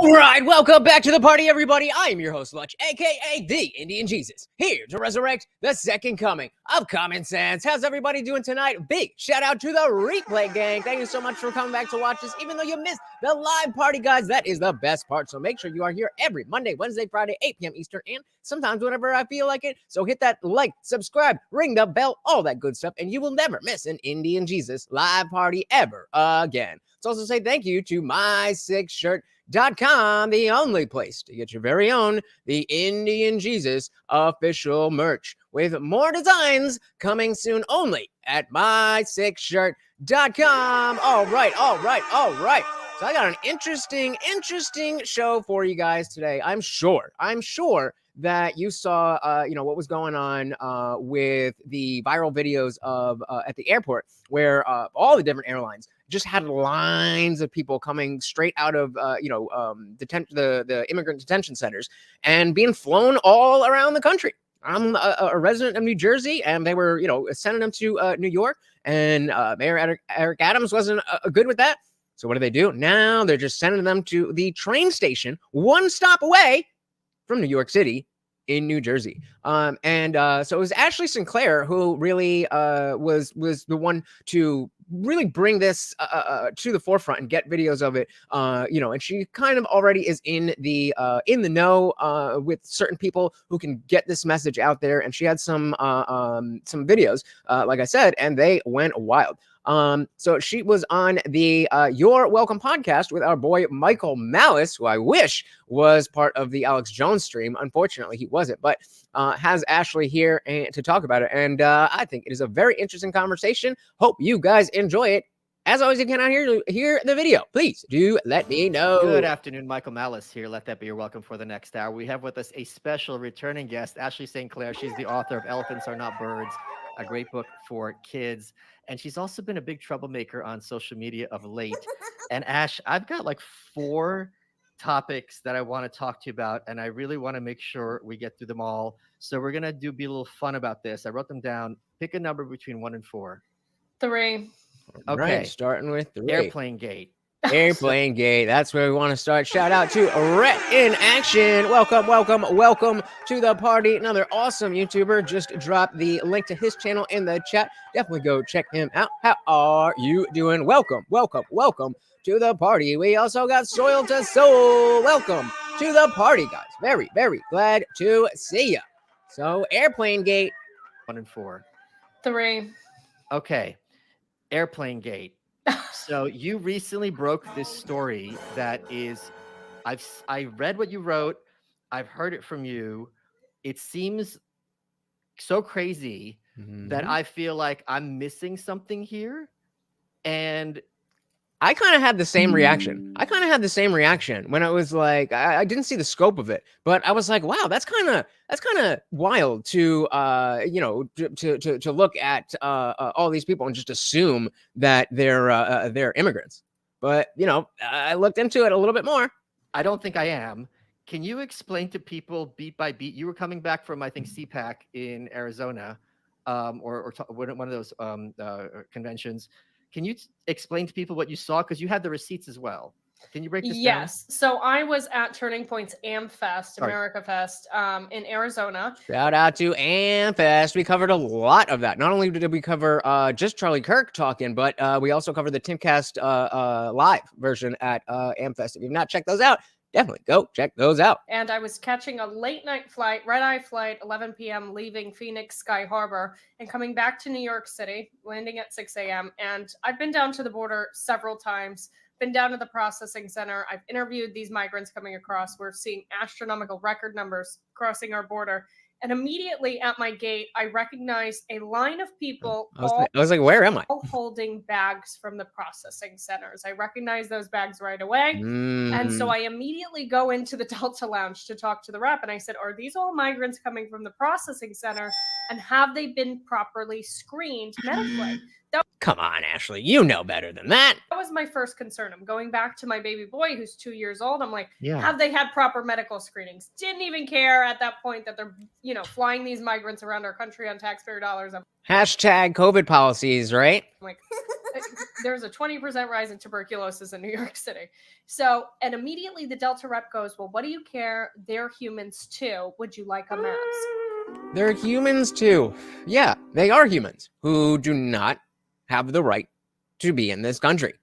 All right, welcome back to the party, everybody. I am your host, Lutch, aka the Indian Jesus, here to resurrect the second coming of common sense. How's everybody doing tonight? Big shout out to the replay gang. Thank you so much for coming back to watch this, even though you missed the live party, guys. That is the best part. So make sure you are here every Monday, Wednesday, Friday, 8 p.m. Eastern, and sometimes whenever I feel like it. So hit that like, subscribe, ring the bell, all that good stuff, and you will never miss an Indian Jesus live party ever again. Let's also say thank you to my6shirt.com, the only place to get your very own The Indian Jesus official merch, with more designs coming soon only at my6shirt.com. All right. So I got an interesting show for you guys today. I'm sure that you saw, what was going on with the viral videos of at the airport, where all the different airlines just had lines of people coming straight out of, the immigrant detention centers and being flown all around the country. I'm a resident of New Jersey, and they were, sending them to New York, and Mayor Eric Adams wasn't good with that. So what do? Now they're just sending them to the train station, one stop away from New York City in New Jersey. So it was Ashley Sinclair who really was the one to really bring this to the forefront and get videos of it. And she kind of already is in the know with certain people who can get this message out there. And she had some videos, like I said, and they went wild. So she was on the You're Welcome podcast with our boy Michael Malice, who I wish was part of the Alex Jones stream. Unfortunately, he wasn't, but has Ashley here to talk about it. And I think it is a very interesting conversation. Hope you guys enjoy it. As always, if you cannot hear the video, please do let me know. Good afternoon, Michael Malice here. Let that be your welcome for the next hour. We have with us a special returning guest, Ashley Sinclair. She's the author of Elephants Are Not Birds, a great book for kids. And she's also been a big troublemaker on social media of late. And Ash, I've got like 4 topics that I want to talk to you about, and I really want to make sure we get through them all. So we're going to be a little fun about this. I wrote them down. Pick a number between 1 and 4. 3. Okay, right, starting with 3. Airplane Gate. Airplane Gate. That's where we want to start. Shout out to Rhett in Action. Welcome to the party. Another awesome YouTuber. Just dropped the link to his channel in the chat. Definitely go check him out. How are you doing? Welcome to the party. We also got Soil to Soul. Welcome to the party, guys. Very, very glad to see you. So, Airplane Gate. 1 and 4. 3. Okay, Airplane Gate. So you recently broke this story that is, I read what you wrote. I've heard it from you. It seems so crazy that I feel like I'm missing something here. And I kind of had the same reaction. When I was like, I didn't see the scope of it, but I was like, wow, that's kind of wild to to look at all these people and just assume that they're immigrants. But I looked into it a little bit more. I don't think I am. Can you explain to people beat by beat? You were coming back from, I think, CPAC in Arizona, or one of those conventions. Can you explain to people what you saw? Because you had the receipts as well. Can you break this down? Yes. So I was at Turning Point's AmFest, America Fest, in Arizona. Shout out to AmFest. We covered a lot of that. Not only did we cover just Charlie Kirk talking, but we also covered the Timcast live version at AmFest. If you've not checked those out, definitely go check those out. And I was catching a late night flight, red-eye flight, 11 p.m., leaving Phoenix Sky Harbor and coming back to New York City, landing at 6 a.m. And I've been down to the border several times, been down to the processing center. I've interviewed these migrants coming across. We're seeing astronomical record numbers crossing our border. And immediately at my gate, I recognized a line of people. I was like, where am I? All holding bags from the processing centers. I recognized those bags right away. And so I immediately go into the Delta Lounge to talk to the rep. And I said, are these all migrants coming from the processing center? And have they been properly screened medically? Come on, Ashley. You know better than that. That was my first concern. I'm going back to my baby boy who's 2 years old. I'm like, have they had proper medical screenings? Didn't even care at that point that they're, flying these migrants around our country on taxpayer dollars. Hashtag COVID policies, right? I'm like, there's a 20% rise in tuberculosis in New York City. So, and immediately the Delta rep goes, well, what do you care? They're humans too. Would you like a mask? They're humans too. Yeah, they are humans who do not have the right to be in this country.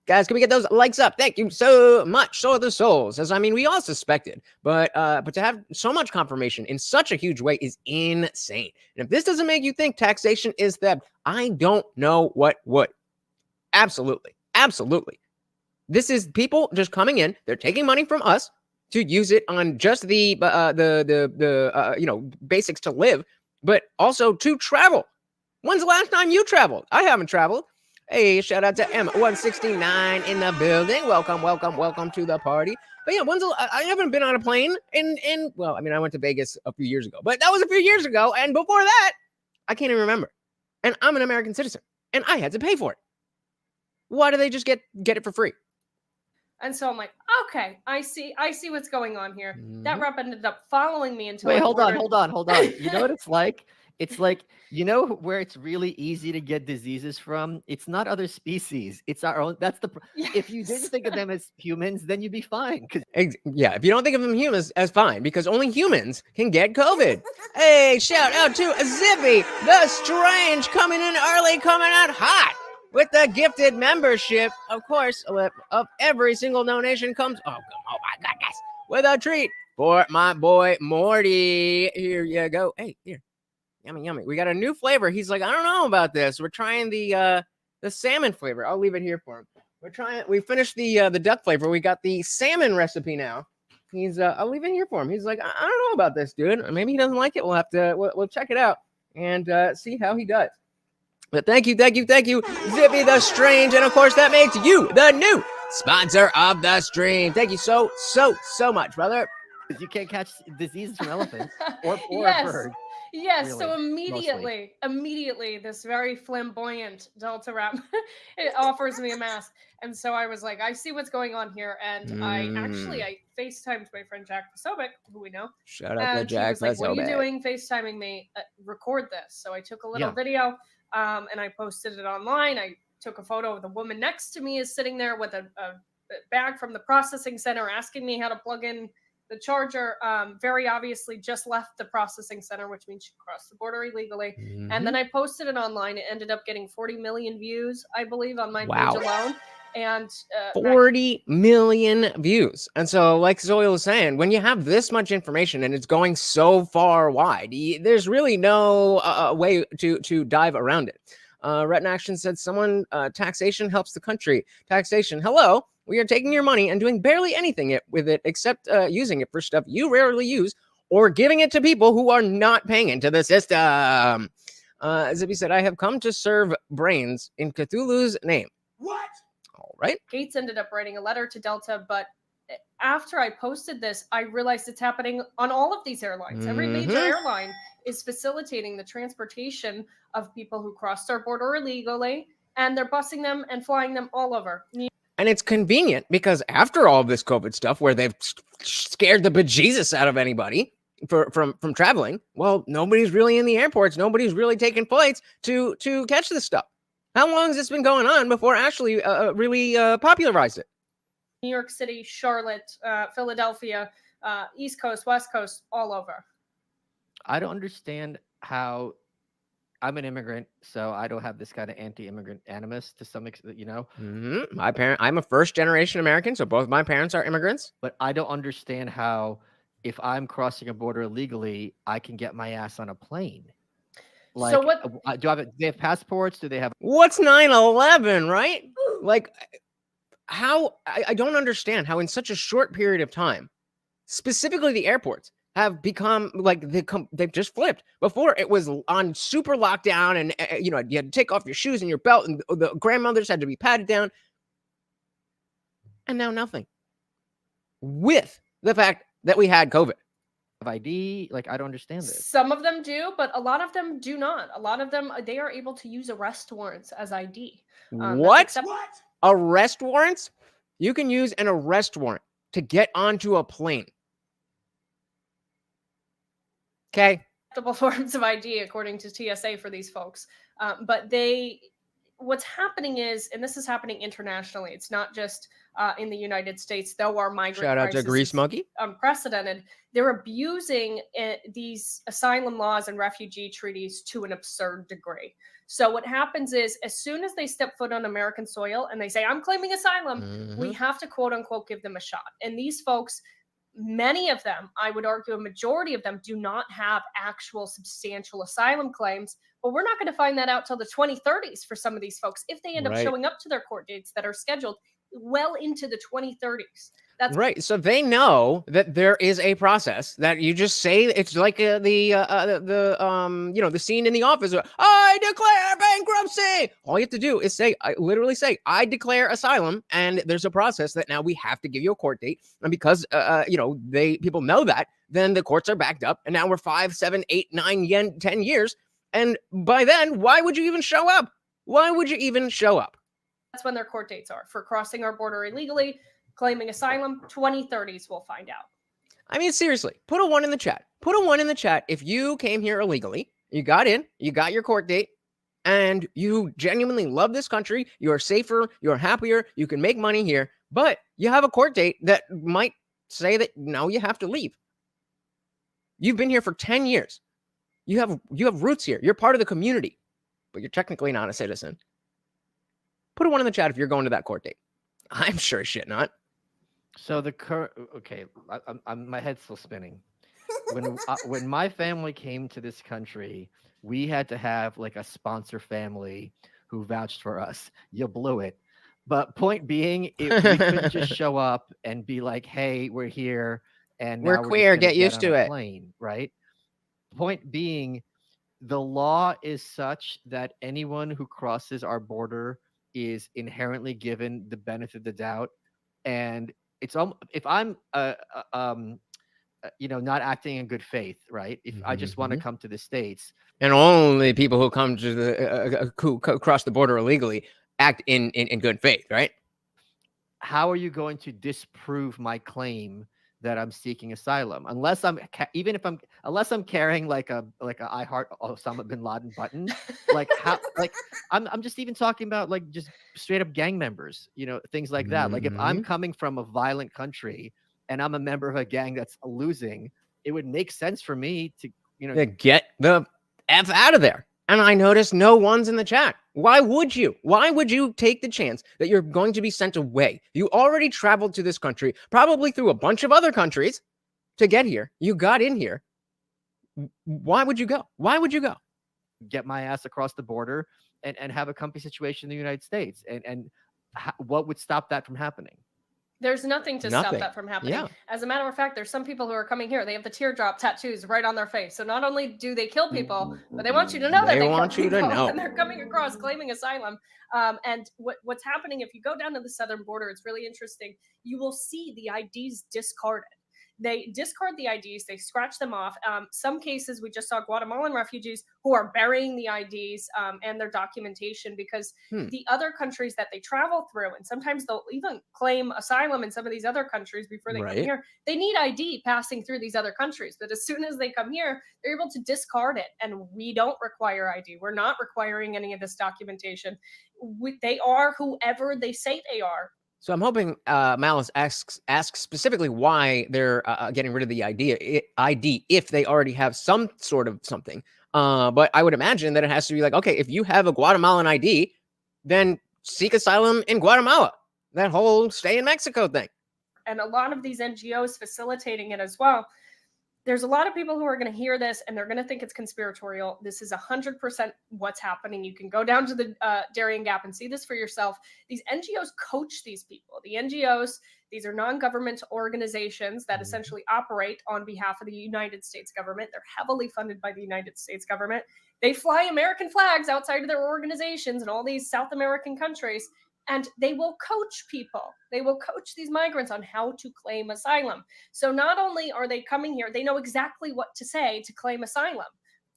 Guys, can we get those likes up? Thank you so much. So the souls, as I mean, we all suspected, but to have so much confirmation in such a huge way is insane. And if this doesn't make you think taxation is theft, I don't know what would. Absolutely, absolutely. This is people just coming in. They're taking money from us to use it on just the basics to live, but also to travel. When's the last time you traveled? I haven't traveled. Hey, shout out to M169 in the building. Welcome, welcome, welcome to the party. But yeah, I haven't been on a plane well, I mean, I went to Vegas a few years ago, but that was a few years ago. And before that, I can't even remember. And I'm an American citizen and I had to pay for it. Why do they just get it for free? And so I'm like, okay, I see what's going on here. That rep ended up following me until Wait, hold on. You know what it's like? It's like, you know where it's really easy to get diseases from? It's not other species. It's our own. That's the if you didn't think of them as humans, then you'd be fine. Yeah, if you don't think of them humans as fine, because only humans can get COVID. Hey, shout out to Zippy the Strange coming in early, coming out hot with the gifted membership. Of course, of every single donation comes, oh my goodness, with a treat for my boy Morty. Here you go. Hey, here. Yummy, yummy. We got a new flavor. He's like, I don't know about this. We're trying the salmon flavor. I'll leave it here for him. We finished the duck flavor. We got the salmon recipe now. I'll leave it here for him. He's like, I don't know about this, dude. Maybe he doesn't like it. We'll have to, we'll check it out and see how he does. But thank you, Zippy the Strange. And of course, that makes you the new sponsor of the stream. Thank you so much, brother. Because you can't catch diseases from elephants or yes. a bird. Yes, really, so immediately, this very flamboyant Delta rep it offers me a mask. And so I was like, I see what's going on here. And I FaceTimed my friend Jack Posobiec, who we know. Shout out to Jack. He was like, what are you doing FaceTiming me? Record this. So I took a little video and I posted it online. I took a photo of the woman next to me is sitting there with a bag from the processing center asking me how to plug in the charger. Very obviously just left the processing center, which means she crossed the border illegally. Mm-hmm. And then I posted it online. It ended up getting 40 million views, I believe, on my page alone. And 40 million views. And so, like Zoe was saying, when you have this much information and it's going so far wide, there's really no way to dive around it. Retin Action said, taxation helps the country. Taxation, hello. We are taking your money and doing barely anything with it except using it for stuff you rarely use or giving it to people who are not paying into the system. Zippy said, I have come to serve brains in Cthulhu's name. What? All right. Gates ended up writing a letter to Delta, but after I posted this, I realized it's happening on all of these airlines. Mm-hmm. Every major airline is facilitating the transportation of people who crossed our border illegally, and they're busing them and flying them all over. And it's convenient because after all of this COVID stuff where they've scared the bejesus out of anybody from traveling, well, nobody's really in the airports. Nobody's really taking flights to catch this stuff. How long has this been going on before Ashley really popularized it? New York City, Charlotte, Philadelphia, East Coast, West Coast, all over. I don't understand how. I'm an immigrant, so I don't have this kind of anti-immigrant animus to some extent, you know. Mm-hmm. I'm a first-generation American, so both my parents are immigrants. But I don't understand how, if I'm crossing a border illegally, I can get my ass on a plane. Like, so what? Do they have passports? Do they have? What's 9/11, right? Like, how? I don't understand how in such a short period of time, specifically the airports, have become like they've just flipped. Before it was on super lockdown and you had to take off your shoes and your belt and the grandmothers had to be patted down. And now nothing. With the fact that we had COVID. ID, like I don't understand this. Some of them do, but a lot of them do not. A lot of them, they are able to use arrest warrants as ID. What? Arrest warrants? You can use an arrest warrant to get onto a plane. Okay. Multiple forms of ID according to TSA for these folks, but they what's happening is, and this is happening internationally, it's not just in the United States, though our migrant Shout out to crisis Grease is Monkey. unprecedented. They're abusing these asylum laws and refugee treaties to an absurd degree. So what happens is, as soon as they step foot on American soil and they say, I'm claiming asylum, we have to quote unquote give them a shot. And these folks, many of them, I would argue a majority of them, do not have actual substantial asylum claims. But we're not going to find that out till the 2030s for some of these folks if they end up Right. showing up to their court dates that are scheduled well into the 2030s. That's right. So they know that there is a process that you just say. It's like the scene in The Office. I declare bankruptcy. All you have to do is say, I literally say, I declare asylum, and there's a process that now we have to give you a court date. And because people know that, then the courts are backed up, and now we're 5, 7, 8, 9, 10 years. And by then, why would you even show up? Why would you even show up? That's when their court dates are for crossing our border illegally, claiming asylum. 2030s, we'll find out. I mean, seriously, put a 1 in the chat. Put a 1 in the chat if you came here illegally, you got in, you got your court date, and you genuinely love this country, you're safer, you're happier, you can make money here, but you have a court date that might say that now you have to leave. You've been here for 10 years. You have roots here. You're part of the community, but you're technically not a citizen. Put a 1 in the chat if you're going to that court date. I'm sure as shit not. So the current, okay, my head's still spinning. When my family came to this country, we had to have like a sponsor family who vouched for us. You blew it. But point being, we couldn't just show up and be like, hey, we're here. And we're queer, get used to it. Plane, right? Point being, the law is such that anyone who crosses our border is inherently given the benefit of the doubt. And it's if I'm not acting in good faith, right? If I just want to come to the States, and only people who come to the who cross the border illegally act in good faith, right? How are you going to disprove my claim that I'm seeking asylum unless I'm carrying like a I heart Osama bin Laden button? Like how, like I'm just even talking about like just straight up gang members, things like that. Like if I'm coming from a violent country and I'm a member of a gang that's losing, it would make sense for me to get the F out of there. And I noticed no 1s in the chat. Why would you? Why would you take the chance that you're going to be sent away? You already traveled to this country, probably through a bunch of other countries to get here. You got in here. Why would you go? Why would you go? Get my ass across the border and have a comfy situation in the United States. And what would stop that from happening? There's nothing to stop that from happening. Yeah. As a matter of fact, there's some people who are coming here. They have the teardrop tattoos right on their face. So not only do they kill people, but they want you to know that they want kill you to people, know. and they're coming across claiming asylum. And what's happening, if you go down to the southern border, it's really interesting. You will see the IDs discarded. They discard the IDs, they scratch them off. Some cases, we just saw Guatemalan refugees who are burying the IDs and their documentation because the other countries that they travel through, and sometimes they'll even claim asylum in some of these other countries before they come here, they need ID passing through these other countries. But as soon as they come here, they're able to discard it. And we don't require ID. We're not requiring any of this documentation. They are whoever they say they are. So I'm hoping Malice asks specifically why they're getting rid of the ID if they already have some sort of something. But I would imagine that it has to be like, okay, if you have a Guatemalan ID, then seek asylum in Guatemala. That whole stay in Mexico thing. And a lot of these NGOs facilitating it as well. There's a lot of people who are going to hear this and they're going to think it's conspiratorial. This is 100% what's happening. You can go down to the Darien Gap and see this for yourself. These NGOs coach these people. The NGOs, these are non-government organizations that essentially operate on behalf of the United States government. They're heavily funded by the United States government. They fly American flags outside of their organizations in all these South American countries. And they will coach people. They will coach these migrants on how to claim asylum. So not only are they coming here, they know exactly what to say to claim asylum.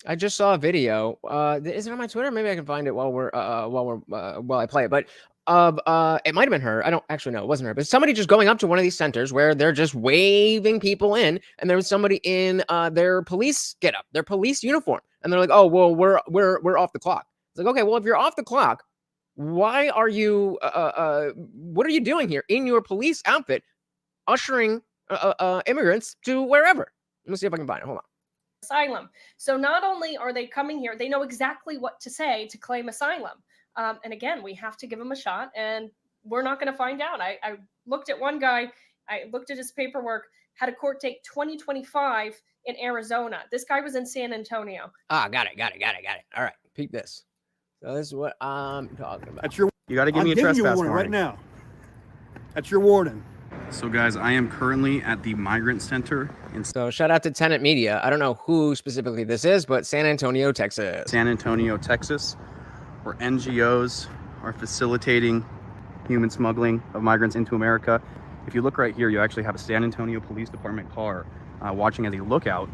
I just saw a video. Is it on my Twitter? Maybe I can find it while I play it. But it might have been her. I don't actually know. It wasn't her. But somebody just going up to one of these centers where they're just waving people in, and there was somebody in their police getup, their police uniform, and they're like, "Oh, well, we're off the clock." It's like, okay, well, if you're off the clock, Why are you, what are you doing here in your police outfit, ushering immigrants to wherever? Let me see if I can find it. Hold on. Asylum. So not only are they coming here, they know exactly what to say to claim asylum. And again, we have to give them a shot, and we're not going to find out. I looked at one guy, I looked at his paperwork, had a court date 2025 in Arizona. This guy was in San Antonio. Ah, got it. All right, peep this. So this is what I'm talking about. That's your. You got to give me a giving you trespass warning warning right now. That's your warning. So, guys, I am currently at the Migrant Center in So shout out to Tenant Media. I don't know who specifically this is, but San Antonio, Texas. San Antonio, Texas, where NGOs are facilitating human smuggling of migrants into America. If you look right here, you actually have a San Antonio Police Department car watching as a lookout,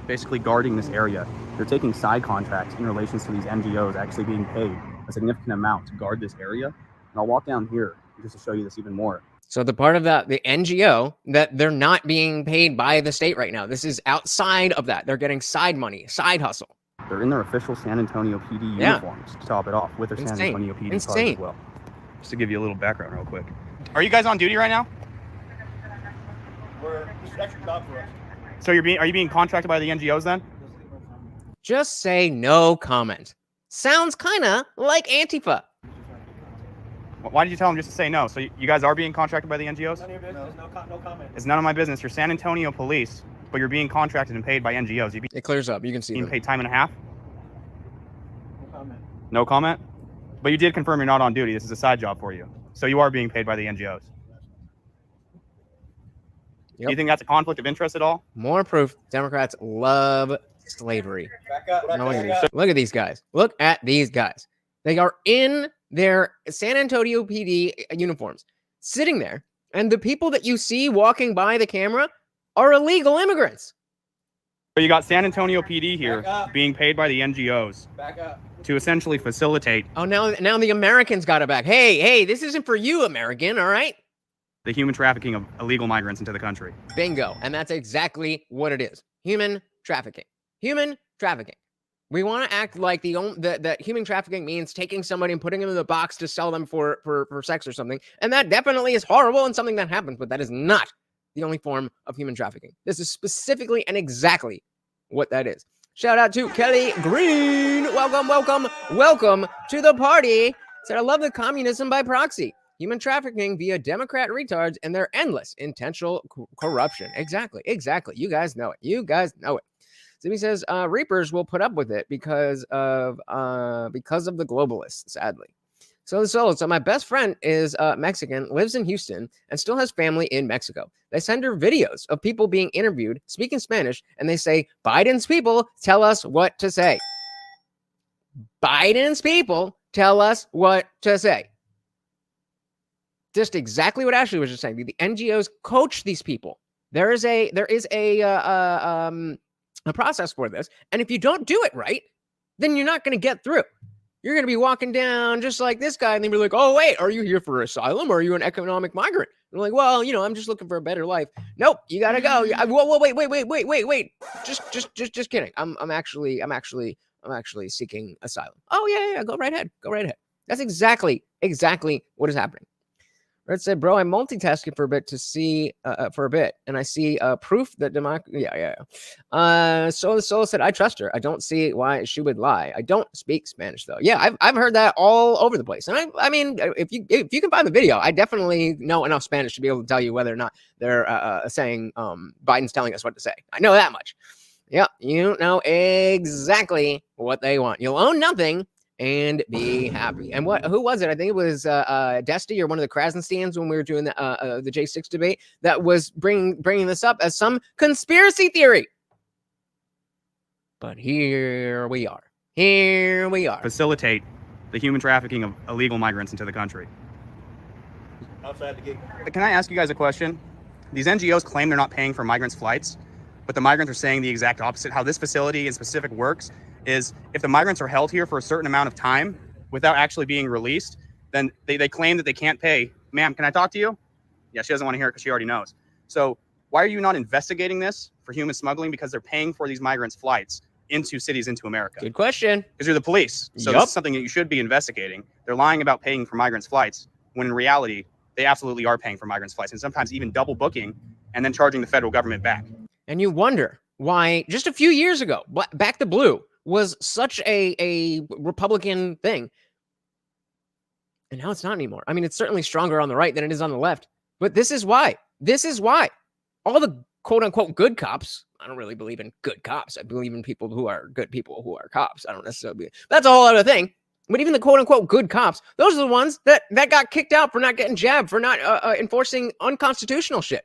basically guarding this area. They're taking side contracts in relation to these NGOs actually being paid a significant amount to guard this area. And I'll walk down here just to show you this even more. So the part of the NGO that they're not being paid by the state right now. This is outside of that. They're getting side money, side hustle. They're in their official San Antonio PD uniforms to top it off with their San Antonio PD cars as well. Just to give you a little background real quick. Are you guys on duty right now? This is extra job for us. So are you being contracted by the NGOs then? Just say no comment. Sounds kind of like Antifa. Why did you tell them just to say no? So you guys are being contracted by the NGOs? None of your business. No comment. It's none of my business. You're San Antonio police, but you're being contracted and paid by NGOs. You're It clears up. You can see being them. paid time and a half? No comment. No comment? But you did confirm you're not on duty. This is a side job for you. So you are being paid by the NGOs. Do you think that's a conflict of interest at all? More proof. Democrats love slavery. Back up. Look at these guys. Look at these guys. They are in their San Antonio PD uniforms, sitting there, and the people that you see walking by the camera are illegal immigrants. So you got San Antonio PD here being paid by the NGOs Back up. to essentially facilitate Oh, now the Americans got it back. Hey, this isn't for you, American, all right? the human trafficking of illegal migrants into the country. Bingo. And that's exactly what it is. Human trafficking. Human trafficking. We want to act like that human trafficking means taking somebody and putting them in the box to sell them for sex or something. And that definitely is horrible and something that happens, but that is not the only form of human trafficking. This is specifically and exactly what that is. Shout out to Kelly Green. Welcome to the party. Said, I love the communism by proxy. Human trafficking via Democrat retards and their endless intentional corruption. Exactly. You guys know it. Zimmy says, Reapers will put up with it because of the globalists, sadly. So my best friend is Mexican, lives in Houston, and still has family in Mexico. They send her videos of people being interviewed, speaking Spanish, and they say, Biden's people tell us what to say. Biden's people tell us what to say. Just exactly what Ashley was just saying. The NGOs coach these people. There is a process for this, and if you don't do it right, then you're not going to get through. You're going to be walking down just like this guy, and then be like, "Oh wait, are you here for asylum, or are you an economic migrant?" And I'm like, "Well, I'm just looking for a better life." Nope, you got to go. Whoa, wait. Just kidding. I'm actually seeking asylum. Oh yeah. Go right ahead. That's exactly what is happening. Red said, bro, I'm multitasking for a bit and I see proof that democracy. Yeah. Solo said, I trust her. I don't see why she would lie. I don't speak Spanish though. Yeah, I've heard that all over the place. And I mean, if you can find the video, I definitely know enough Spanish to be able to tell you whether or not they're saying Biden's telling us what to say. I know that much. Yeah, you know exactly what they want. You'll own nothing and be happy. And who was it? I think it was Dusty or one of the Krasensteins when we were doing the J6 debate that was bringing this up as some conspiracy theory. But here we are. Facilitate the human trafficking of illegal migrants into the country. Outside the gate. Can I ask you guys a question? These NGOs claim they're not paying for migrants' flights, but the migrants are saying the exact opposite. How this facility in specific works is if the migrants are held here for a certain amount of time without actually being released, then they claim that they can't pay. Ma'am, can I talk to you? Yeah, she doesn't want to hear it because she already knows. So why are you not investigating this for human smuggling? Because they're paying for these migrants' flights. into cities into America? Good question. Because you're the police. So Yup. this is something that you should be investigating. They're lying about paying for migrants' flights, when in reality, they absolutely are paying for migrants' flights, and sometimes even double booking and then charging the federal government back. And you wonder why just a few years ago, Back the Blue was such a Republican thing. And now it's not anymore. I mean, it's certainly stronger on the right than it is on the left. But this is why. This is why. All the quote unquote good cops, I don't really believe in good cops. I believe in people who are good people who are cops. I don't necessarily believe. That's a whole other thing. But even the quote unquote good cops, those are the ones that got kicked out for not getting jabbed, for not enforcing unconstitutional shit.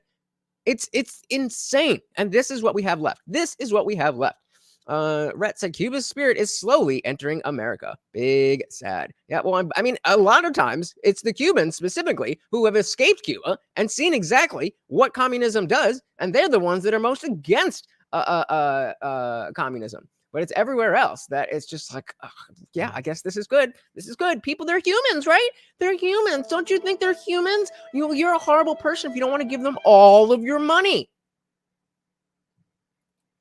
It's insane. And this is what we have left. This is what we have left. Rhett said Cuba's spirit is slowly entering America. Big sad. Yeah, well, I mean, a lot of times it's the Cubans specifically who have escaped Cuba and seen exactly what communism does, and they're the ones that are most against communism. But it's everywhere else that it's just like, yeah, I guess this is good. This is good. People, they're humans, right? They're humans. Don't you think they're humans? You're a horrible person if you don't want to give them all of your money.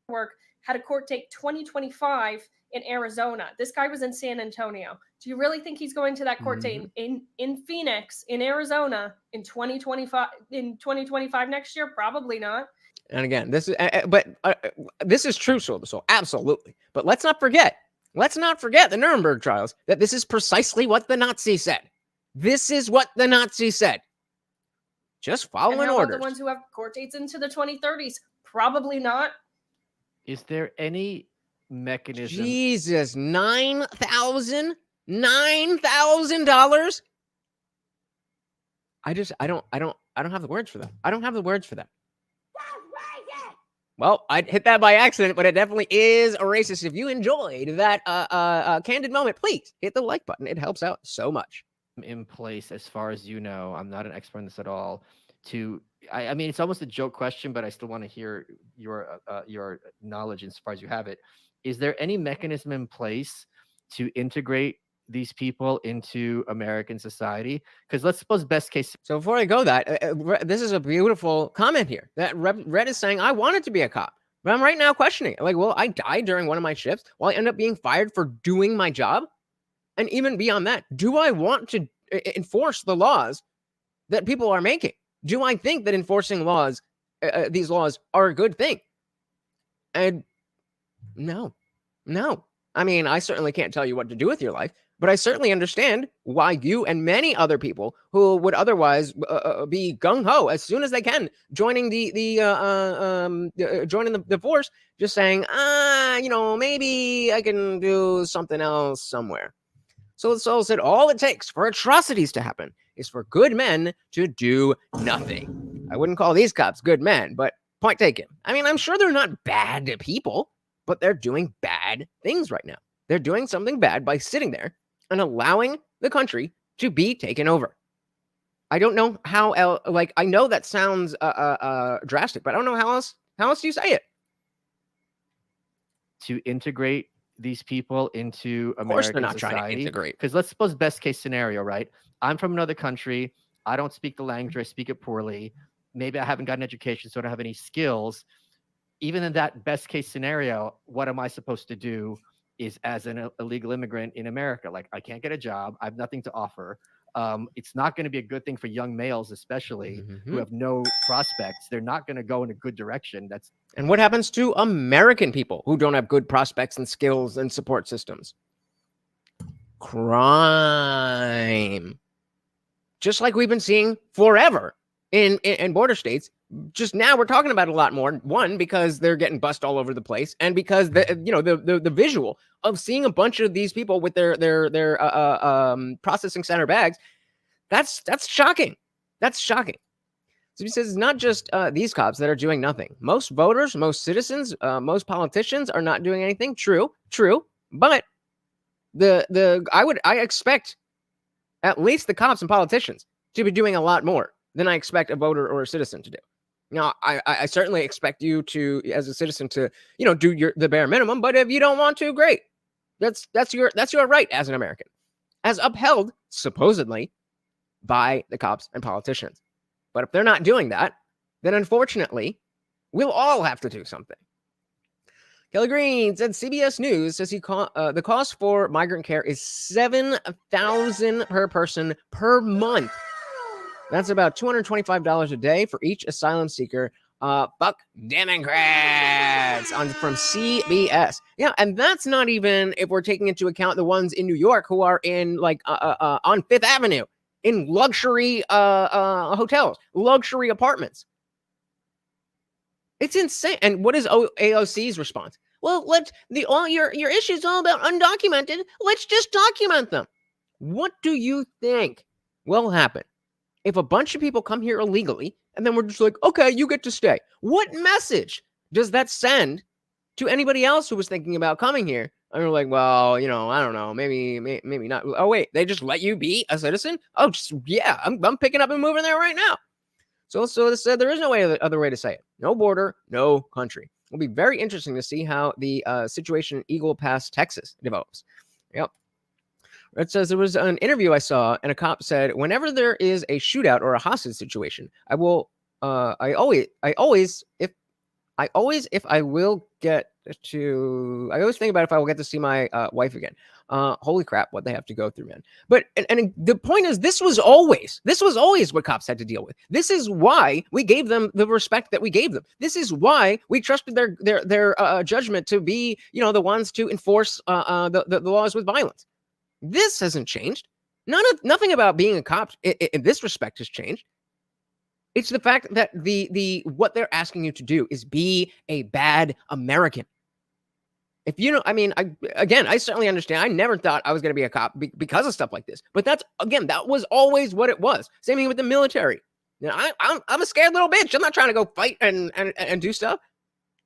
Work had a court date 2025 in Arizona. This guy was in San Antonio. Do you really think he's going to that court date in Phoenix, in Arizona, in 2025 next year? Probably not. And again, this is, this is true, so absolutely. But let's not forget the Nuremberg trials, that this is precisely what the Nazis said. This is what the Nazis said. Just following and how orders. about the ones who have court dates into the 2030s? Probably not. Is there any mechanism? Jesus, $9,000? I don't have the words for that. I don't have the words for that. Well, I hit that by accident, but it definitely is a racist. If you enjoyed that candid moment, please hit the like button. It helps out so much. In place, as far as you know, I'm not an expert in this at all. I mean, it's almost a joke question, but I still want to hear your knowledge as far as you have it. Is there any mechanism in place to integrate these people into American society? Because let's suppose best case. So before I go this is a beautiful comment here that Red is saying, I wanted to be a cop, but I'm right now questioning it. Like, well, I died during one of my shifts. Will I end up being fired for doing my job? And even beyond that, do I want to enforce the laws that people are making? Do I think that enforcing laws, these laws, are a good thing? And no. I mean, I certainly can't tell you what to do with your life, but I certainly understand why you and many other people who would otherwise be gung ho as soon as they can joining joining the force, just saying, maybe I can do something else somewhere. So the soul said, all it takes for atrocities to happen is for good men to do nothing. I wouldn't call these cops good men, but point taken. I mean, I'm sure they're not bad people, but they're doing bad things right now. They're doing something bad by sitting there and allowing the country to be taken over. I don't know how else, I know that sounds drastic, but I don't know how else do you say it? To integrate these people into American Of course they're not society. trying to integrate. Because let's suppose best case scenario, right? I'm from another country. I don't speak the language. I speak it poorly. Maybe I haven't got an education, so I don't have any skills. Even in that best case scenario, what am I supposed to do is as an illegal immigrant in America? Like, I can't get a job. I have nothing to offer. It's not going to be a good thing for young males, especially who have no prospects. They're not going to go in a good direction. And what happens to American people who don't have good prospects and skills and support systems? Crime. Just like we've been seeing forever in border states. Just now we're talking about it a lot more. One, because they're getting bust all over the place, and because the visual of seeing a bunch of these people with their processing center bags, that's shocking. That's shocking. So he says it's not just these cops that are doing nothing. Most voters, most citizens, most politicians are not doing anything. True. But I expect at least the cops and politicians to be doing a lot more than I expect a voter or a citizen to do. Now, I certainly expect you to, as a citizen, to do the bare minimum. But if you don't want to, great. That's your right as an American, as upheld supposedly by the cops and politicians. But if they're not doing that, then unfortunately, we'll all have to do something. Kelly Green said CBS News says the cost for migrant care is $7,000 per person per month. That's about $225 a day for each asylum seeker. Fuck Democrats from CBS. Yeah, and that's not even if we're taking into account the ones in New York who are in like on Fifth Avenue in luxury hotels, luxury apartments. It's insane. And what is AOC's response? Well, your issues all about undocumented. Let's just document them. What do you think will happen if a bunch of people come here illegally and then we're just like, okay, you get to stay? What message does that send to anybody else who was thinking about coming here? And we're like, well, I don't know, maybe not. Oh wait, they just let you be a citizen? Oh, yeah, I'm picking up and moving there right now. So there is no other way to say it. No border, no country. It'll be very interesting to see how the situation in Eagle Pass, Texas develops. Yep. It says there was an interview I saw, and a cop said, "Whenever there is a shootout or a hostage situation, I will, I always think about if I will get to see my wife again." Holy crap, what they have to go through, man. But and the point is, this was always what cops had to deal with. This is why we gave them the respect that we gave them. This is why we trusted their judgment to be, the ones to enforce the laws with violence. This hasn't changed. Nothing about being a cop in this respect has changed. It's the fact that the what they're asking you to do is be a bad American. If I certainly understand. I never thought I was going to be a cop because of stuff like this. But that was always what it was. Same thing with the military. I'm a scared little bitch. I'm not trying to go fight and do stuff.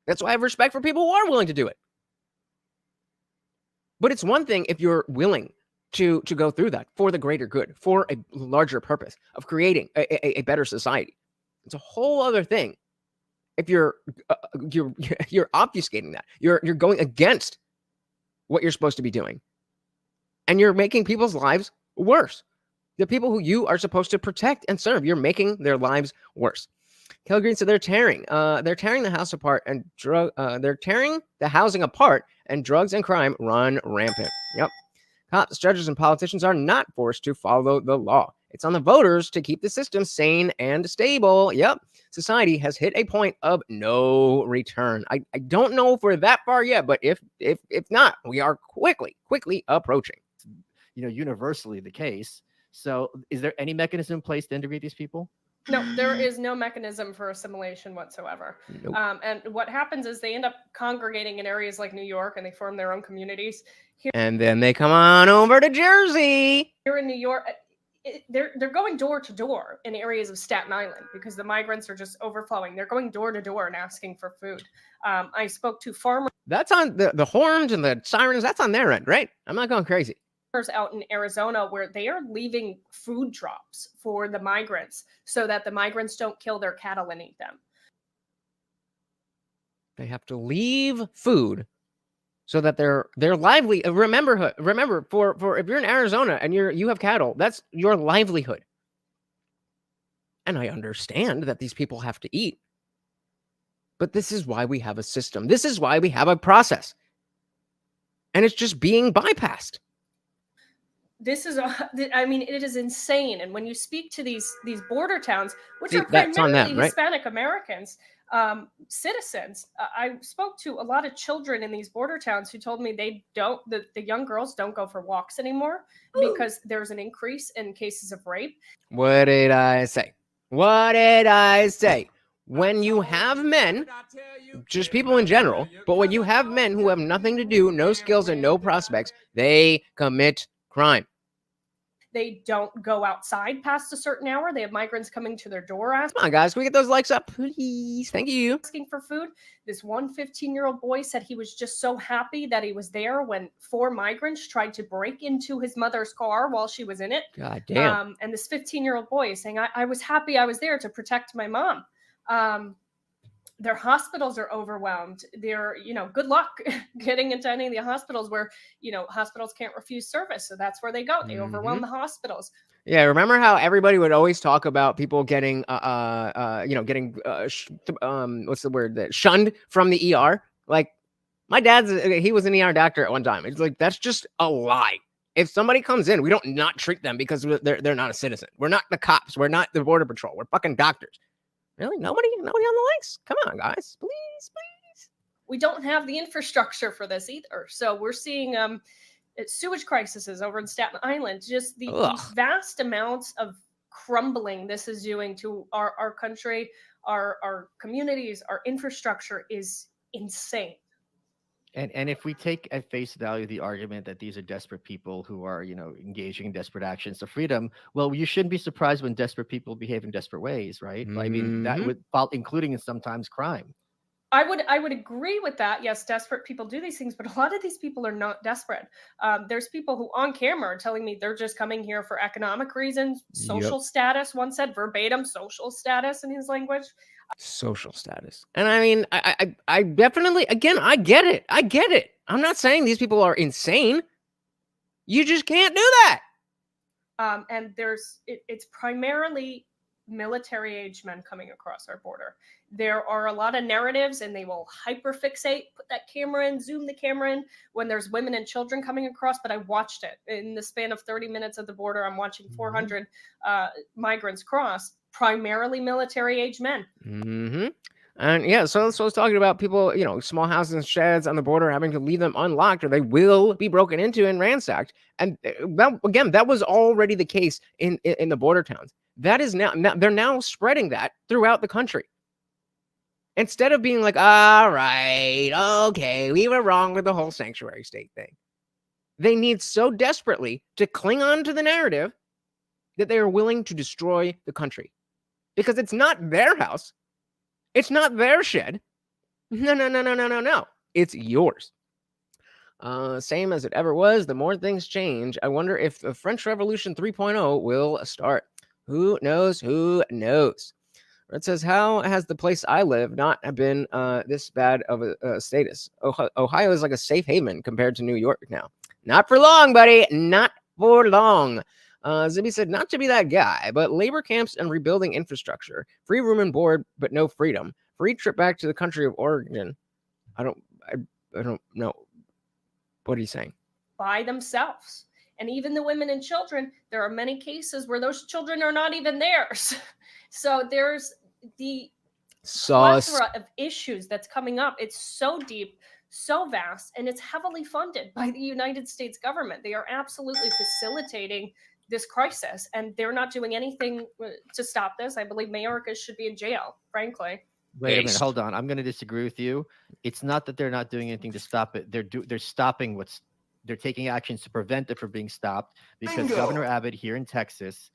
That's why I have respect for people who are willing to do it. But it's one thing if you're willing to go through that for the greater good, for a larger purpose of creating a better society. It's a whole other thing if you're obfuscating that. You're going against what you're supposed to be doing, and you're making people's lives worse. The people who you are supposed to protect and serve, you're making their lives worse. Kelly Green said they're tearing the house apart and they're tearing the housing apart, and drugs and crime run rampant. Yep. Cops, judges, and politicians are not forced to follow the law. It's on the voters to keep the system sane and stable. Yep. Society has hit a point of no return. I don't know if we're that far yet, but if not, we are quickly approaching. Universally the case. So is there any mechanism in place to integrate these people? No, there is no mechanism for assimilation whatsoever. Nope. And what happens is they end up congregating in areas like New York, and they form their own communities. And then they come on over to Jersey. Here in New York, they're going door to door in areas of Staten Island because the migrants are just overflowing. They're going door to door and asking for food. I spoke to farmers. That's on the horns and the sirens. That's on their end, right? I'm not going crazy. Out in Arizona where they are leaving food drops for the migrants so that the migrants don't kill their cattle and eat them. They have to leave food so that their lively remember for if you're in Arizona and you have cattle, that's your livelihood. And I understand that these people have to eat. But this is why we have a system. This is why we have a process. And it's just being bypassed. This is, it is insane. And when you speak to these border towns, which are that's on primarily them, right? Hispanic Americans, citizens, I spoke to a lot of children in these border towns who told me the young girls don't go for walks anymore because there's an increase in cases of rape. What did I say? When you have men, just people in general, but when you have men who have nothing to do, no skills and no prospects, they commit crime. They don't go outside past a certain hour. They have migrants coming to their door asking. Come on, guys. Can we get those likes up, please? Thank you. Asking for food. This one 15-year-old boy said he was just so happy that he was there when 4 migrants tried to break into his mother's car while she was in it. God damn. And this 15-year-old boy is saying, I was happy I was there to protect my mom. Their hospitals are overwhelmed. They're, good luck getting into any of the hospitals where, hospitals can't refuse service. So that's where they go. They overwhelm the hospitals. Yeah. Remember how everybody would always talk about people getting, what's the word? Shunned from the ER? Like, My dad's he was an ER doctor at one time. It's like that's just a lie. If somebody comes in, we don't not treat them because they're not a citizen. We're not the cops. We're not the border patrol. We're fucking doctors. Really? Nobody on the links? Come on, guys. Please. We don't have the infrastructure for this either. So we're seeing sewage crises over in Staten Island. Just these vast amounts of crumbling this is doing to our country, our communities, our infrastructure is insane. And if we take at face value the argument that these are desperate people who are, engaging in desperate actions for freedom, well, you shouldn't be surprised when desperate people behave in desperate ways, right? I mean, that would including sometimes crime. I would agree with that. Yes, desperate people do these things, but a lot of these people are not desperate. There's people who on camera are telling me they're just coming here for economic reasons, social status. One said verbatim social status in his language. Social status. And I mean, I definitely, again, I get it. I'm not saying these people are insane. You just can't do that. And it's primarily military-age men coming across our border. There are a lot of narratives, and they will hyperfixate, put that camera in, zoom the camera in when there's women and children coming across. But I watched it in the span of 30 minutes at the border. I'm watching 400 migrants cross, primarily military-age men. And yeah, so I was talking about people, small houses and sheds on the border having to leave them unlocked, or they will be broken into and ransacked. And that was already the case in the border towns. That is now they're now spreading that throughout the country. Instead of being like, all right, okay, we were wrong with the whole sanctuary state thing. They need so desperately to cling on to the narrative that they are willing to destroy the country. Because it's not their house. It's not their shed. No. It's yours. Same as it ever was. The more things change, I wonder if the French Revolution 3.0 will start. Who knows? It says, how has the place I live not been this bad of a status? Ohio is like a safe haven compared to New York now. Not for long, buddy. Not for long. Zibby said, not to be that guy, but labor camps and rebuilding infrastructure. Free room and board, but no freedom. Free trip back to the country of origin. I don't know. What are you saying? By themselves. And even the women and children, there are many cases where those children are not even theirs. So there's the plethora of issues that's coming up. It's so deep, so vast, and it's heavily funded by the United States government. They are absolutely facilitating this crisis, and they're not doing anything to stop this. I believe Mayorkas should be in jail, frankly. Wait a minute, hold on. I'm going to disagree with you. It's not that they're not doing anything to stop it. They're stopping they're taking actions to prevent it from being stopped, because Governor Abbott here in Texas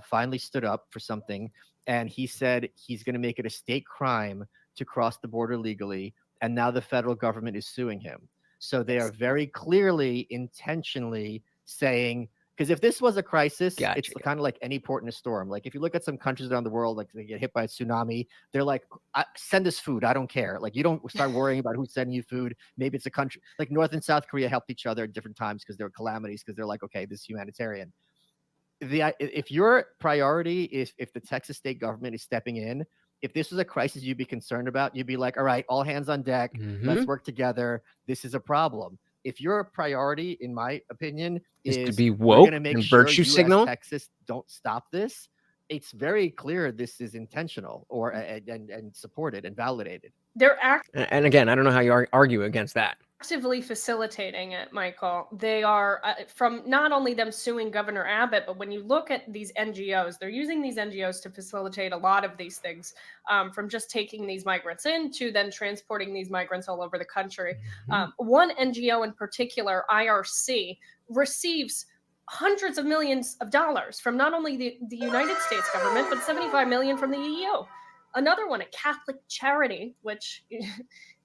finally stood up for something, and he said he's going to make it a state crime to cross the border legally, and now the federal government is suing him. So they are very clearly, intentionally saying, because if this was a crisis, it's kind of like any port in a storm. Like if you look at some countries around the world, like they get hit by a tsunami, they're like, send us food. I don't care. Like you don't start worrying about who's sending you food. Maybe it's a country like North and South Korea helped each other at different times because there were calamities, because they're like, okay, this is humanitarian. If your priority is if the Texas state government is stepping in, if this was a crisis you'd be concerned about, you'd be like, all right, all hands on deck. Let's work together. This is a problem. If your priority, in my opinion, is to be woke and sure virtue signal, Texas don't stop this, it's very clear this is intentional or and supported and validated. And again, I don't know how you argue against that. Actively facilitating it, Michael. They are from not only them suing Governor Abbott, but when you look at these NGOs, they're using these NGOs to facilitate a lot of these things, from just taking these migrants in to then transporting these migrants all over the country. One NGO in particular, IRC, receives hundreds of millions of dollars from not only the United States government, but 75 million from the EU. Another one, a Catholic charity, which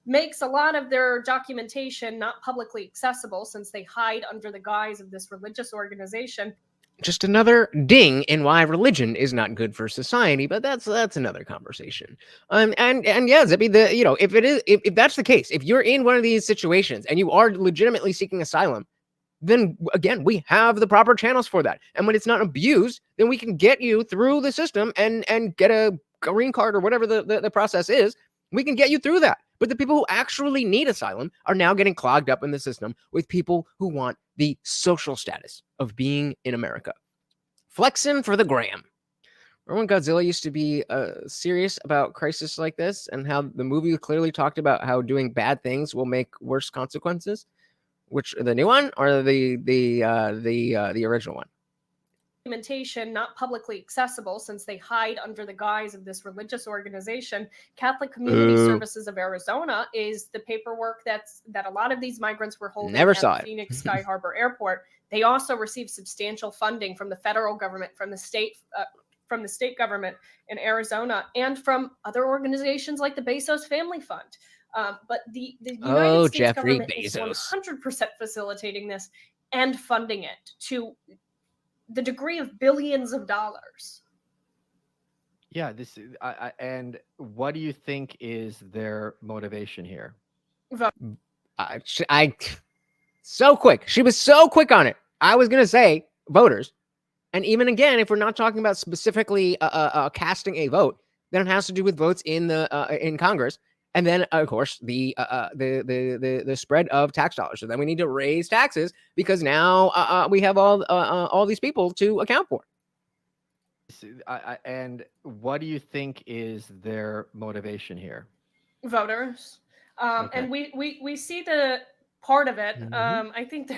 makes a lot of their documentation not publicly accessible since they hide under the guise of this religious organization. Just another ding in why religion is not good for society, but that's another conversation. And yeah, Zippy, if that's the case, if you're in one of these situations and you are legitimately seeking asylum, then again, we have the proper channels for that. And when it's not abused, then we can get you through the system and get a green card or whatever the process is. We can get you through that. But the people who actually need asylum are now getting clogged up in the system with people who want the social status of being in America. Flexing for the gram. Remember when Godzilla used to be serious about crisis like this, and how the movie clearly talked about how doing bad things will make worse consequences? Which, the new one or the original one? Documentation not publicly accessible since they hide under the guise of this religious organization. Catholic Community Services of Arizona is the paperwork that a lot of these migrants were holding Never at saw the it. Phoenix Sky Harbor Airport. They also received substantial funding from the federal government, from the state government in Arizona, and from other organizations like the Bezos Family Fund. But the United States Jeffrey government Bezos. is 100% facilitating this and funding it to the degree of billions of dollars. Yeah, this is, and what do you think is their motivation here? So quick. She was so quick on it. I was gonna say voters, and even again, if we're not talking about specifically casting a vote, then it has to do with votes in Congress, and then of course the spread of tax dollars. So then we need to raise taxes because now we have all these people to account for. And what do you think is their motivation here? Voters. Okay. And we see the part of it. I think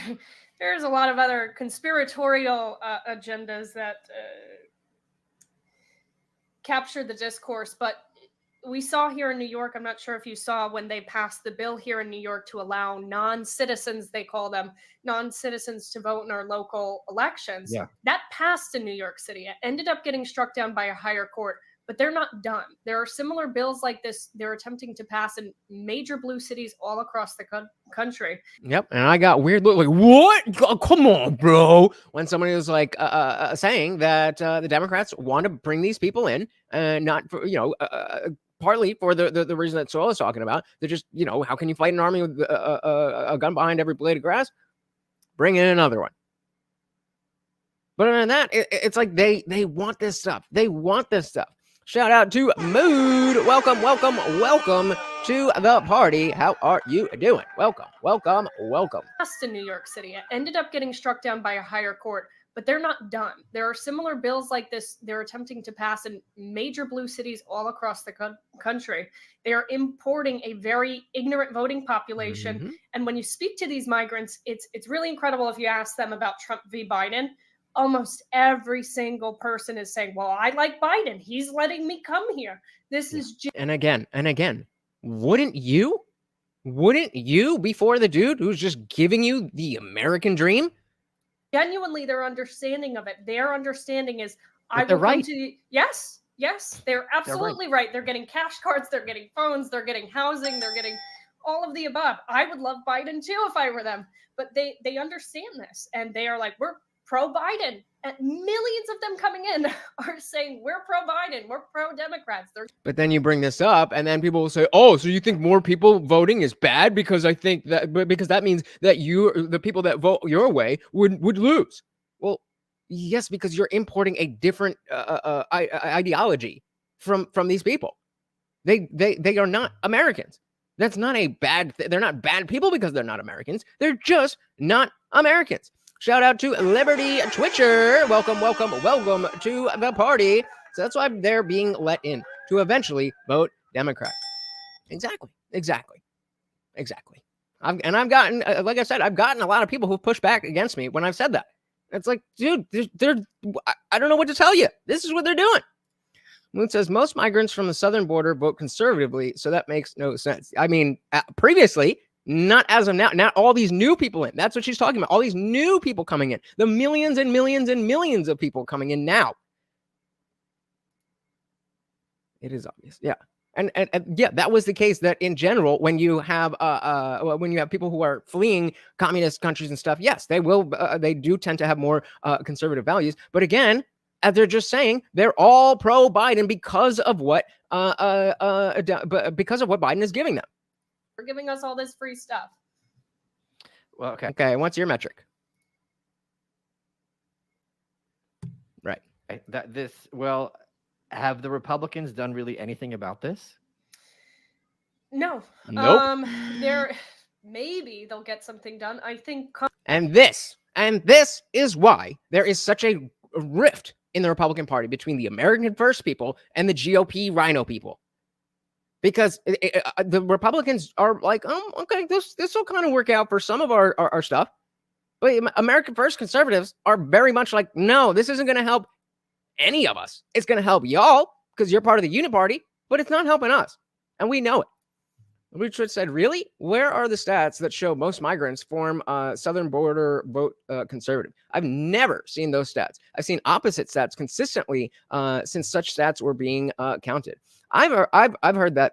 there's a lot of other conspiratorial agendas that capture the discourse, but we saw here in New York, I'm not sure if you saw when they passed the bill here in New York to allow non-citizens, they call them non-citizens, to vote in our local elections. Yeah. That passed in New York City. It ended up getting struck down by a higher court, but they're not done. There are similar bills like this they're attempting to pass in major blue cities all across the country. Yep, and I got weird look like, what? Oh, come on, bro. When somebody was like saying that the Democrats want to bring these people in, not for partly for the reason that Soil is talking about. They're just, how can you fight an army with a gun behind every blade of grass? Bring in another one. But other than that, it's like they want this stuff. They want this stuff. Shout out to Mood. Welcome to the party. How are you doing? Welcome. Passed in New York City. It ended up getting struck down by a higher court, but they're not done. There are similar bills like this they're attempting to pass in major blue cities all across the country. They are importing a very ignorant voting population. And when you speak to these migrants, it's really incredible if you ask them about Trump v. Biden. Almost every single person is saying, well, I like Biden. He's letting me come here. This is just... And again, wouldn't you be for the dude who's just giving you the American dream? Genuinely, their understanding of it. Their understanding is, I will they're come right. to... Yes, they're absolutely right. They're getting cash cards. They're getting phones. They're getting housing. They're getting all of the above. I would love Biden too if I were them. But they understand this. And they are like, we're pro-Biden, and millions of them coming in are saying we're pro-Biden, we're pro-Democrats. But then you bring this up, and then people will say, "Oh, so you think more people voting is bad because that means that the people that vote your way would lose." Well, yes, because you're importing a different ideology from these people. They are not Americans. That's not a bad. They're not bad people because they're not Americans. They're just not Americans. Shout out to Liberty Twitcher. Welcome to the party. So that's why they're being let in to eventually vote Democrat. Exactly. I've gotten, like I said, I've gotten a lot of people who push back against me when I've said that. It's like, dude, I don't know what to tell you. This is what they're doing. Moon says most migrants from the southern border vote conservatively, so that makes no sense. I mean, previously, not as of now. Not all these new people in. That's what she's talking about. All these new people coming in. The millions and millions and millions of people coming in now. It is obvious. Yeah. And yeah, that was the case that in general, when you have people who are fleeing communist countries and stuff, yes, they do tend to have more conservative values. But again, as they're just saying, they're all pro Biden because of what Biden is giving them. For giving us all this free stuff. Well, okay. What's your metric? Right. Well, have the Republicans done really anything about this? No. Nope. There maybe they'll get something done. I think And this is why there is such a rift in the Republican Party between the American First people and the GOP Rhino people. Because the Republicans are like, oh, okay, this will kind of work out for some of our stuff. But American First conservatives are very much like, no, this isn't going to help any of us. It's going to help y'all because you're part of the Unit Party, but it's not helping us. And we know it. Richard said, really? Where are the stats that show most migrants form southern border vote conservative? I've never seen those stats. I've seen opposite stats consistently since such stats were being counted. I've heard that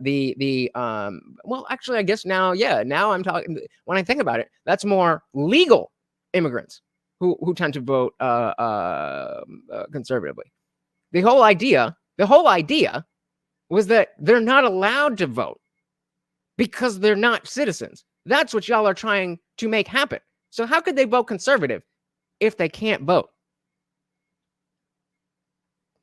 well, actually, I guess now I'm talking. When I think about it, that's more legal immigrants who tend to vote conservatively. The whole idea was that they're not allowed to vote because they're not citizens. That's what y'all are trying to make happen. So how could they vote conservative if they can't vote?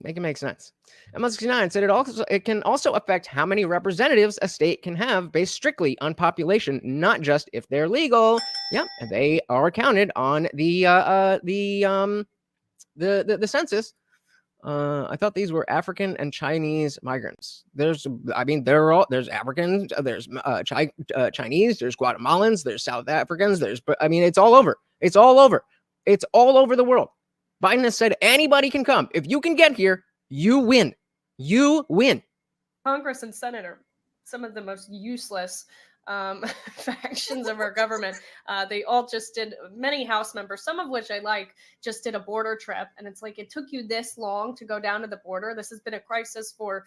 Make it make sense. M69 said it can also affect how many representatives a state can have based strictly on population, not just if they're legal. Yep, and they are counted on the census. I thought these were African and Chinese migrants. There's Africans, there's Chinese, there's Guatemalans, there's South Africans, it's all over. It's all over. It's all over the world. Biden has said anybody can come. If you can get here, you win. You win. Congress and Senate are some of the most useless factions of our government. They all just did, many House members, some of which I like, just did a border trip. And it's like, it took you this long to go down to the border. This has been a crisis for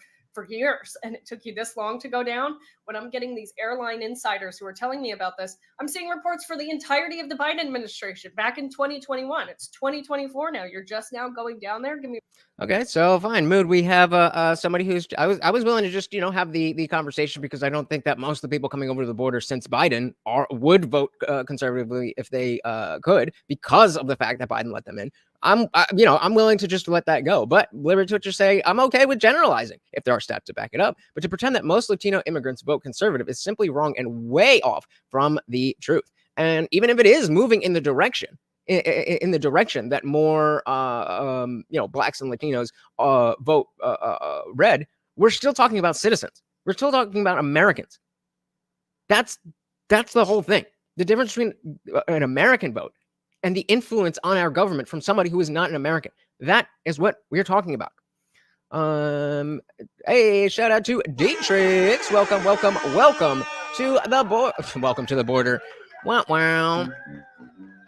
years, and it took you this long to go down. When I'm getting these airline insiders who are telling me about this, I'm seeing reports for the entirety of the Biden administration back in 2021. It's 2024 now. You're just now going down there. Give me. Okay, so fine, Mood. We have somebody who's I was willing to just have the conversation because I don't think that most of the people coming over to the border since Biden would vote conservatively if they could, because of the fact that Biden let them in. I'm willing to just let that go. But Liberty Twitchers say I'm okay with generalizing if there are stats to back it up. But to pretend that most Latino immigrants vote conservative is simply wrong and way off from the truth. And even if it is moving in the direction that more blacks and Latinos vote red, we're still talking about citizens. We're still talking about Americans. That's the whole thing. The difference between an American vote and the influence on our government from somebody who is not an American. That is what we're talking about. Hey, shout out to Dietrich. Welcome to the border. Welcome to the border. Wow.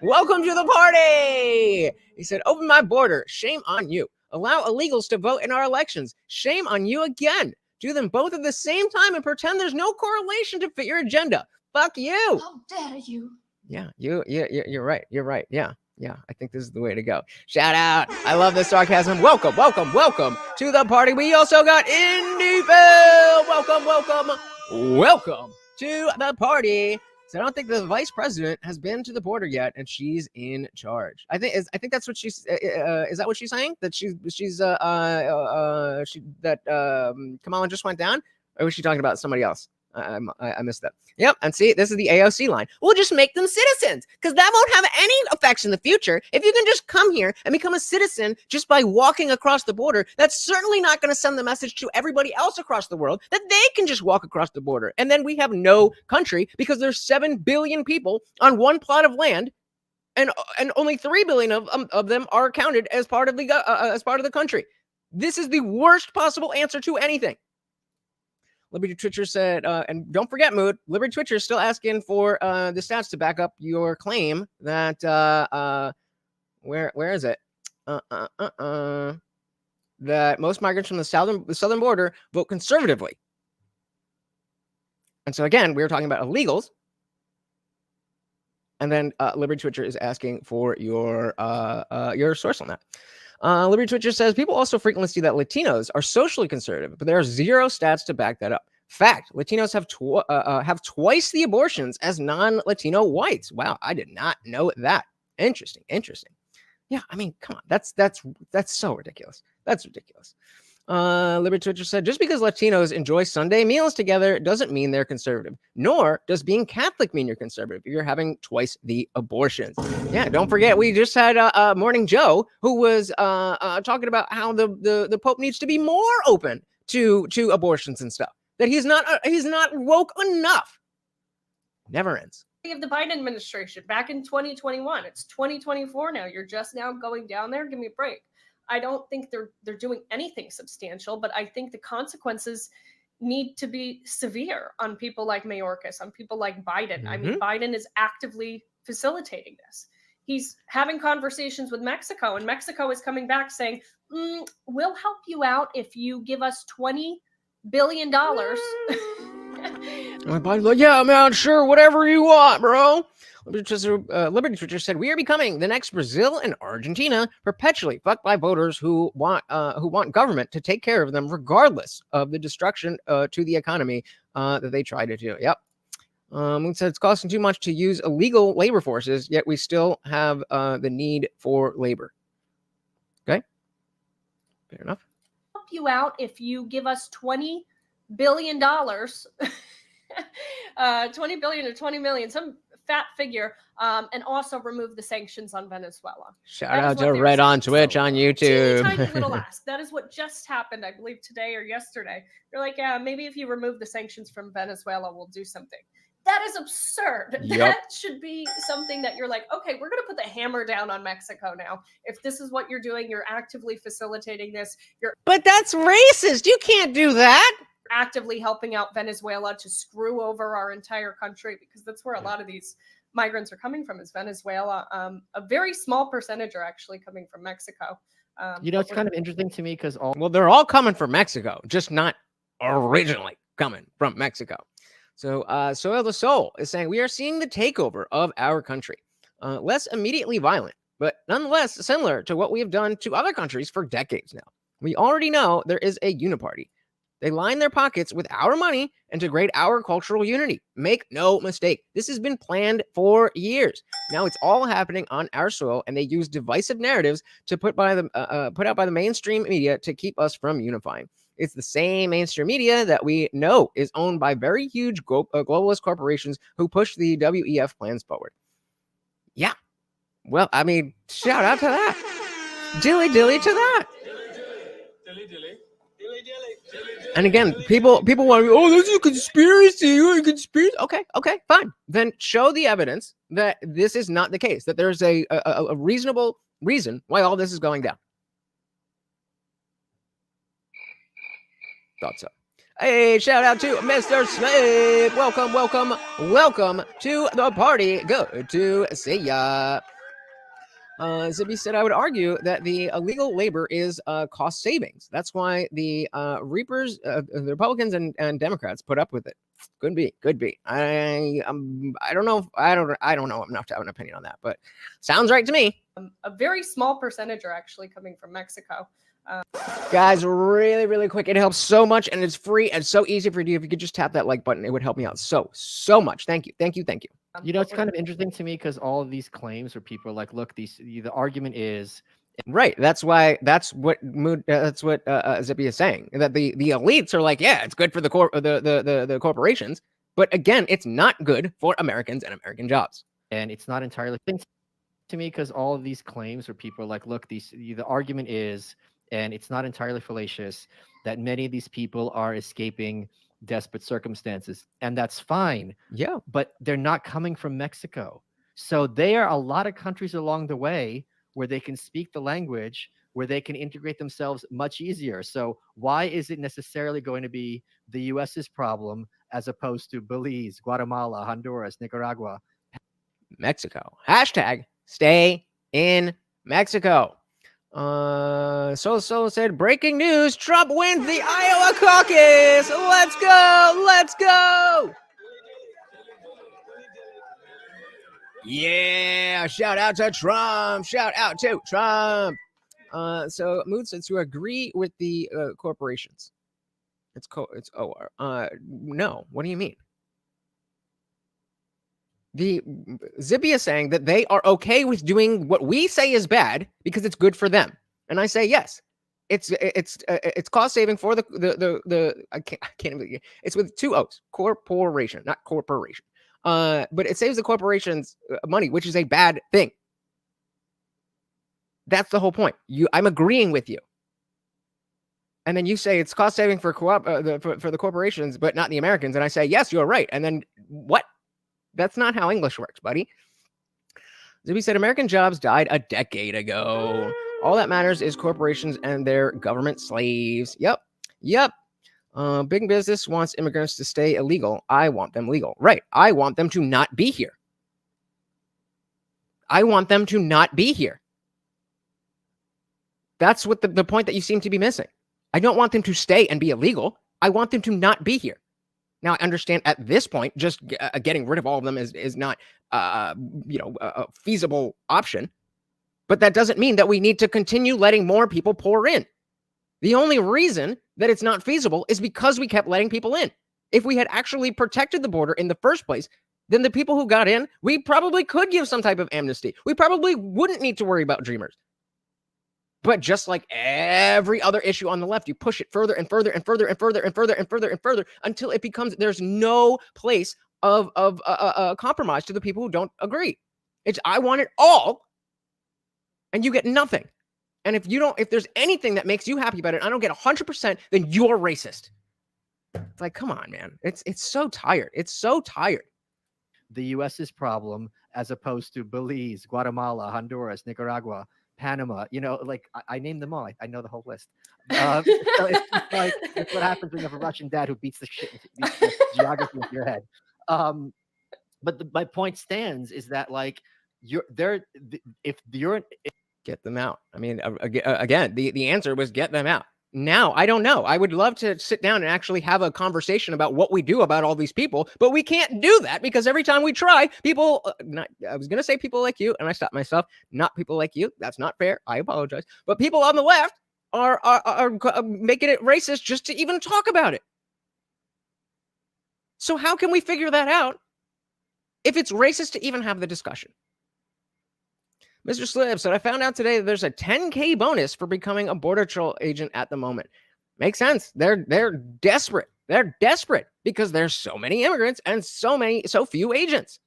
Welcome to the party. He said, open my border. Shame on you. Allow illegals to vote in our elections. Shame on you again. Do them both at the same time and pretend there's no correlation to fit your agenda. Fuck you. How dare you? Yeah, you're right. You're right. Yeah. I think this is the way to go. Shout out. I love this sarcasm. Welcome to the party. We also got Indyville. Welcome to the party. So I don't think the vice president has been to the border yet, and she's in charge. I think that's what she's. Is that what she's saying? That Kamala just went down, or was she talking about somebody else? I missed that. Yep, and see, this is the AOC line. We'll just make them citizens, because that won't have any effects in the future. If you can just come here and become a citizen just by walking across the border, that's certainly not going to send the message to everybody else across the world that they can just walk across the border. And then we have no country because there's 7 billion people on one plot of land, and only 3 billion of them are counted as part of the country. This is the worst possible answer to anything. Liberty Twitcher said, and don't forget, Mood, Liberty Twitcher is still asking for the stats to back up your claim that, where is it? That most migrants from the southern border vote conservatively. And so again, we were talking about illegals. And then Liberty Twitcher is asking for your source on that. Liberty Twitcher says, people also frequently see that Latinos are socially conservative, but there are zero stats to back that up. Fact, Latinos have twice the abortions as non-Latino whites. Wow, I did not know that. Interesting. Yeah, I mean, come on. That's so ridiculous. That's ridiculous. Liberty Twitcher said, just because Latinos enjoy Sunday meals together doesn't mean they're conservative, nor does being Catholic mean you're conservative if you're having twice the abortions. Yeah, don't forget, we just had Morning Joe, who was talking about how the Pope needs to be more open to abortions and stuff. That he's not woke enough. Never ends. Of the Biden administration back in 2021. It's 2024 now. You're just now going down there. Give me a break. I don't think they're doing anything substantial, but I think the consequences need to be severe on people like Mayorkas, on people like Biden. I mean, Biden is actively facilitating this. He's having conversations with Mexico, and Mexico is coming back saying, we'll help you out if you give us $20 billion. Biden's like, yeah, man, sure, whatever you want, bro. Liberty Twitcher said, we are becoming the next Brazil and Argentina, perpetually fucked by voters who want government to take care of them regardless of the destruction to the economy that they try to do. Yep. It said it's costing too much to use illegal labor forces, yet we still have the need for labor. Okay. Fair enough. Help you out if you give us $20 billion, 20 billion or 20 million, some fat figure, and also remove the sanctions on Venezuela. Shout out to Red on Twitch, on YouTube. Tiny little ask. That is what just happened, I believe, today or yesterday. They're like, yeah, maybe if you remove the sanctions from Venezuela, we'll do something. That is absurd. Yep. That should be something that you're like, okay, we're going to put the hammer down on Mexico now. If this is what you're doing, you're actively facilitating this. But that's racist. You can't do that. Actively helping out Venezuela to screw over our entire country, because that's where a lot of these migrants are coming from, is Venezuela. A very small percentage are actually coming from Mexico. It's kind of interesting to me because they're all coming from Mexico, just not originally coming from Mexico. So Soil the Soul is saying, we are seeing the takeover of our country. Less immediately violent, but nonetheless similar to what we have done to other countries for decades now. We already know there is a uniparty. They line their pockets with our money and degrade our cultural unity. Make no mistake, this has been planned for years. Now it's all happening on our soil, and they use divisive narratives to put out by the mainstream media to keep us from unifying. It's the same mainstream media that we know is owned by very huge globalist corporations who push the WEF plans forward. Yeah. Well, I mean, shout out to that. Dilly dilly to that. Dilly dilly. And again, people want to, oh, this is a conspiracy. Okay, fine. Then show the evidence that this is not the case, that there's a reasonable reason why all this is going down. Thought so. Hey, shout out to Mr. Snape. Welcome to the party. Good to see ya. Zippy said, I would argue that the illegal labor is cost savings. That's why the Reapers, the Republicans and Democrats put up with it. Could be. I don't know. I don't know enough to have an opinion on that, but sounds right to me. A very small percentage are actually coming from Mexico. Guys, really quick. It helps so much, and it's free and so easy for you. If you could just tap that like button, it would help me out so much. Thank you. It's kind of interesting to me because all of these claims where people are like, look, the argument is right. That's what Zippy is saying, that the elites are like, yeah, it's good for the corporations, but again, it's not good for Americans and American jobs. And it's not entirely to me because all of these claims where people are like, look, the argument is, and it's not entirely fallacious, that many of these people are escaping desperate circumstances, and that's fine. Yeah, but they're not coming from Mexico. So there are a lot of countries along the way where they can speak the language, where they can integrate themselves much easier. So why is it necessarily going to be the US's problem as opposed to Belize, Guatemala, Honduras, Nicaragua? Mexico. Hashtag stay in Mexico. Solo said, breaking news, Trump wins the Iowa caucus. Let's go. Yeah, shout out to Trump. So Mood said to agree with the corporations. It's OR. No, what do you mean? The Zippy is saying that they are okay with doing what we say is bad because it's good for them. And I say, yes, It's cost saving for the I can't even, it's with 2 O's, corporation, not corporation. But it saves the corporations money, which is a bad thing. That's the whole point. I'm agreeing with you. And then you say it's cost saving for for the corporations, but not the Americans. And I say, yes, you're right. And then what? That's not how English works, buddy. Zuby said American jobs died a decade ago. All that matters is corporations and their government slaves. Yep. Big business wants immigrants to stay illegal. I want them legal. Right. I want them to not be here. That's what the point that you seem to be missing. I don't want them to stay and be illegal. I want them to not be here. Now, I understand at this point, just getting rid of all of them is not, a feasible option. But that doesn't mean that we need to continue letting more people pour in. The only reason that it's not feasible is because we kept letting people in. If we had actually protected the border in the first place, then the people who got in, we probably could give some type of amnesty. We probably wouldn't need to worry about dreamers. But just like every other issue on the left, you push it further and further and further and further and further and further and further until it becomes there's no place of compromise to the people who don't agree. It's I want it all, and you get nothing. And if there's anything that makes you happy about it, I don't get 100%, then you're racist. It's like, come on, man. It's so tired. It's so tired. The U.S.'s problem, as opposed to Belize, Guatemala, Honduras, Nicaragua, Panama, I named them all. I know the whole list. So it's just like it's what happens when you have a Russian dad who beats the shit into geography into your head. But my point stands is that Get them out. I mean, again, the answer was get them out. Now, I don't know. I would love to sit down and actually have a conversation about what we do about all these people, but we can't do that because every time we try, people, I was going to say people like you, and I stopped myself, not people like you. That's not fair. I apologize. But people on the left are making it racist just to even talk about it. So how can we figure that out if it's racist to even have the discussion? Mr. Slib said, I found out today that there's a 10K bonus for becoming a Border Patrol agent at the moment. Makes sense. They're desperate. They're desperate because there's so many immigrants and so few agents.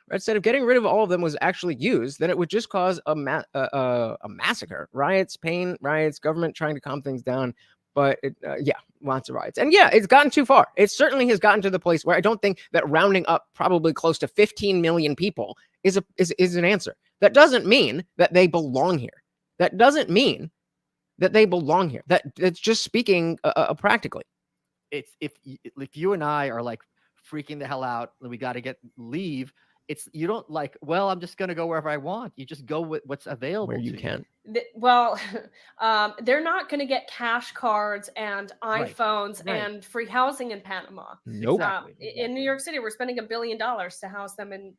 Red said, if getting rid of all of them was actually used, then it would just cause a massacre. Riots, pain, riots, government trying to calm things down. But lots of riots. And yeah, it's gotten too far. It certainly has gotten to the place where I don't think that rounding up probably close to 15 million people is an answer. That doesn't mean that they belong here. That's just speaking practically. It's if you and I are like freaking the hell out, we got to leave. You don't I'm just going to go wherever I want. You just go with what's available. Where you can. Well, they're not going to get cash cards and iPhones and free housing in Panama. Nope. In New York City, we're spending $1 billion to house them in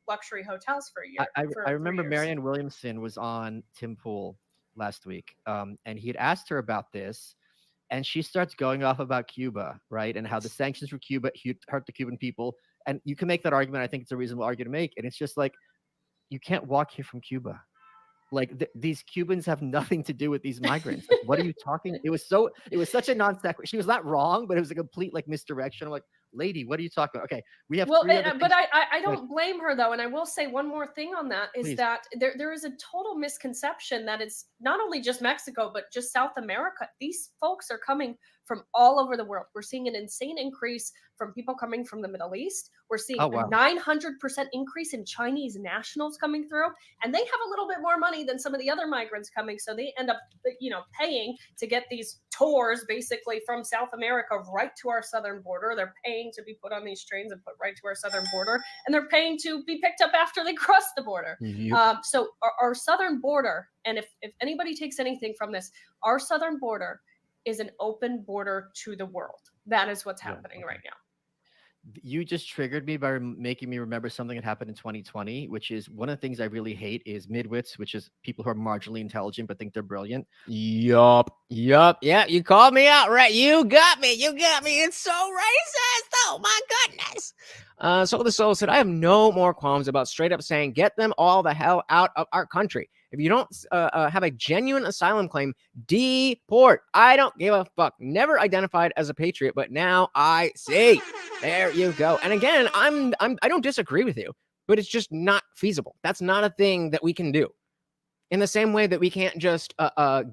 luxury hotels for a year. I remember Marianne Williamson was on Tim Pool last week, and he had asked her about this, and she starts going off about Cuba, right, and how the sanctions for Cuba hurt the Cuban people. And you can make that argument. I think it's a reasonable argument to make. And it's just like, you can't walk here from Cuba. These Cubans have nothing to do with these migrants. What are you talking? It was such a non sequitur. She was not wrong, but it was a complete misdirection. I'm like, lady, what are you talking about? Okay, we have. But I don't blame her though, and I will say one more thing on that is that there is a total misconception that it's not only just Mexico but just South America. These folks are coming from all over the world. We're seeing an insane increase from people coming from the Middle East. We're seeing a 900% increase in Chinese nationals coming through, and they have a little bit more money than some of the other migrants coming. So they end up, paying to get these tours basically from South America right to our southern border. They're paying to be put on these trains and put right to our southern border, and they're paying to be picked up after they cross the border. Yep. So our southern border, and if anybody takes anything from this, our southern border is an open border to the world. That is what's happening right now. You just triggered me by making me remember something that happened in 2020, which is one of the things I really hate is midwits, which is people who are marginally intelligent but think they're brilliant. Yup. Yeah, you called me out, right? You got me. It's so racist. Oh my goodness. Soul of the Soul said, I have no more qualms about straight up saying, get them all the hell out of our country. If you don't have a genuine asylum claim, deport. I don't give a fuck. Never identified as a patriot, but now I see. There you go. And again, I don't disagree with you, but it's just not feasible. That's not a thing that we can do. In the same way that we can't just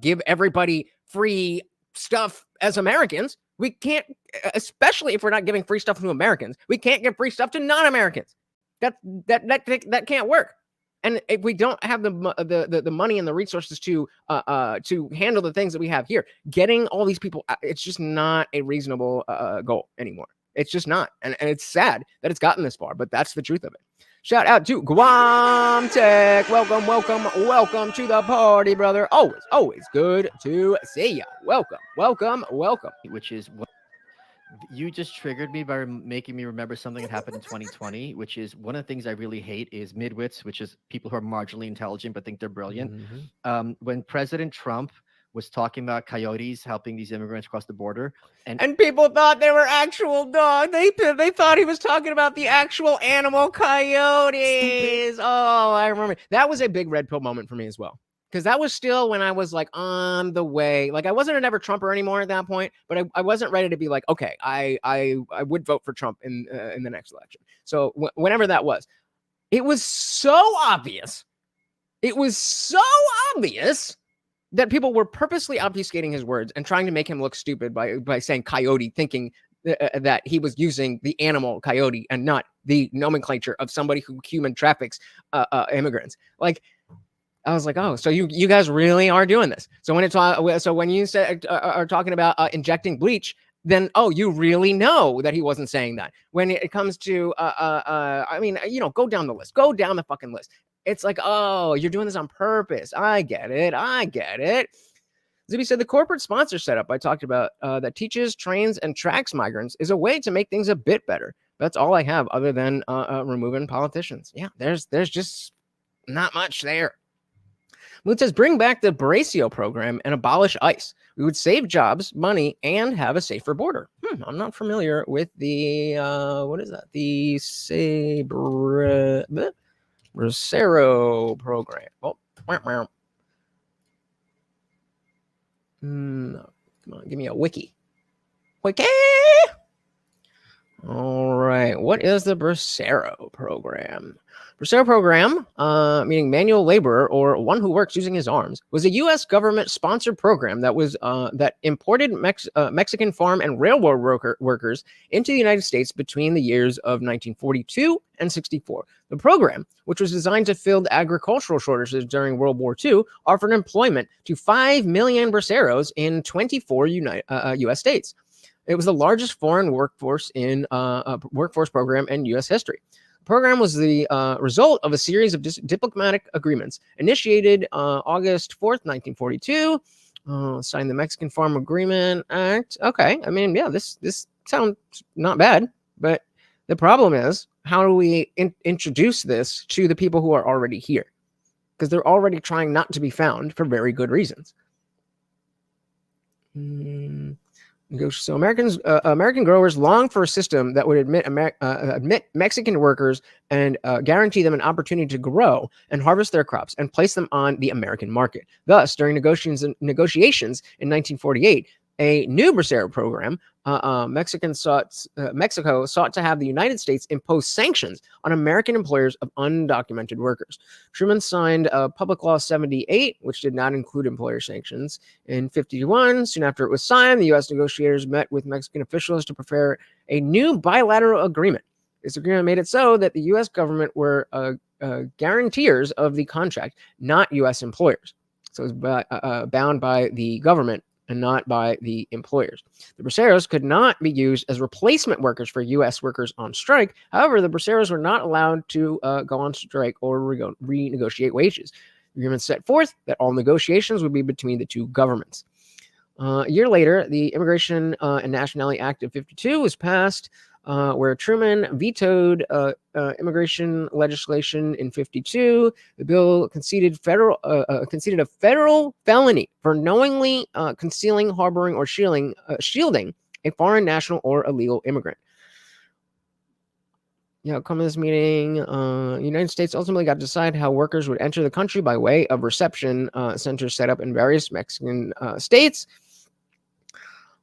give everybody free stuff as Americans, we can't, especially if we're not giving free stuff to Americans, we can't give free stuff to non-Americans. That can't work. And if we don't have the money and the resources to handle the things that we have here, getting all these people, it's just not a reasonable goal anymore. It's just not. And it's sad that it's gotten this far, but that's the truth of it. Shout out to Guam Tech. Welcome, welcome, welcome to the party, brother. Always good to see ya. Welcome, welcome, welcome. Which is what you just triggered me by making me remember something that happened in 2020, which is one of the things I really hate is midwits, which is people who are marginally intelligent but think they're brilliant. When President Trump was talking about coyotes helping these immigrants cross the border, and people thought they were actual dogs. They thought he was talking about the actual animal coyotes. Oh, I remember. That was a big red pill moment for me as well. Because that was still when I was like on the way. Like I wasn't a never Trumper anymore at that point, but I wasn't ready to be like, okay, I would vote for Trump in the next election. So whenever that was, it was so obvious. It was so obvious that people were purposely obfuscating his words and trying to make him look stupid by saying coyote, thinking that he was using the animal coyote and not the nomenclature of somebody who human traffics immigrants. Like, I was like, oh, so you guys really are doing this. So when you are talking about injecting bleach, then you really know that he wasn't saying that. When it comes to I mean, go down the list, go down the fucking list. It's like, oh, you're doing this on purpose. I get it. Zuby said the corporate sponsor setup I talked about that teaches, trains, and tracks migrants is a way to make things a bit better. That's all I have other than removing politicians. Yeah, there's just not much there. Moon says, bring back the Bracio program and abolish ICE. We would save jobs, money, and have a safer border. I'm not familiar with the, what is that? The Bracero program. Oh, no. Come on, give me a wiki. Wiki! All right. What is the Bracero program? Bracero program, meaning manual laborer or one who works using his arms, was a U.S. government-sponsored program that was that imported Mexican farm and railroad workers into the United States between the years of 1942 and 64. The program, which was designed to fill agricultural shortages during World War II, offered employment to 5 million braceros in 24 U.S. states. It was the largest foreign workforce program in U.S. history. The program was the result of a series of diplomatic agreements initiated August 4th, 1942. Signed the Mexican Farm Agreement Act. Okay, I mean, yeah, this sounds not bad, but the problem is, how do we introduce this to the people who are already here? Because they're already trying not to be found for very good reasons. So American growers long for a system that would admit Mexican workers and guarantee them an opportunity to grow and harvest their crops and place them on the American market. Thus, during negotiations in 1948, a new Bracero program, Mexico sought to have the United States impose sanctions on American employers of undocumented workers. Truman signed Public Law 78, which did not include employer sanctions. In 51, soon after it was signed, the U.S. negotiators met with Mexican officials to prepare a new bilateral agreement. This agreement made it so that the U.S. government were guarantors of the contract, not U.S. employers. So it was bound by the government and not by the employers. The braceros could not be used as replacement workers for U.S. workers on strike. However, the braceros were not allowed to go on strike or renegotiate wages. The agreement set forth that all negotiations would be between the two governments. A year later, the Immigration and Nationality Act of 52 was passed, where Truman vetoed immigration legislation in 52. The bill conceded a federal felony for knowingly concealing, harboring, or shielding a foreign national or illegal immigrant. Come to this meeting. United States ultimately got to decide how workers would enter the country by way of reception centers set up in various Mexican states.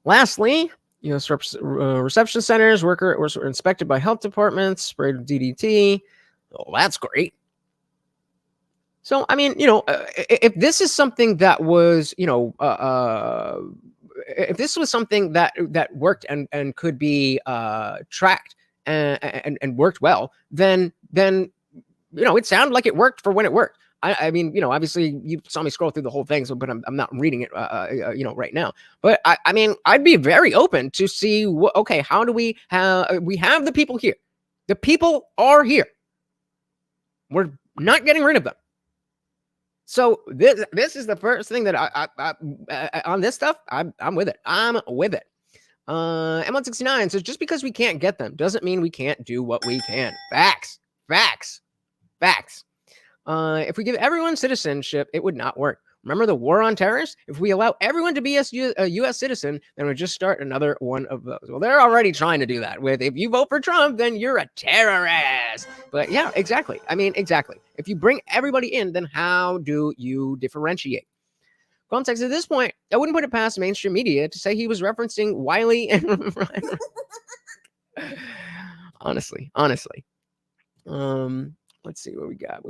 Lastly, reception centers workers were inspected by health departments, sprayed with DDT. Oh, that's great. So, I mean, if this is something that was, if this was something that worked and could be tracked and worked well, then it sounded like it worked for when it worked. I mean, obviously you saw me scroll through the whole thing, so but I'm not reading it, right now. But I mean, I'd be very open to see okay, how do we have the people here? The people are here. We're not getting rid of them. So this is the first thing that I on this stuff. I'm with it. I'm with it. M169 says just because we can't get them doesn't mean we can't do what we can. Facts. If we give everyone citizenship, it would not work. Remember the war on terrorists? If we allow everyone to be a U.S. citizen, then we'll just start another one of those. Well, they're already trying to do that with, if you vote for Trump, then you're a terrorist. But yeah, exactly. I mean, exactly. If you bring everybody in, then how do you differentiate? Context at this point, I wouldn't put it past mainstream media to say he was referencing Wiley and honestly. Let's see what we got.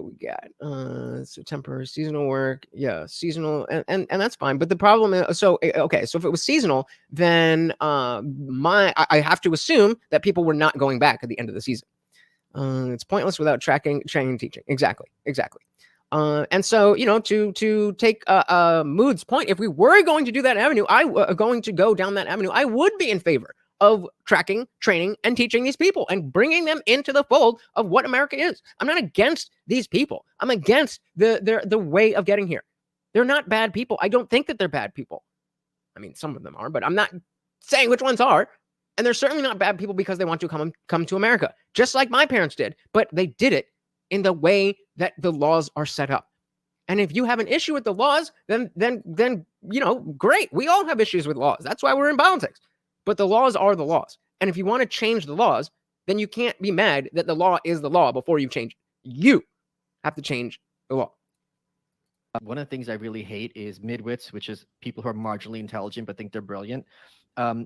So temporary seasonal work. Yeah, seasonal and that's fine. But the problem is, so okay, so if it was seasonal, then I have to assume that people were not going back at the end of the season. It's pointless without tracking, training, and teaching. Exactly. And so, to take Mood's point, if we were going to do that avenue, going to go down that avenue, I would be in favor of tracking, training, and teaching these people and bringing them into the fold of what America is. I'm not against these people. I'm against the way of getting here. They're not bad people. I don't think that they're bad people. I mean, some of them are, but I'm not saying which ones are. And they're certainly not bad people because they want to come to America, just like my parents did. But they did it in the way that the laws are set up. And if you have an issue with the laws, then great. We all have issues with laws. That's why we're in politics. But the laws are the laws. And if you want to change the laws, then you can't be mad that the law is the law before you change it. You have to change the law. One of the things I really hate is midwits, which is people who are marginally intelligent but think they're brilliant.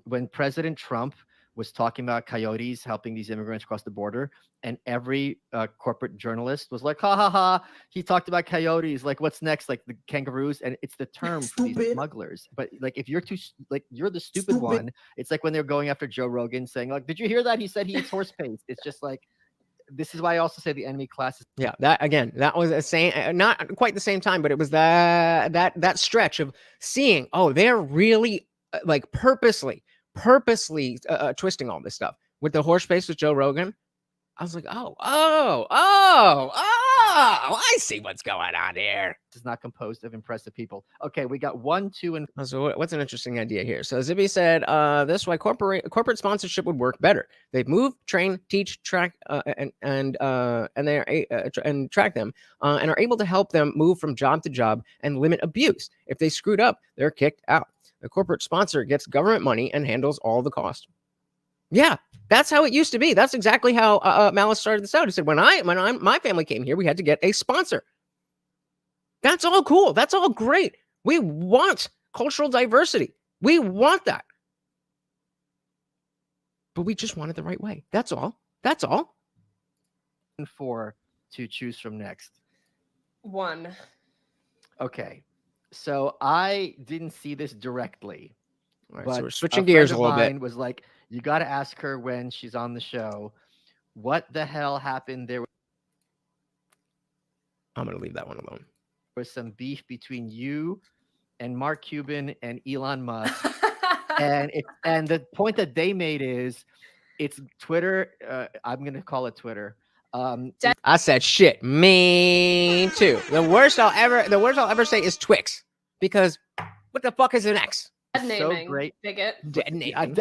When President Trump was talking about coyotes helping these immigrants cross the border, and every corporate journalist was like, ha ha ha, he talked about coyotes, like what's next, like the kangaroos, and it's the term for these smugglers. But like, if you're you're the stupid one. It's like when they're going after Joe Rogan saying like, did you hear that? He said he eats horse paste. It's just like, this is why I also say the enemy class is. Yeah, that was a same, not quite the same time, but it was that stretch of seeing, oh, they're really like purposely twisting all this stuff with the horse paste with Joe Rogan. I was like, oh, I see what's going on here. This is not composed of impressive people. Okay, we got 1, 2, and. So what's an interesting idea here? So Zibby said, this is why corporate sponsorship would work better. They move, train, teach, track, and track them, and are able to help them move from job to job and limit abuse. If they screwed up, they're kicked out. The corporate sponsor gets government money and handles all the cost. Yeah, that's how it used to be. That's exactly how Malice started this out. He said, when my family came here, we had to get a sponsor. That's all cool. That's all great. We want cultural diversity. We want that. But we just want it the right way. That's all. 4 to choose from next. 1. Okay. So I didn't see this directly. All right, but so we're switching gears a little bit. Was like, you got to ask her when she's on the show, what the hell happened? There I'm going to leave that one alone. was some beef between you and Mark Cuban and Elon Musk. and the point that they made is it's Twitter. I'm going to call it Twitter. I said shit. Me too. The worst I'll ever say is Twix, because what the fuck is an X? Dead naming, so great. Bigot. Dead naming.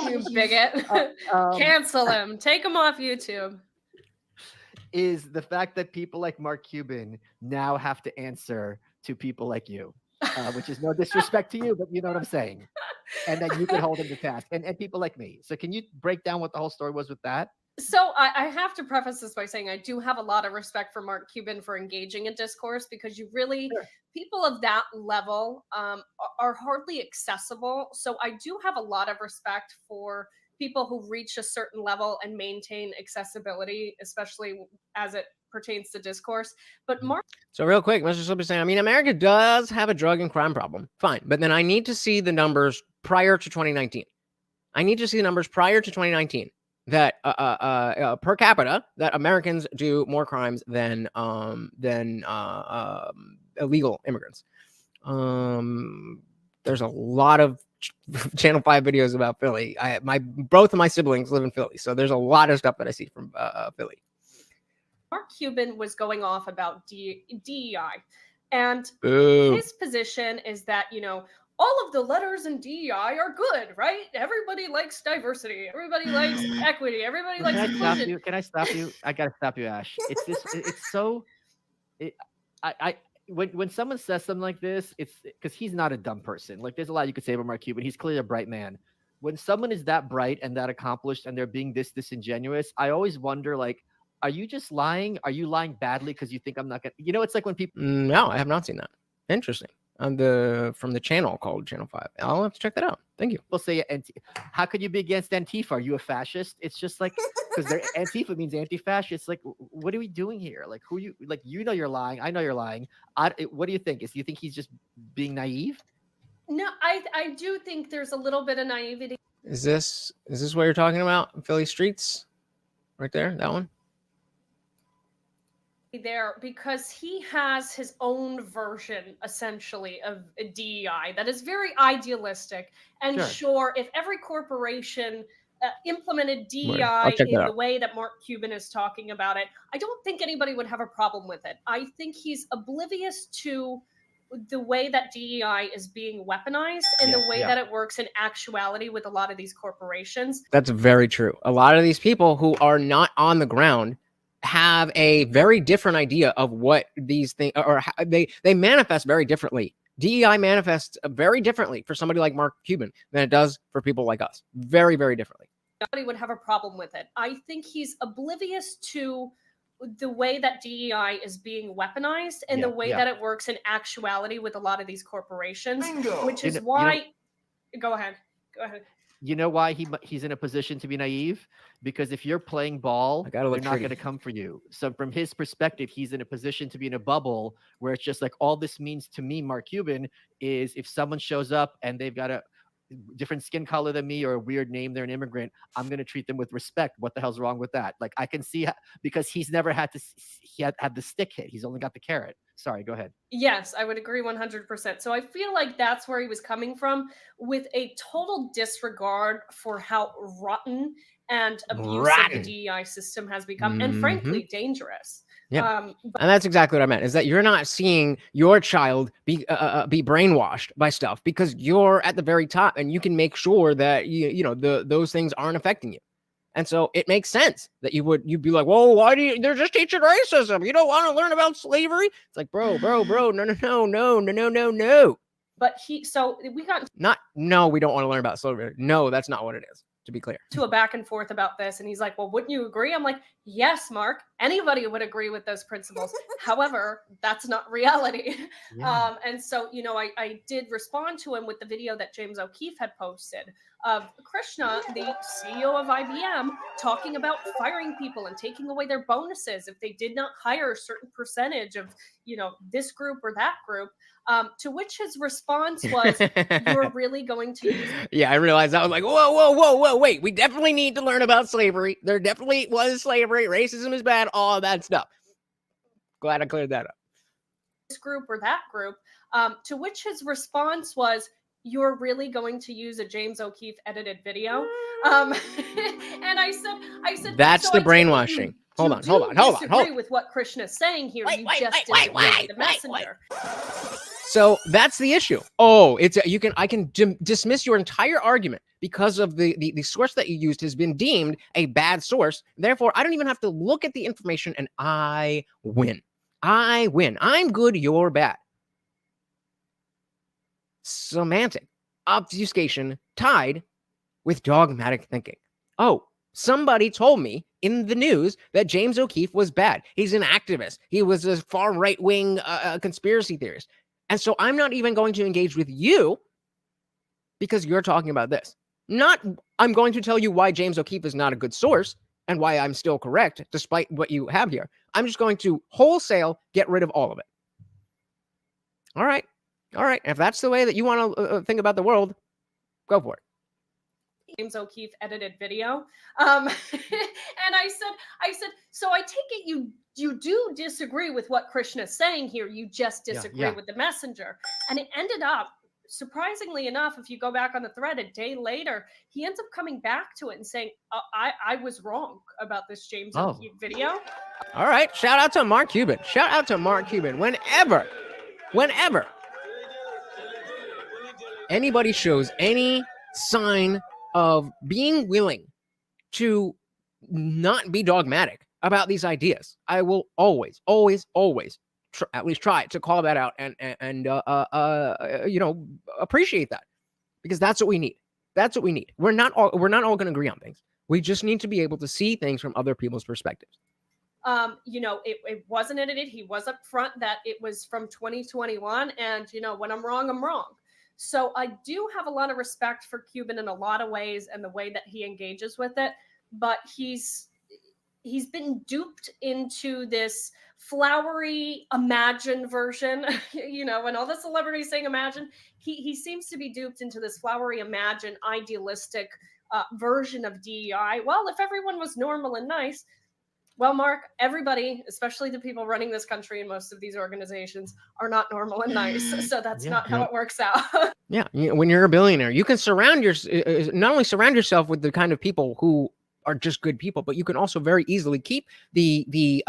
You bigot. Cancel him. Take him off YouTube. Is the fact that people like Mark Cuban now have to answer to people like you, which is no disrespect to you, but you know what I'm saying. And that you can hold them to task, and people like me. So can you break down what the whole story was with that? So I have to preface this by saying I do have a lot of respect for Mark Cuban for engaging in discourse, because you really, Sure. people of that level are hardly accessible. So I do have a lot of respect for people who reach a certain level and maintain accessibility, especially as it pertains to discourse. But Mark So real quick, Mr. Slippy saying, I mean, America does have a drug and crime problem. Fine. But then I need to see the numbers prior to 2019. I need to see the numbers prior to 2019 that per capita that Americans do more crimes than illegal immigrants. There's a lot of Channel 5 videos about Philly. Both of my siblings live in Philly, so there's a lot of stuff that I see from Philly. Mark Cuban was going off about DEI, and Boo. his position is that, all of the letters in DEI are good, right? Everybody likes diversity. Everybody likes equity. Everybody likes Can I stop inclusion. you? Can I stop you? I gotta stop you, Ash. It's this. It's so. When someone says something like this, it's because he's not a dumb person. Like, there's a lot you could say about Mark Cuban. He's clearly a bright man. When someone is that bright and that accomplished and they're being this disingenuous, I always wonder, like, are you just lying? Are you lying badly because you think I'm not gonna? It's like when people. No, I have not seen that. Interesting. From the channel called Channel 5. I'll have to check that out. Thank you. People say, how could you be against Antifa? Are you a fascist? It's just like, because Antifa means anti-fascist. Like, what are we doing here? Like, who you like? You're lying. I know you're lying. What do you think? Do you think he's just being naive? No, I do think there's a little bit of naivety. Is this what you're talking about? Philly streets, right there. That one. There, because he has his own version essentially of a DEI that is very idealistic. And sure, if every corporation implemented DEI in the way that Mark Cuban is talking about it, I don't think anybody would have a problem with it. I think he's oblivious to the way that DEI is being weaponized and the way that it works in actuality with a lot of these corporations. That's very true. A lot of these people who are not on the ground have a very different idea of what these things or they manifest very differently. DEI manifests very differently for somebody like Mark Cuban than it does for people like us. Very, very differently. Nobody would have a problem with it. I think he's oblivious to the way that DEI is being weaponized and the way that it works in actuality with a lot of these corporations, which is why. Go ahead. You know why he's in a position to be naive? Because if you're playing ball, they're not going to come for you. So from his perspective, he's in a position to be in a bubble where it's just like, all this means to me, Mark Cuban, is if someone shows up and they've got a different skin color than me or a weird name, they're an immigrant, I'm going to treat them with respect. What the hell's wrong with that? Like, I can see because he's never had the stick hit. He's only got the carrot. Sorry, go ahead. Yes, I would agree 100%. So I feel like that's where he was coming from, with a total disregard for how rotten and abusive the DEI system has become, and frankly, dangerous. Yeah, and that's exactly what I meant, is that you're not seeing your child be brainwashed by stuff because you're at the very top and you can make sure that those things aren't affecting you. And so it makes sense that you'd be like, well, why they're just teaching racism. You don't want to learn about slavery. It's like, bro, no. But we don't want to learn about slavery. No, that's not what it is, to be clear. To a back and forth about this. And he's like, well, wouldn't you agree? I'm like, yes, Mark, anybody would agree with those principles. However, that's not reality. Yeah. And so, I did respond to him with the video that James O'Keefe had posted of Krishna, the CEO of IBM, talking about firing people and taking away their bonuses if they did not hire a certain percentage of, this group or that group. To which his response was, you're really going to use it? Yeah, I realized that. I was like, whoa, wait. We definitely need to learn about slavery. There definitely was slavery. Racism is bad. All that stuff. Glad I cleared that up. This group or that group. To which his response was, you're really going to use a James O'Keefe edited video? And I said, that's the brainwashing. Hold on. Disagree with what Krishna is saying here. You just disagree the messenger. So that's the issue. Oh, I can dismiss your entire argument because of the source that you used has been deemed a bad source. Therefore, I don't even have to look at the information and I win. I'm good, you're bad. Semantic obfuscation tied with dogmatic thinking. Oh, somebody told me in the news that James O'Keefe was bad. He's an activist. He was a far right-wing conspiracy theorist. And so I'm not even going to engage with you because you're talking about this. I'm going to tell you why James O'Keefe is not a good source and why I'm still correct, despite what you have here. I'm just going to wholesale get rid of all of it. All right. If that's the way that you want to think about the world, go for it. James O'Keefe edited video. And I said, so I take it you do disagree with what Krishna is saying here. You just disagree with the messenger. And it ended up, surprisingly enough, if you go back on the thread a day later, he ends up coming back to it and saying, I was wrong about this James O'Keefe video. All right. Shout out to Mark Cuban. Whenever anybody shows any sign of being willing to not be dogmatic about these ideas, I will always at least try to call that out and appreciate that, because that's what we need. We're not all going to agree on things. We just need to be able to see things from other people's perspectives. It wasn't edited. He was up front that it was from 2021. And, when I'm wrong, I'm wrong. So I do have a lot of respect for Cuban in a lot of ways and the way that he engages with it. But he's been duped into this flowery Imagine version, when all the celebrities saying Imagine, he seems to be duped into this flowery Imagine idealistic version of DEI. Well, if everyone was normal and nice, well, Mark, everybody, especially the people running this country and most of these organizations, are not normal and nice. So that's not how it works out. Yeah. When you're a billionaire, you can not only surround yourself with the kind of people who are just good people, but you can also very easily keep the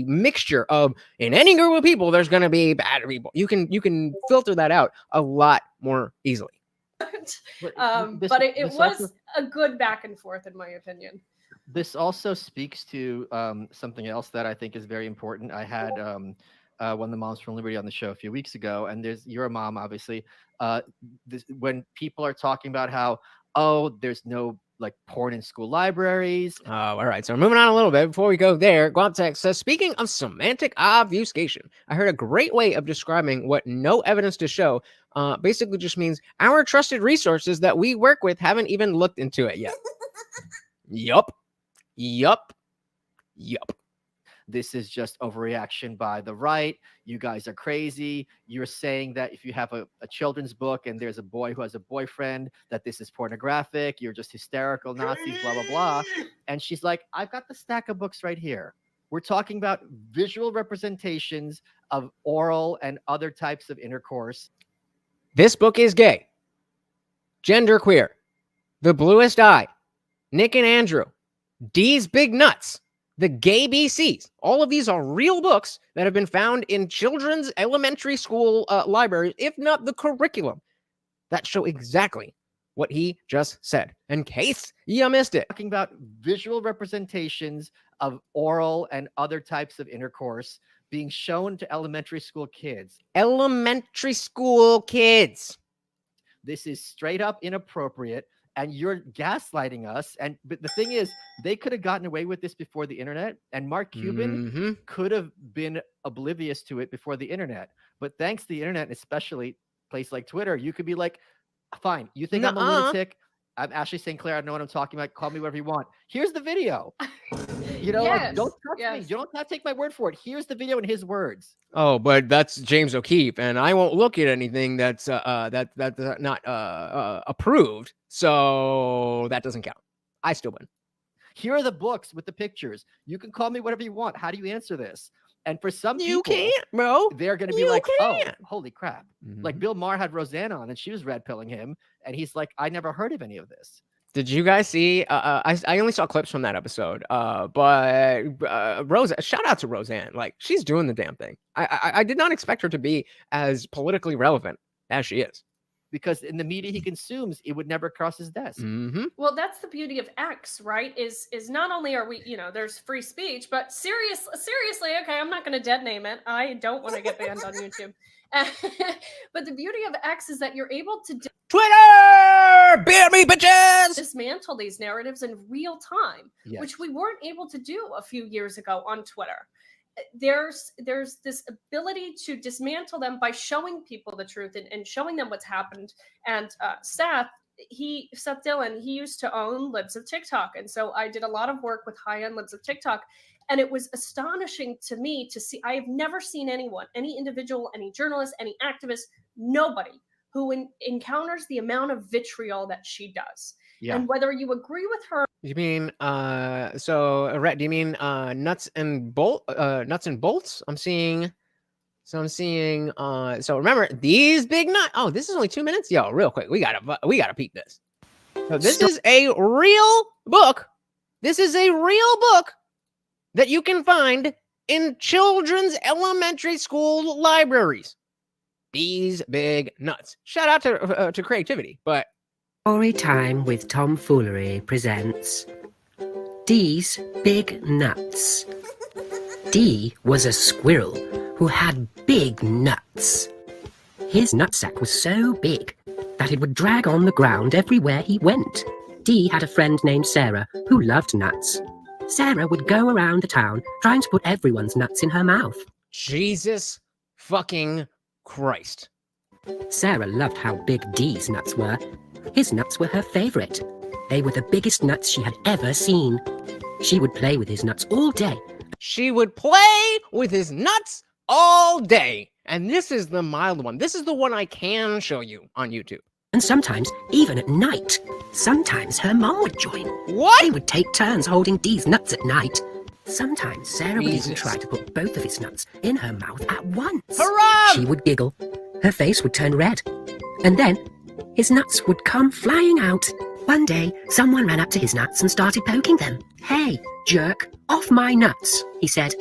mixture of, in any group of people, there's going to be bad people. You can filter that out a lot more easily. But it was a good back and forth, in my opinion. This also speaks to something else that I think is very important. I had one of the moms from Liberty on the show a few weeks ago, and you're a mom, obviously. When people are talking about how, there's no porn in school libraries. All right. So we're moving on a little bit. Before we go there, Guaptex says, speaking of semantic obfuscation, I heard a great way of describing what no evidence to show basically just means our trusted resources that we work with haven't even looked into it yet. Yup. This is just overreaction by the right. You guys are crazy. You're saying that if you have a children's book and there's a boy who has a boyfriend, that this is pornographic. You're just hysterical Nazis, blah, blah, blah. And she's like, I've got the stack of books right here. We're talking about visual representations of oral and other types of intercourse. This book is gay, genderqueer, The Bluest Eye, Nick and Andrew, D's Big Nuts, The Gay BCs. All of these are real books that have been found in children's elementary school libraries, if not the curriculum, that show exactly what he just said, in case you missed it. Talking about visual representations of oral and other types of intercourse being shown to elementary school kids. Elementary school kids. This is straight up inappropriate. And you're gaslighting us. But the thing is, they could have gotten away with this before the internet, and Mark Cuban could have been oblivious to it before the internet. But thanks to the internet, and especially a place like Twitter, you could be like, fine, you think I'm a lunatic? I'm Ashley St. Clair. I know what I'm talking about. Call me whatever you want. Here's the video. Don't touch me. You don't have to take my word for it. Here's the video in his words. Oh, but that's James O'Keefe, and I won't look at anything that's not approved. So that doesn't count. I still win. Here are the books with the pictures. You can call me whatever you want. How do you answer this? And for some people, you can't, bro. They're going to be like, oh, holy crap. Like Bill Maher had Roseanne on, and she was red pilling him, and he's like, I never heard of any of this. Did you guys see? I only saw clips from that episode. But shout out to Roseanne. Like, she's doing the damn thing. I did not expect her to be as politically relevant as she is. because in the media he consumes, it would never cross his desk. Mm-hmm. Well, that's the beauty of X, right? Is not only are we, there's free speech, but seriously, okay, I'm not going to dead name it. I don't want to get banned on YouTube. But the beauty of X is that you're able to Twitter, beat me, bitches. dismantle these narratives in real time, Yes. which we weren't able to do a few years ago on Twitter. There's this ability to dismantle them by showing people the truth and showing them what's happened. And Seth Dillon, he used to own Libs of TikTok. And so I did a lot of work with high-end Libs of TikTok. And it was astonishing to me to see, I have never seen anyone, any individual, any journalist, any activist, nobody who encounters the amount of vitriol that she does. Yeah. And whether you agree with her. You mean Rhett, do you mean nuts and bolts? I'm seeing so remember these big nuts. Oh, this is only 2 minutes. Yo, real quick. We gotta peep this. So this is a real book. This is a real book that you can find in children's elementary school libraries. These big nuts. Shout out to creativity, but Story Time with Tomfoolery presents Dee's Big Nuts. Dee was a squirrel who had big nuts. His nutsack was so big that it would drag on the ground everywhere he went. Dee had a friend named Sarah who loved nuts. Sarah would go around the town trying to put everyone's nuts in her mouth. Jesus fucking Christ. Sarah loved how big Dee's nuts were. His nuts were her favourite. They were the biggest nuts she had ever seen. She would play with his nuts all day. She would play with his nuts all day. And this is the mild one. This is the one I can show you on YouTube. And sometimes, even at night. Sometimes her mum would join. What? They would take turns holding Dee's nuts at night. Sometimes Sarah would even Jesus. try to put both of his nuts in her mouth at once. Hurrah! She would giggle. Her face would turn red. And then his nuts would come flying out. One day, someone ran up to his nuts and started poking them. "Hey, jerk, off my nuts," he said.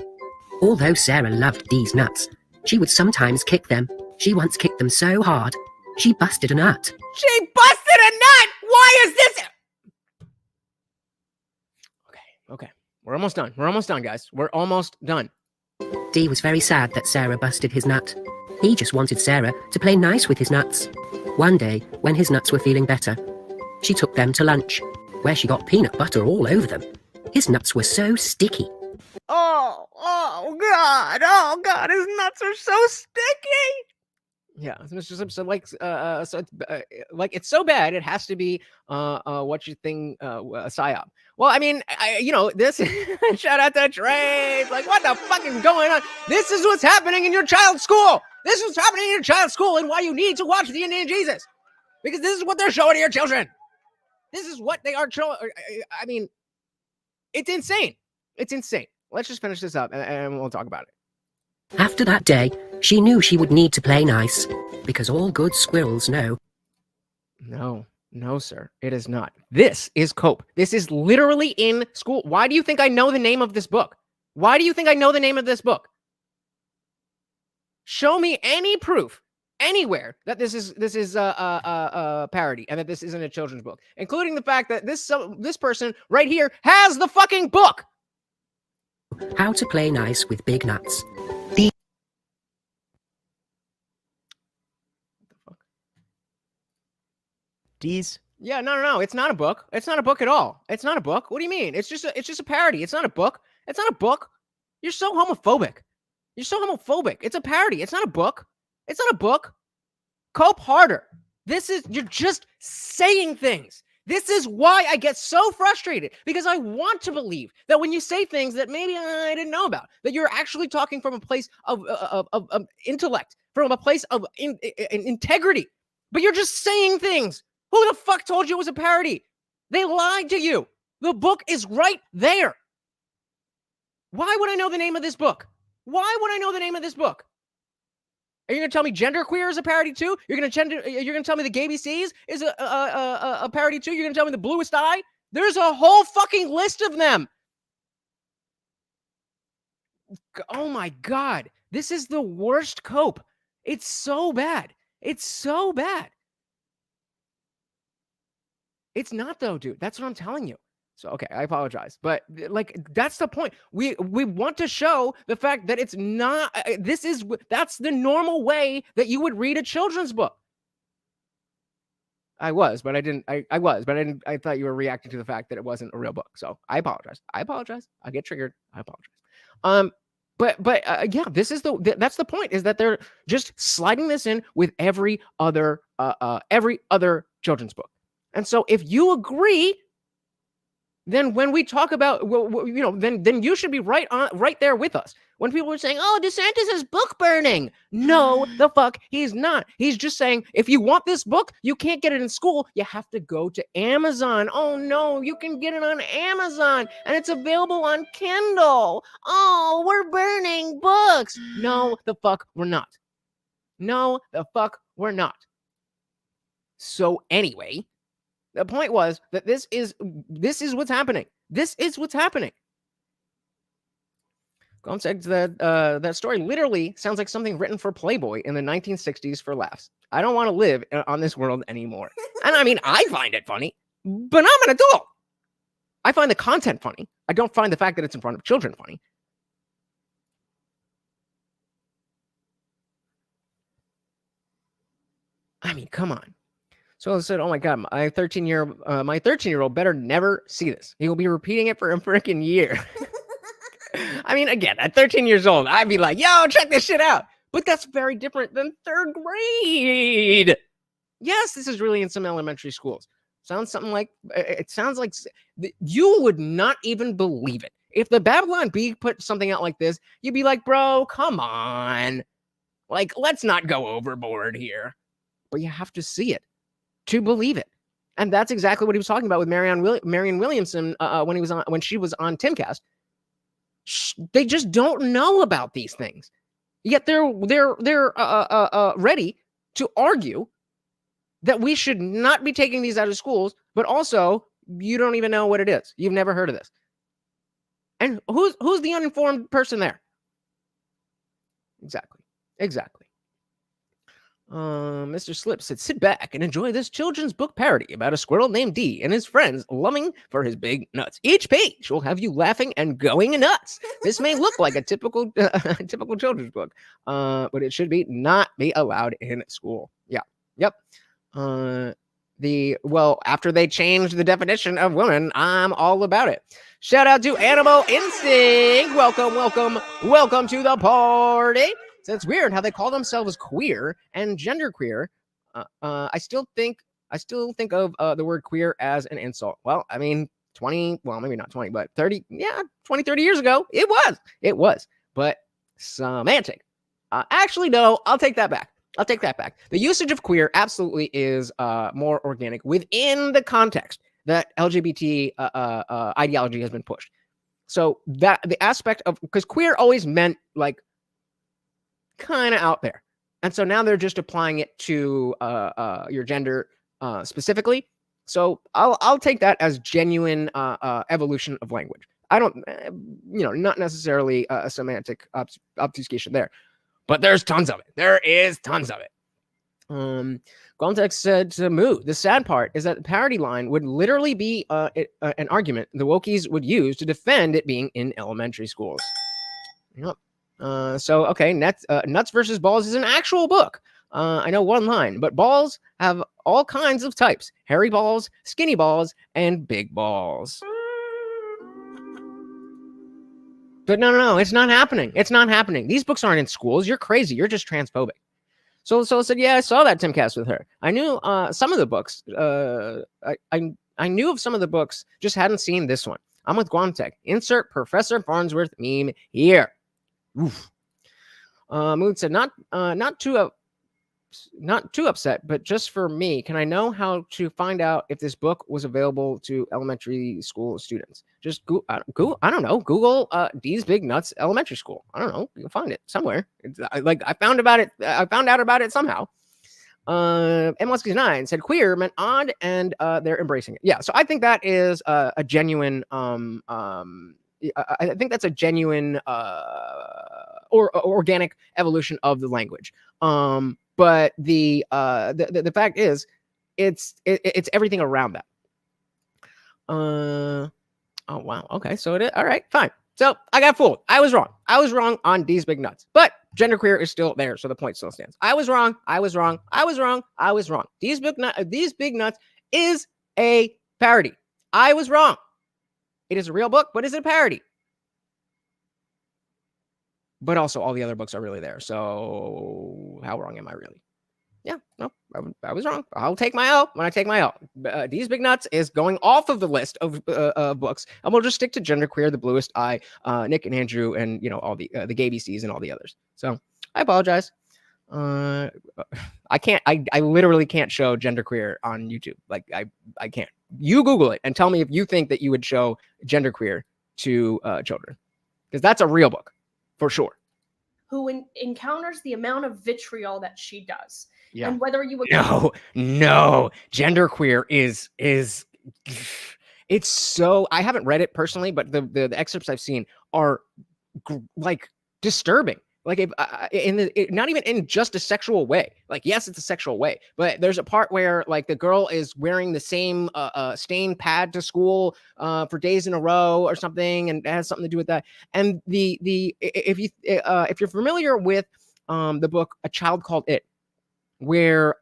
Although Sarah loved Dee's nuts, she would sometimes kick them. She once kicked them so hard, she busted a nut. She busted a nut! Why is this? Okay. We're almost done, guys. We're almost done. Dee was very sad that Sarah busted his nut. He just wanted Sarah to play nice with his nuts. One day, when his nuts were feeling better, she took them to lunch, where she got peanut butter all over them. His nuts were so sticky. Oh God, his nuts are so sticky. Yeah, it's just so like it's so bad it has to be what you think a psyop. Well, I mean, this shout out to Trey. Like, what the fuck is going on? This is what's happening in your child's school. This is what's happening in your child's school, and why you need to watch The Indian Jesus, because this is what they're showing to your children. This is what they are showing. I mean, it's insane. It's insane. Let's just finish this up and we'll talk about it. After that day, she knew she would need to play nice, because all good squirrels know. No, sir. It is not. This is Cope. This is literally in school. Why do you think I know the name of this book? Why do you think I know the name of this book? Show me any proof anywhere that this is a parody and that this isn't a children's book, including the fact that this person right here has the fucking book. How to play nice with big nuts. Dee's. Yeah, no. It's not a book. It's not a book at all. It's not a book. What do you mean? It's just a parody. It's not a book. It's not a book. You're so homophobic. It's a parody. It's not a book. It's not a book. Cope harder. You're just saying things. This is why I get so frustrated, because I want to believe that when you say things that maybe I didn't know about, that you're actually talking from a place of intellect, from a place of integrity, but you're just saying things. Who the fuck told you it was a parody? They lied to you. The book is right there. Why would I know the name of this book? Are you going to tell me genderqueer is a parody too? You're going to tell me the GayBCs is a parody too? You're going to tell me the Bluest Eye? There's a whole fucking list of them. Oh my God. This is the worst Cope. It's so bad. It's not though, dude. That's what I'm telling you. So, okay, I apologize. But like, that's the point. We want to show the fact that it's not, that's the normal way that you would read a children's book. I was, but I didn't. I was, but I didn't. I thought you were reacting to the fact that it wasn't a real book. So I apologize. I apologize. I get triggered. I apologize. But yeah, this is that's the point, is that they're just sliding this in with every other children's book. And so if you agree, then when we talk about, then you should be right there with us. When people are saying, "Oh, DeSantis is book burning," no, the fuck he's not. He's just saying, if you want this book, you can't get it in school. You have to go to Amazon. Oh no, you can get it on Amazon, and it's available on Kindle. Oh, we're burning books. No, the fuck we're not. No, the fuck we're not. So anyway, the point was that this is what's happening. This is what's happening. Gone said that that story literally sounds like something written for Playboy in the 1960s for laughs. I don't want to live on this world anymore. And I mean, I find it funny, but I'm an adult. I find the content funny. I don't find the fact that it's in front of children funny. I mean, come on. So I said, "Oh my god, my 13-year-old better never see this. He will be repeating it for a freaking year." I mean, again, at 13 years old, I'd be like, "Yo, check this shit out." But that's very different than 3rd grade. Yes, this is really in some elementary schools. Sounds something like, it sounds like you would not even believe it. If the Babylon Bee put something out like this, you'd be like, "Bro, come on. Like, let's not go overboard here." But you have to see it to believe it. And that's exactly what he was talking about with Marianne Williamson when she was on Timcast. They just don't know about these things. Yet they're ready to argue that we should not be taking these out of schools, but also you don't even know what it is. You've never heard of this. And who's the uninformed person there? Exactly. Mr. Slip said, "Sit back and enjoy this children's book parody about a squirrel named D and his friends loving for his big nuts. Each page will have you laughing and going nuts. This may look like a typical children's book, but it should not be allowed in school." Yeah. Yep. After they changed the definition of women, I'm all about it. Shout out to Animal Instinct. Welcome to the party. So it's weird how they call themselves queer and genderqueer. I still think of the word queer as an insult. Well, I mean, maybe not 20, but 30 years ago, it was. But semantic. Actually, no, I'll take that back. The usage of queer absolutely is more organic within the context that LGBT ideology has been pushed. So that the aspect of, because queer always meant like kind of out there, and so now they're just applying it to your gender specifically. So I'll take that as genuine evolution of language. I don't, not necessarily a semantic obfuscation there, but there's tons of it. There is tons of it. Gontex said to Moo, "The sad part is that the parody line would literally be an argument the wokies would use to defend it being in elementary schools." Yep. So, okay, Nuts versus Balls is an actual book. I know one line, but balls have all kinds of types: hairy balls, skinny balls, and big balls. But no, it's not happening. It's not happening. These books aren't in schools. You're crazy. You're just transphobic. So I said, yeah, I saw that Timcast with her. I knew some of the books. I knew of some of the books, just hadn't seen this one. I'm with Guantech. Insert Professor Farnsworth meme here. Oof. Moon said, not too upset, but just for me, can I know how to find out if this book was available to elementary school students? Just I don't know. Google D's Big Nuts Elementary School. I don't know. You'll find it somewhere. I found out about it somehow. M169 said queer meant odd, and they're embracing it. Yeah, so I think that is a genuine I think that's a genuine or organic evolution of the language. But the fact is, it's everything around that. Oh wow. Okay. So it is all right. Fine. So I got fooled. I was wrong on D's Big Nuts. But genderqueer is still there, so the point still stands. I was wrong. I was wrong. I was wrong. I was wrong. These Big Nuts is a parody. I was wrong. It is a real book, but is it a parody? But also, all the other books are really there. So, how wrong am I really? Yeah, no, I was wrong. I'll take my L when I take my L. These Big Nuts is going off of the list of books, and we'll just stick to Genderqueer, The Bluest Eye, Nick and Andrew, and all the GayBCs and all the others. So I apologize. I can't. I literally can't show Genderqueer on YouTube. Like I can't. You Google it and tell me if you think that you would show Genderqueer to children, because that's a real book for sure. Who encounters the amount of vitriol that she does. Yeah. And whether you No, Genderqueer is it's so, I haven't read it personally, but the excerpts I've seen are like disturbing. Like not even in just a sexual way. Like, yes, it's a sexual way, but there's a part where like the girl is wearing the same stain pad to school for days in a row or something, and it has something to do with that. And if you're familiar with the book A Child Called It, where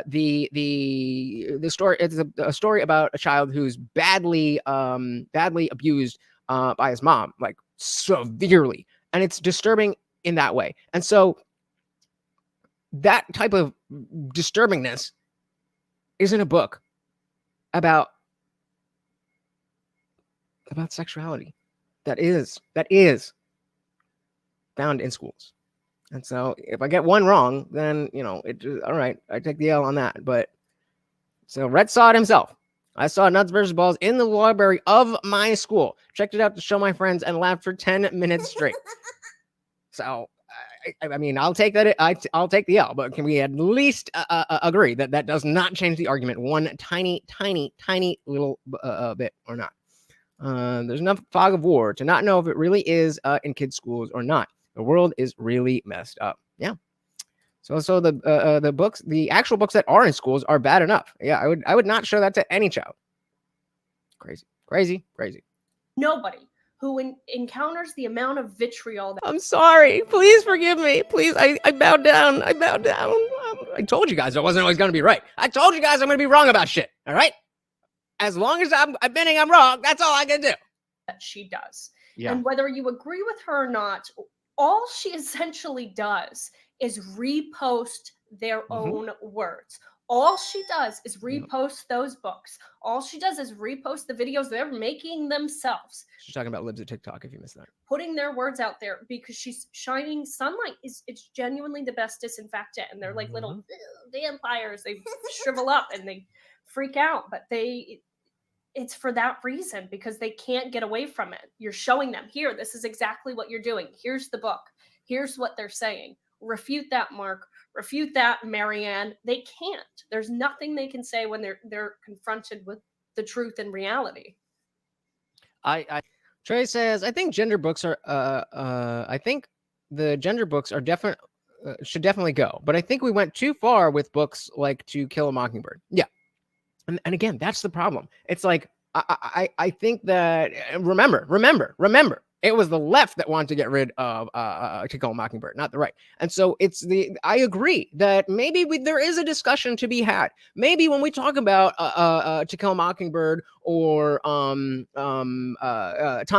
the story, it's a story about a child who's badly abused by his mom, like severely, and it's disturbing in that way. And so that type of disturbingness isn't a book about sexuality that is found in schools. And so if I get one wrong, then all right, I take the L on that. But so Rhett saw it himself. I saw Nuts versus Balls in the library of my school, checked it out to show my friends, and laughed for 10 minutes straight. So, I mean, I'll take that. I'll take the L, but can we at least agree that that does not change the argument one tiny little bit or not? There's enough fog of war to not know if it really is in kids' schools or not. The world is really messed up. Yeah. So the books, the actual books that are in schools are bad enough. Yeah, I would not show that to any child. Crazy. nobody who encounters the amount of vitriol that I'm sorry. Please forgive me. Please. I bowed down. I told you guys I wasn't always going to be right. I told you guys I'm going to be wrong about shit. All right. As long as I'm admitting I'm wrong, that's all I can do. that she does. Yeah. And whether you agree with her or not, all she essentially does is repost their own words. All she does is repost those books. All she does is repost the videos they're making themselves. She's talking about libs at TikTok, if you missed that. Putting their words out there because she's shining sunlight. It's genuinely the best disinfectant. And they're like little vampires. They shrivel up and they freak out. But it's for that reason, because they can't get away from it. You're showing them, here, this is exactly what you're doing. Here's the book. Here's what they're saying. Refute that, Mark. Refute that, Marianne. They can't. There's nothing they can say when they're confronted with the truth and reality. Trey says, I think gender books are I think the gender books are should definitely go. But I think we went too far with books like To Kill a Mockingbird. Yeah. And again, that's the problem. It's like I think that remember, it was the left that wanted to get rid of To Kill a Mockingbird, not the right. And so I agree that maybe there is a discussion to be had. Maybe when we talk about To Kill a Mockingbird or Tom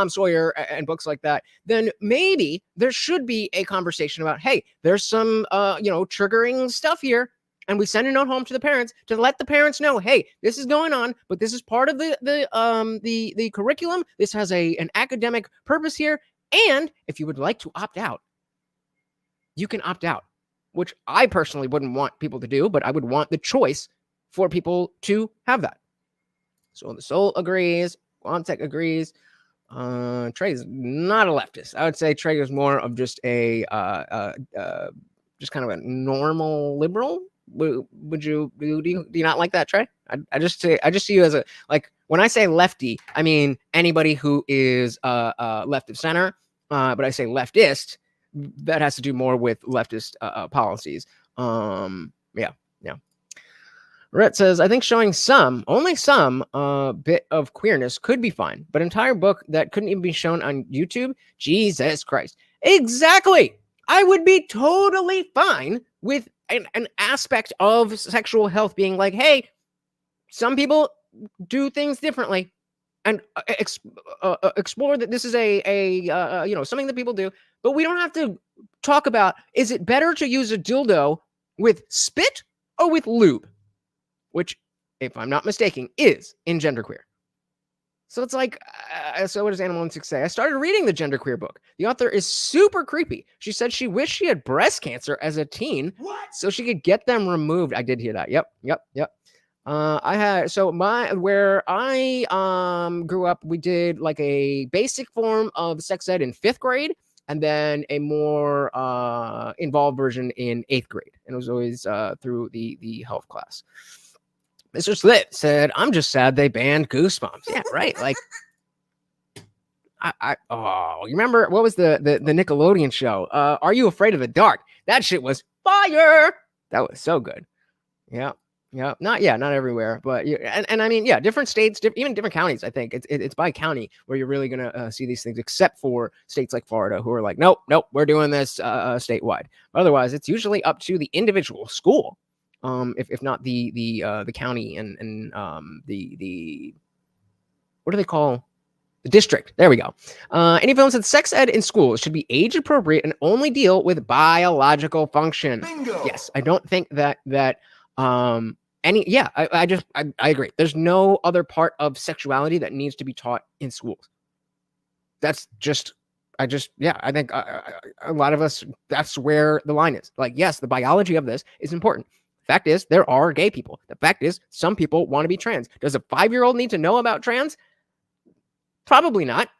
Sawyer and books like that, then maybe there should be a conversation about, hey, there's some triggering stuff here. And we send a note home to the parents to let the parents know, hey, this is going on, but this is part of the curriculum. This has an academic purpose here. And if you would like to opt out, you can opt out, which I personally wouldn't want people to do, but I would want the choice for people to have that. So the Soul agrees. Quantec agrees. Trey's not a leftist. I would say Trey is more of just just kind of a normal liberal. Do you not like that, Trey? I just see you as a, like, when I say lefty, I mean anybody who is left of center. But I say leftist, that has to do more with leftist policies. Yeah. Rhett says, I think showing only some bit of queerness could be fine, but entire book that couldn't even be shown on YouTube. Jesus Christ. Exactly. I would be totally fine with an aspect of sexual health being like, hey, some people do things differently, and explore that this is something that people do, but we don't have to talk about, is it better to use a dildo with spit or with lube, which, if I'm not mistaken, is in genderqueer. So it's like, so what does Animal Instinct say? I started reading the genderqueer book. The author is super creepy. She said she wished she had breast cancer as a teen so she could get them removed. I did hear that. Yep. Where I grew up, we did like a basic form of sex ed in 5th grade, and then a more involved version in 8th grade. And it was always through the health class. Mr. Slit said, I'm just sad they banned Goosebumps. Yeah, right. Like, you remember what was the Nickelodeon show? Are You Afraid of the Dark? That shit was fire. That was so good. Yeah. Not everywhere, but and I mean, yeah, different states, even different counties. I think it's by county where you're really gonna see these things, except for states like Florida, who are like, nope, we're doing this statewide. Otherwise, it's usually up to the individual school. If not the county and the what do they call the district? There we go. Any films that sex ed in schools should be age appropriate and only deal with biological function. Bingo. Yes, I don't think that I agree. There's no other part of sexuality that needs to be taught in schools. That's just. I think a lot of us, that's where the line is. Like, yes, the biology of this is important. Fact is, there are gay people. The fact is, some people want to be trans. Does a 5-year-old need to know about trans? Probably not,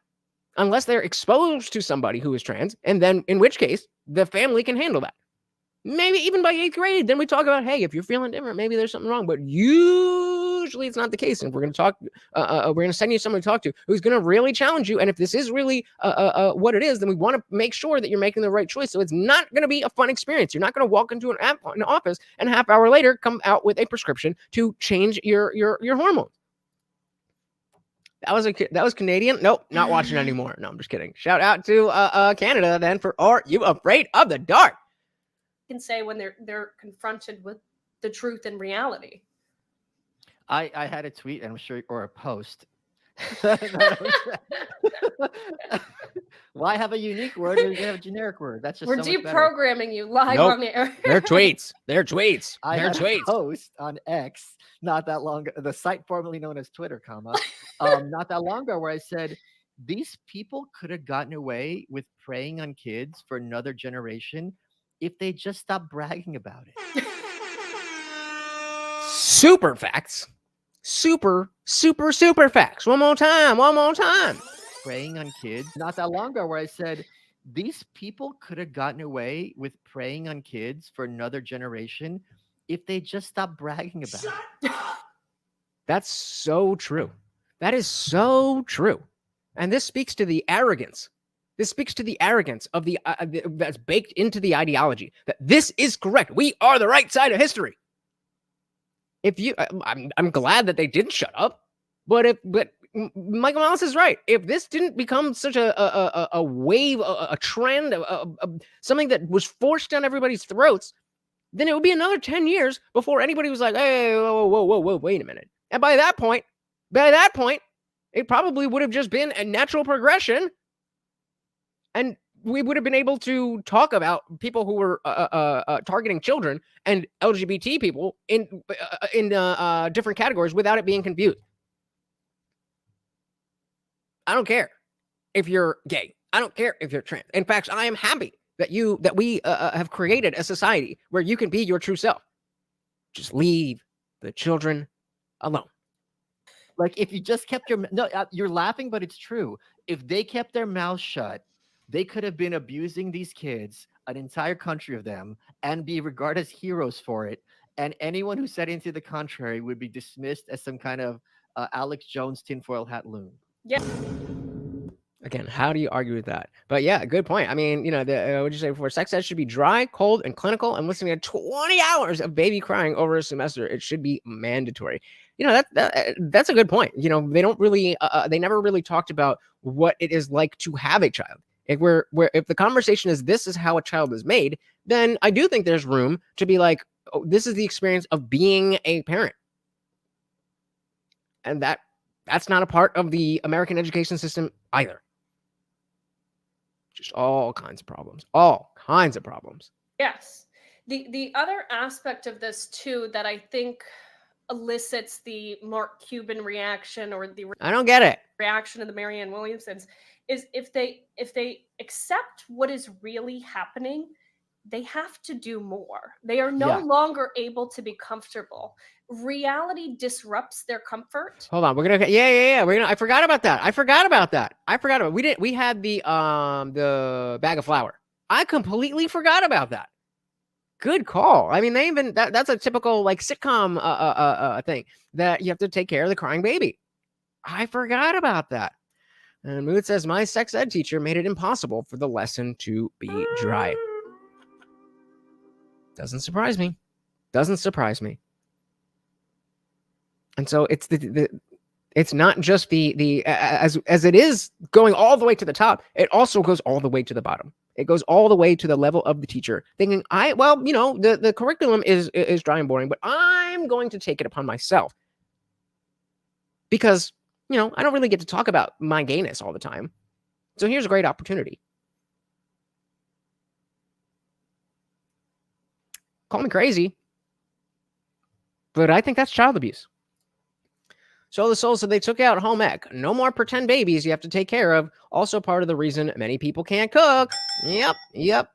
unless they're exposed to somebody who is trans, and then in which case, the family can handle that. Maybe even by 8th grade, then we talk about, hey, if you're feeling different, maybe there's something wrong. But usually it's not the case. And we're going to talk, we're going to send you someone to talk to who's going to really challenge you. And if this is really what it is, then we want to make sure that you're making the right choice. So it's not going to be a fun experience. You're not going to walk into an office and a half hour later come out with a prescription to change your hormones. That was Canadian. Nope, not watching anymore. No, I'm just kidding. Shout out to Canada then for Are You Afraid of the Dark? Can say when they're confronted with the truth and reality. I had a tweet, and I'm sure, or a post. Why have a unique word when you have a generic word? That's just we're deprogramming you live on the air. They're tweets. I had a post on X not that long ago, the site formerly known as Twitter, not that long ago, where I said these people could have gotten away with preying on kids for another generation if they just stop bragging about it. Super facts. Super facts. One more time. Preying on kids. Not that long ago, where I said these people could have gotten away with preying on kids for another generation if they just stop bragging about it. That's so true. That is so true. And this speaks to the arrogance. This speaks to the arrogance of that's baked into the ideology that this is correct. We are the right side of history. I'm glad that they didn't shut up, but Michael Malice is right. If this didn't become such a wave, a trend, something that was forced down everybody's throats, then it would be another 10 years before anybody was like, hey, whoa, wait a minute. And by that point, it probably would have just been a natural progression. And we would have been able to talk about people who were targeting children and LGBT people in different categories without it being confused. I don't care if you're gay. I don't care if you're trans. In fact, I am happy that we have created a society where you can be your true self. Just leave the children alone. Like, if you just kept you're laughing, but it's true. If they kept their mouths shut, they could have been abusing these kids, an entire country of them, and be regarded as heroes for it. And anyone who said anything to the contrary would be dismissed as some kind of Alex Jones tinfoil hat loon. Yeah. Again, how do you argue with that? But yeah, good point. I mean, what did you say before? Sex ed should be dry, cold, and clinical, and listening to 20 hours of baby crying over a semester. It should be mandatory. That's a good point. They don't really, they never really talked about what it is like to have a child. If if the conversation is this is how a child is made, then I do think there's room to be like, oh, this is the experience of being a parent. And that's not a part of the American education system either. Just all kinds of problems. All kinds of problems. Yes. The other aspect of this too that I think elicits the Mark Cuban reaction or the I don't get it. reaction of the Marianne Williamsons is if they accept what is really happening, they have to do more. They are no longer able to be comfortable. Reality disrupts their comfort. Hold on, we're gonna I forgot about that. We had the bag of flour. I completely forgot about that. Good call. I mean, they even that's a typical like sitcom thing that you have to take care of the crying baby. I forgot about that. And Mood says my sex ed teacher made it impossible for the lesson to be dry. Doesn't surprise me. Doesn't surprise me. And so it's it's not just the as it is going all the way to the top, it also goes all the way to the bottom. It goes all the way to the level of the teacher thinking, the curriculum is dry and boring, but I'm going to take it upon myself because, I don't really get to talk about my gayness all the time. So here's a great opportunity. Call me crazy, but I think that's child abuse. So the Soul said they took out home ec. No more pretend babies you have to take care of. Also part of the reason many people can't cook. Yep. Mr.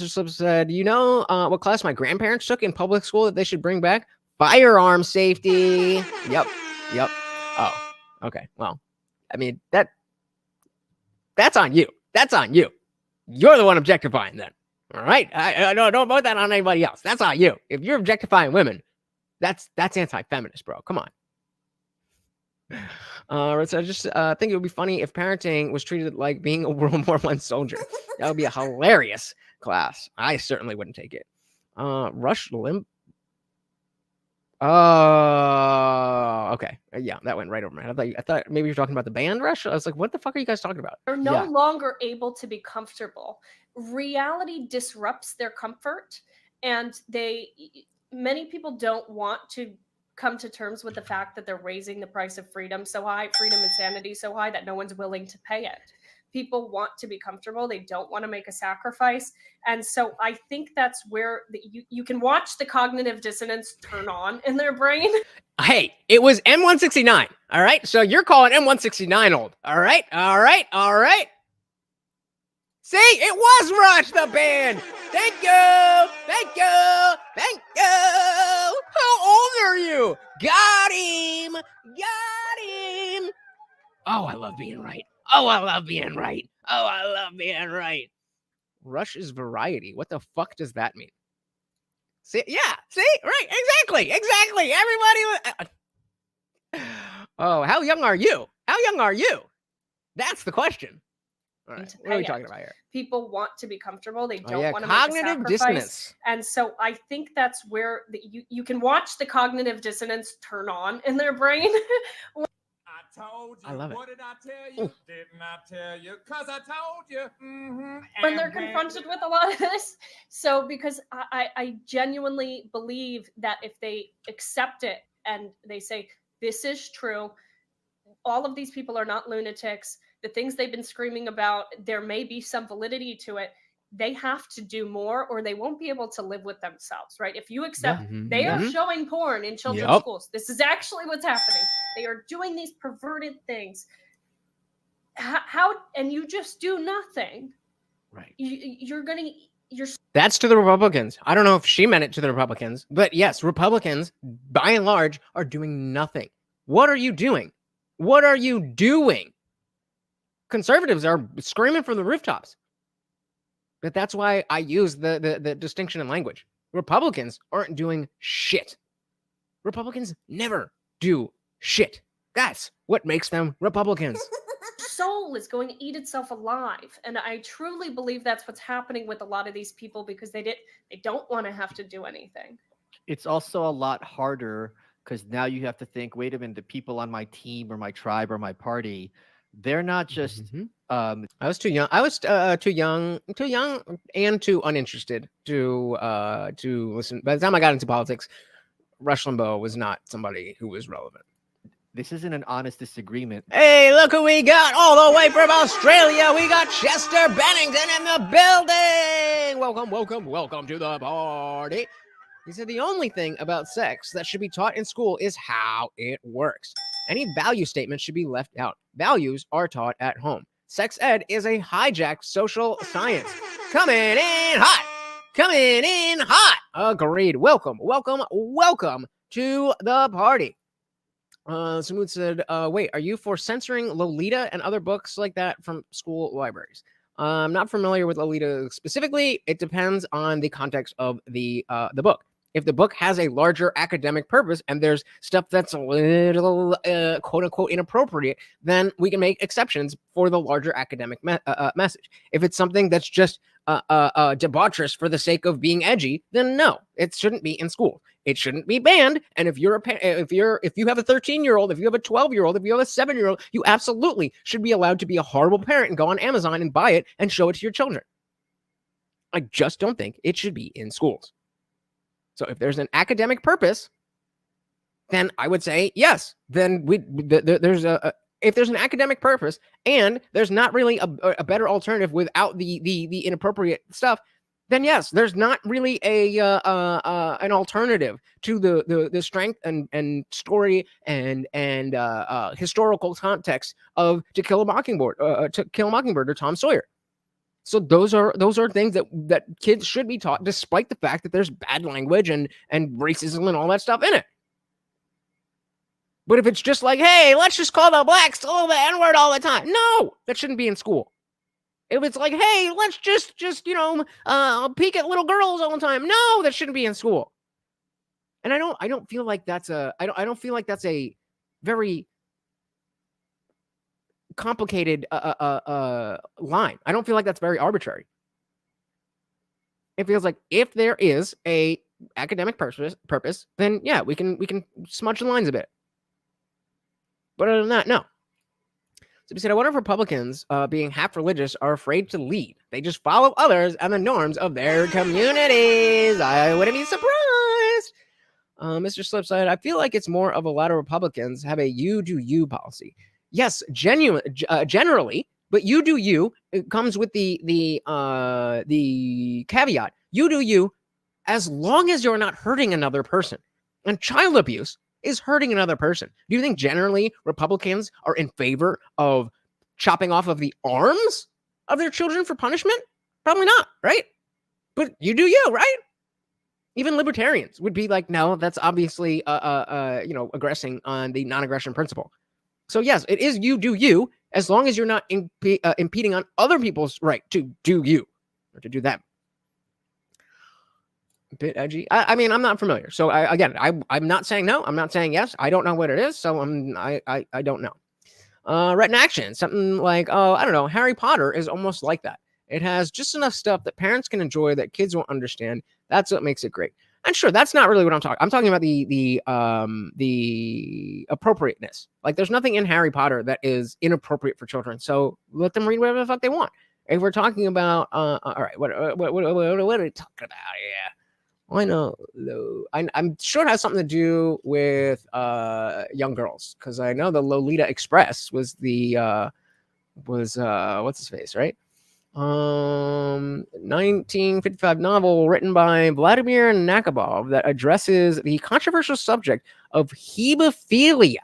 Slip said, what class my grandparents took in public school that they should bring back? Firearm safety. Yep. Oh, okay. Well, I mean, that's on you. That's on you. You're the one objectifying then. All right? I don't put that on anybody else. That's on you. If you're objectifying women, that's anti-feminist, bro. Come on. So I just think it would be funny if parenting was treated like being a World War I soldier. That would be a hilarious class. I certainly wouldn't take it. Rush Limb. Oh, okay. Yeah, that went right over my head. I thought maybe you're talking about the band Rush. I was like, what the fuck are you guys talking about? They're no longer able to be comfortable. Reality disrupts their comfort, and many people don't want to come to terms with the fact that they're raising the price of freedom so high, freedom and sanity so high that no one's willing to pay it. People want to be comfortable. They don't want to make a sacrifice. And so I think that's where you can watch the cognitive dissonance turn on in their brain. Hey, it was M169. All right. So you're calling M169 old. All right. See, it was Rush the band. Thank you. How old are you? Got him. Oh, I love being right. Rush is variety. What the fuck does that mean? See, right, exactly. Everybody. Oh, how young are you? That's the question. All right, what are we talking about here? People want to be comfortable. They don't want to make a cognitive dissonance. And so I think that's where you can watch the cognitive dissonance turn on in their brain. I told you. I love it. What did I tell you? Didn't I tell you? Because I told you. When they're confronted with a lot of this. So because I genuinely believe that if they accept it and they say, this is true, all of these people are not lunatics. The things they've been screaming about, there may be some validity to it. They have to do more or they won't be able to live with themselves, right? If you accept they are showing porn in children's schools. This is actually what's happening. They are doing these perverted things. How and you just do nothing. Right. You're That's to the Republicans. I don't know if she meant it to the Republicans, but yes, Republicans, by and large, are doing nothing. What are you doing? Conservatives are screaming from the rooftops. But that's why I use the distinction in language. Republicans aren't doing shit. Republicans never do shit. That's what makes them Republicans. soul is going to eat itself alive. And I truly believe that's what's happening with a lot of these people because they don't want to have to do anything. It's also a lot harder because now you have to think, wait a minute, the people on my team or my tribe or my party, they're not just I was too young. I was too young, and too uninterested to listen. By the time I got into politics, Rush Limbaugh was not somebody who was relevant. this isn't an honest disagreement. Hey, look who we got all the way from Australia. We got Chester Bennington in the building. Welcome to the party. He said the only thing about sex that should be taught in school is how it works. Any value statement should be left out. Values are taught at home. Sex ed is a hijacked social science. Coming in hot. Agreed. Welcome to the party. Someone said, wait, are you for censoring Lolita and other books like that from school libraries? I'm not familiar with Lolita specifically. It depends on the context of the book. If the book has a larger academic purpose and there's stuff that's a little quote unquote inappropriate, then we can make exceptions for the larger academic message. If it's something that's just debaucherous for the sake of being edgy, then no, it shouldn't be in school. It shouldn't be banned. And if you have a 13-year-old, if you have a 12-year-old, if you have a 7-year-old, you absolutely should be allowed to be a horrible parent and go on Amazon and buy it and show it to your children. I just don't think it should be in schools. So if there's an academic purpose, then I would say yes. Then if there's an academic purpose and there's not really a better alternative without the inappropriate stuff, then yes, there's not really an alternative to the strength and story and historical context of To Kill a Mockingbird or Tom Sawyer. So those are things that kids should be taught, despite the fact that there's bad language and racism and all that stuff in it. But if it's just like, hey, let's just call the blacks all the N-word all the time, no, that shouldn't be in school. If it's like, hey, let's just peek at little girls all the time, no, that shouldn't be in school. And I don't feel like that's a very complicated line. I don't feel like that's very arbitrary. It feels like if there is a academic purpose, then yeah, we can smudge the lines a bit. But other than that, no. So we said, I wonder if Republicans, being half religious, are afraid to lead. They just follow others and the norms of their communities. I wouldn't be surprised. Mr. Slipside, I feel like it's more of a lot of Republicans have a you do you policy. Yes, generally, but you do you. It comes with the caveat. You do you, as long as you're not hurting another person. And child abuse is hurting another person. Do you think generally Republicans are in favor of chopping off of the arms of their children for punishment? Probably not, right? But you do you, right? Even libertarians would be like, no, that's obviously aggressing on the non-aggression principle. So yes, it is you do you, as long as you're not impeding on other people's right to do you or to do them. A bit edgy. I mean, I'm not familiar. So I'm not saying no. I'm not saying yes. I don't know what it is. So I don't know. Right in action, something like, I don't know. Harry Potter is almost like that. It has just enough stuff that parents can enjoy that kids won't understand. That's what makes it great. And sure, that's not really what I'm talking. I'm talking about the appropriateness. Like, there's nothing in Harry Potter that is inappropriate for children. So let them read whatever the fuck they want. If we're talking about, all right, what are we talking about? Yeah, I know. I'm sure it has something to do with young girls, because I know the Lolita Express was what's his face, right? 1955 novel written by Vladimir Nabokov that addresses the controversial subject of hebephilia,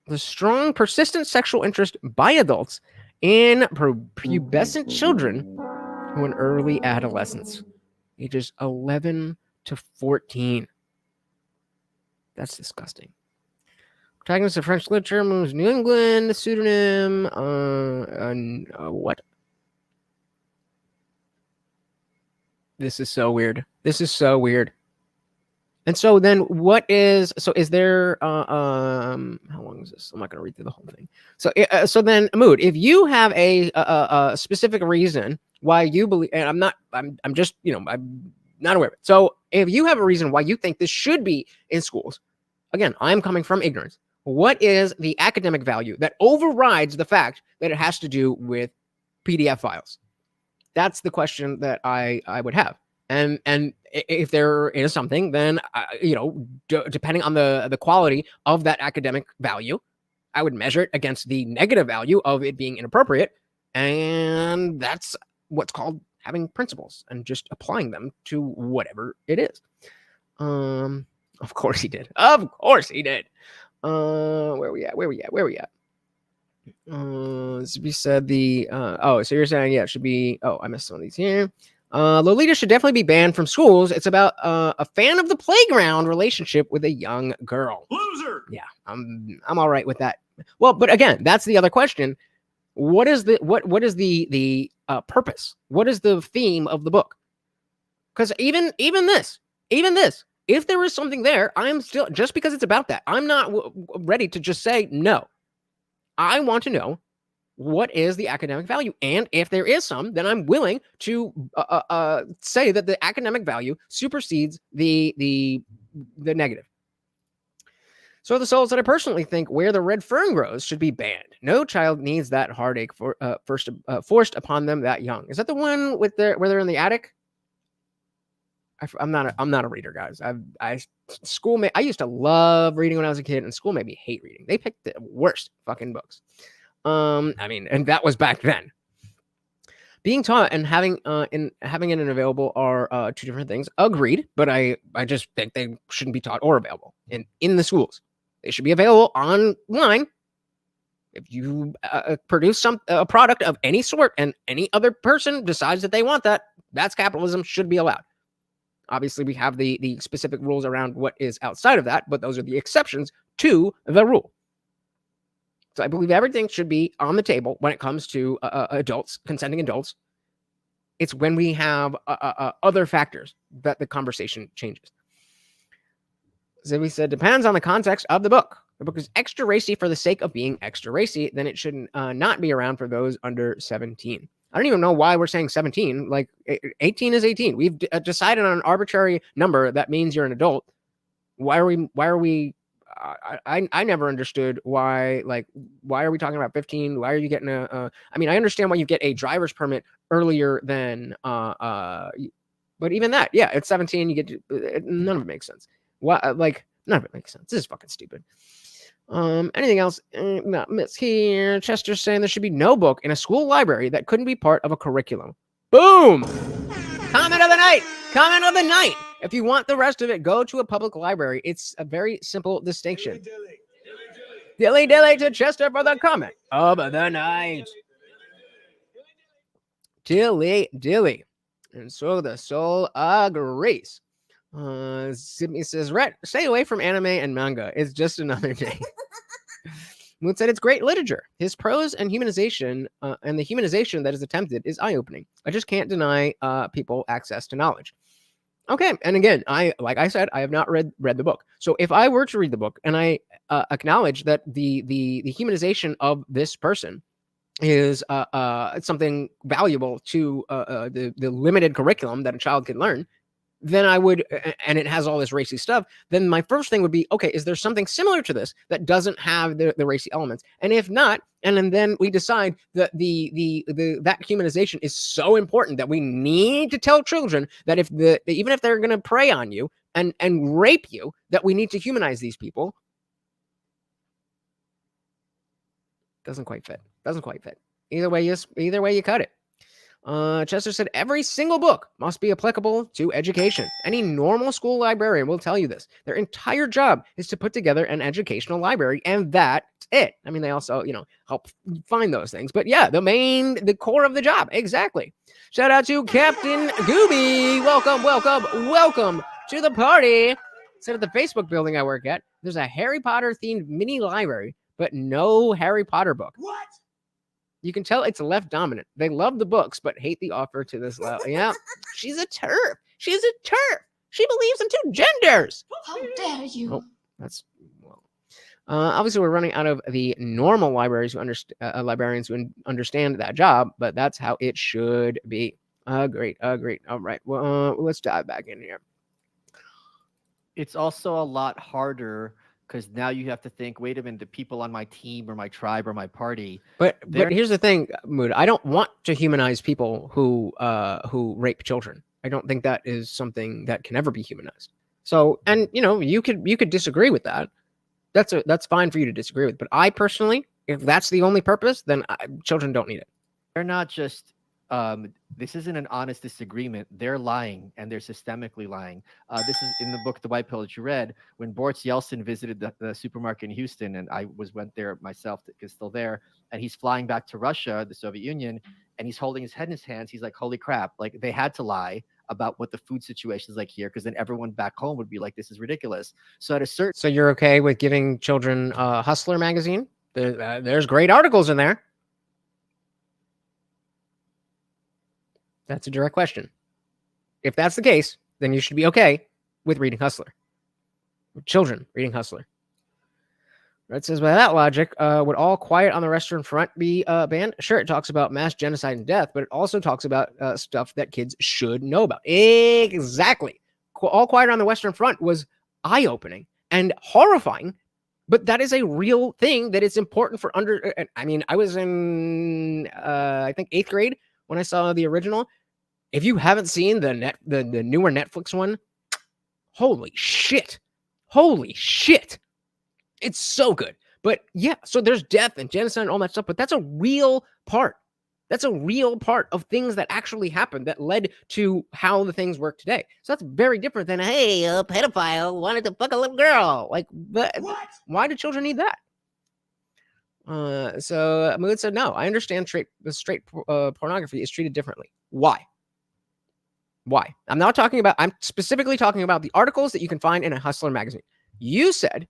the strong, persistent sexual interest by adults in pubescent children who in early adolescence, ages 11 to 14. That's disgusting. Protagonist of French literature, moves New England, pseudonym, what? This is so weird. And so then is there, how long is this? I'm not going to read through the whole thing. So then, Mood, if you have a specific reason why you believe, and I'm just, I'm not aware of it. So if you have a reason why you think this should be in schools, again, I'm coming from ignorance. What is the academic value that overrides the fact that it has to do with PDF files? That's the question that I would have. And if there is something, then depending on the quality of that academic value, I would measure it against the negative value of it being inappropriate, and that's what's called having principles and just applying them to whatever it is. Of course he did. Of course he did. Where we at? We said the so you're saying it should be. Oh, I missed some of these here. Lolita should definitely be banned from schools. It's about a fan of the playground relationship with a young girl. Loser. Yeah, I'm all right with that. Well, but again, that's the other question. What is the purpose? What is the theme of the book? Because even this, if there is something there, I'm still, just because it's about that, I'm not ready to just say no. I want to know what is the academic value, and if there is some, then I'm willing to say that the academic value supersedes the negative. So the souls that I personally think where the red fern grows should be banned. No child needs that heartache forced upon them that young. Is that the one with where they're in the attic? I'm not a reader, guys. I used to love reading when I was a kid, and school made me hate reading. They picked the worst fucking books. And that was back then. Being taught and having it available are two different things. Agreed, but I just think they shouldn't be taught or available in the schools. They should be available online. If you produce a product of any sort and any other person decides that they want that, that's capitalism, should be allowed. Obviously, we have the specific rules around what is outside of that, but those are the exceptions to the rule. So I believe everything should be on the table when it comes to adults, consenting adults. It's when we have other factors that the conversation changes. So we said, depends on the context of the book. The book is extra racy for the sake of being extra racy, then it should not be around for those under 17. I don't even know why we're saying 17. Like 18 is 18. We've decided on an arbitrary number that means you're an adult. Why are we? I never understood why. Like, why are we talking about 15? Why are you getting I mean, I understand why you get a driver's permit earlier than but even that, yeah, it's 17. You get none of it makes sense. Why? Like, none of it makes sense. This is fucking stupid. Anything else? Not miss here. Chester's saying there should be no book in a school library that couldn't be part of a curriculum. Boom! Comment of the night. Comment of the night. If you want the rest of it, go to a public library. It's a very simple distinction. Dilly dilly to Chester for the comment of the night. Dilly dilly. And so the soul agrees. Sydney says, Rhett, stay away from anime and manga. It's just another day. Moon said it's great literature. His prose and humanization and the humanization that is attempted is eye-opening. I just can't deny people access to knowledge. Okay, and again, like I said, I have not read the book. So if I were to read the book and I acknowledge that the humanization of this person is something valuable to the limited curriculum that a child can learn, then I would, and it has all this racy stuff, then my first thing would be, okay, is there something similar to this that doesn't have the racy elements? And if not, and then we decide that that humanization is so important that we need to tell children that even if they're going to prey on you and rape you, that we need to humanize these people. Doesn't quite fit. Either way you cut it. Chester said every single book must be applicable to education. Any normal school librarian will tell you this. Their entire job is to put together an educational library, and that's it. I mean, they also, help find those things. But yeah, the core of the job. Exactly. Shout out to Captain Gooby. Welcome to the party. Said at the Facebook building I work at, there's a Harry Potter themed mini library, but no Harry Potter book. What? You can tell it's left dominant. They love the books, but hate the offer to this level. Yeah, she's a TERF. She believes in two genders. How dare you? Oh, that's well. Obviously, we're running out of the normal libraries librarians who understand that job, but that's how it should be. Great. All right. Well, let's dive back in here. It's also a lot harder because now you have to think, wait a minute, the people on my team or my tribe or my party, But they're here's the thing, Mood. I don't want to humanize people who rape children. I don't think that is something that can ever be humanized. So, and you could disagree with that. That's fine for you to disagree with. But I personally, if that's the only purpose, then children don't need it. they're not just this isn't an honest disagreement. They're lying, and they're systemically lying. This is in the book The White Pill that you read, when Boris Yeltsin visited the supermarket in Houston, and I went there myself because still there, and he's flying back to Russia, the Soviet Union, and he's holding his head in his hands. He's like, holy crap, like they had to lie about what the food situation is like here, because then everyone back home would be like, this is ridiculous. So at a certain So you're okay with giving children Hustler magazine? There's great articles in there. That's a direct question. If that's the case, then you should be okay with reading Hustler. With children reading Hustler. It says, by that logic, would all quiet on the Western Front be banned? Sure, it talks about mass genocide and death, but it also talks about stuff that kids should know about. Exactly. All Quiet on the Western Front was eye-opening and horrifying, but that is a real thing that is important for I mean, I was in, I think, 8th grade when I saw the original. If you haven't seen the newer Netflix one, holy shit. Holy shit. It's so good. But yeah, so there's death and genocide and all that stuff, but that's a real part. That's a real part of things that actually happened that led to how the things work today. So that's very different than, hey, a pedophile wanted to fuck a little girl. Like, but why do children need that? So Mood said, no, I understand straight pornography is treated differently. Why? Why? I'm specifically talking about the articles that you can find in a Hustler magazine. You said,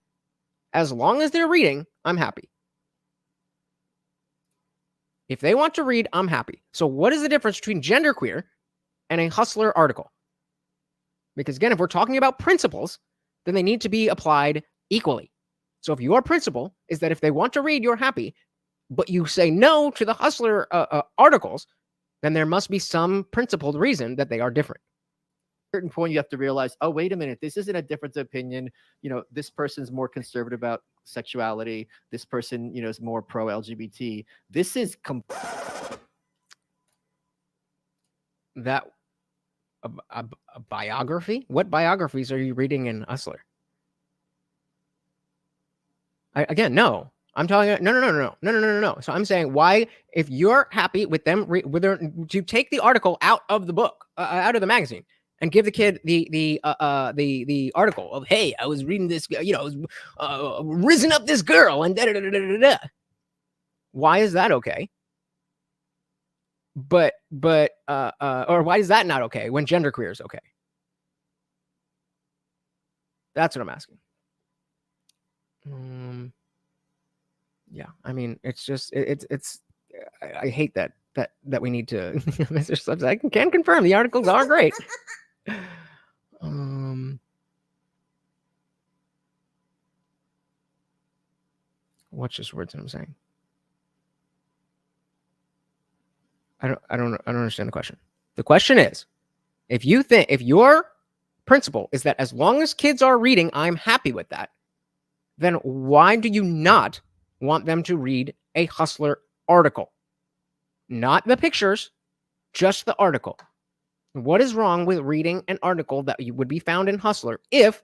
as long as they're reading, I'm happy. If they want to read, I'm happy. So what is the difference between genderqueer and a Hustler article? Because again, if we're talking about principles, then they need to be applied equally. So if your principle is that if they want to read, you're happy, but you say no to the Hustler articles, then there must be some principled reason that they are different. At a certain point, you have to realize, oh, wait a minute, this isn't a difference of opinion. This person's more conservative about sexuality. This person, is more pro-LGBT. This is that a biography? What biographies are you reading in Hustler? No. I'm talking no. So I'm saying, why, if you're happy with them, to take the article out of the book, out of the magazine, and give the kid the article of, hey, I was reading this, I was risen up this girl and da da da da da da. Why is that okay? But or why is that not okay when genderqueer is okay? That's what I'm asking. Yeah, I mean, it's just I hate that we need to. I can confirm the articles are great. What's just words that I'm saying? I don't understand the question. The question is, if your principle is that as long as kids are reading, I'm happy with that, then why do you not want them to read a Hustler article? Not the pictures, just the article. What is wrong with reading an article that would be found in Hustler if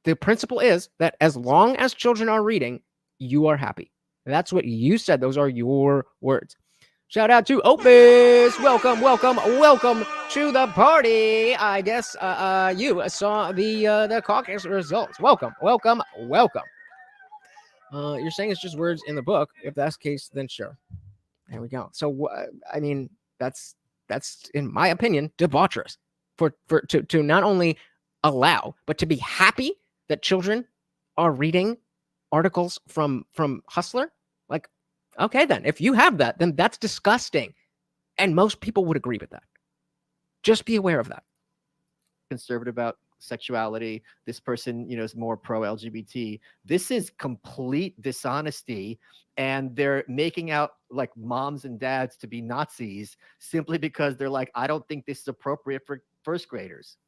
the principle is that as long as children are reading, you are happy? That's what you said. Those are your words. Shout out to Opus. Welcome to the party. I guess you saw the caucus results. Welcome. You're saying it's just words in the book. If that's the case, then sure. There we go. So I mean, that's in my opinion debaucherous to not only allow but to be happy that children are reading articles from Hustler. Like, okay, then if you have that, then that's disgusting, and most people would agree with that. Just be aware of that. Conservative about sexuality. This person, is more pro-LGBT. This is complete dishonesty, and they're making out like moms and dads to be Nazis simply because they're like, I don't think this is appropriate for first graders.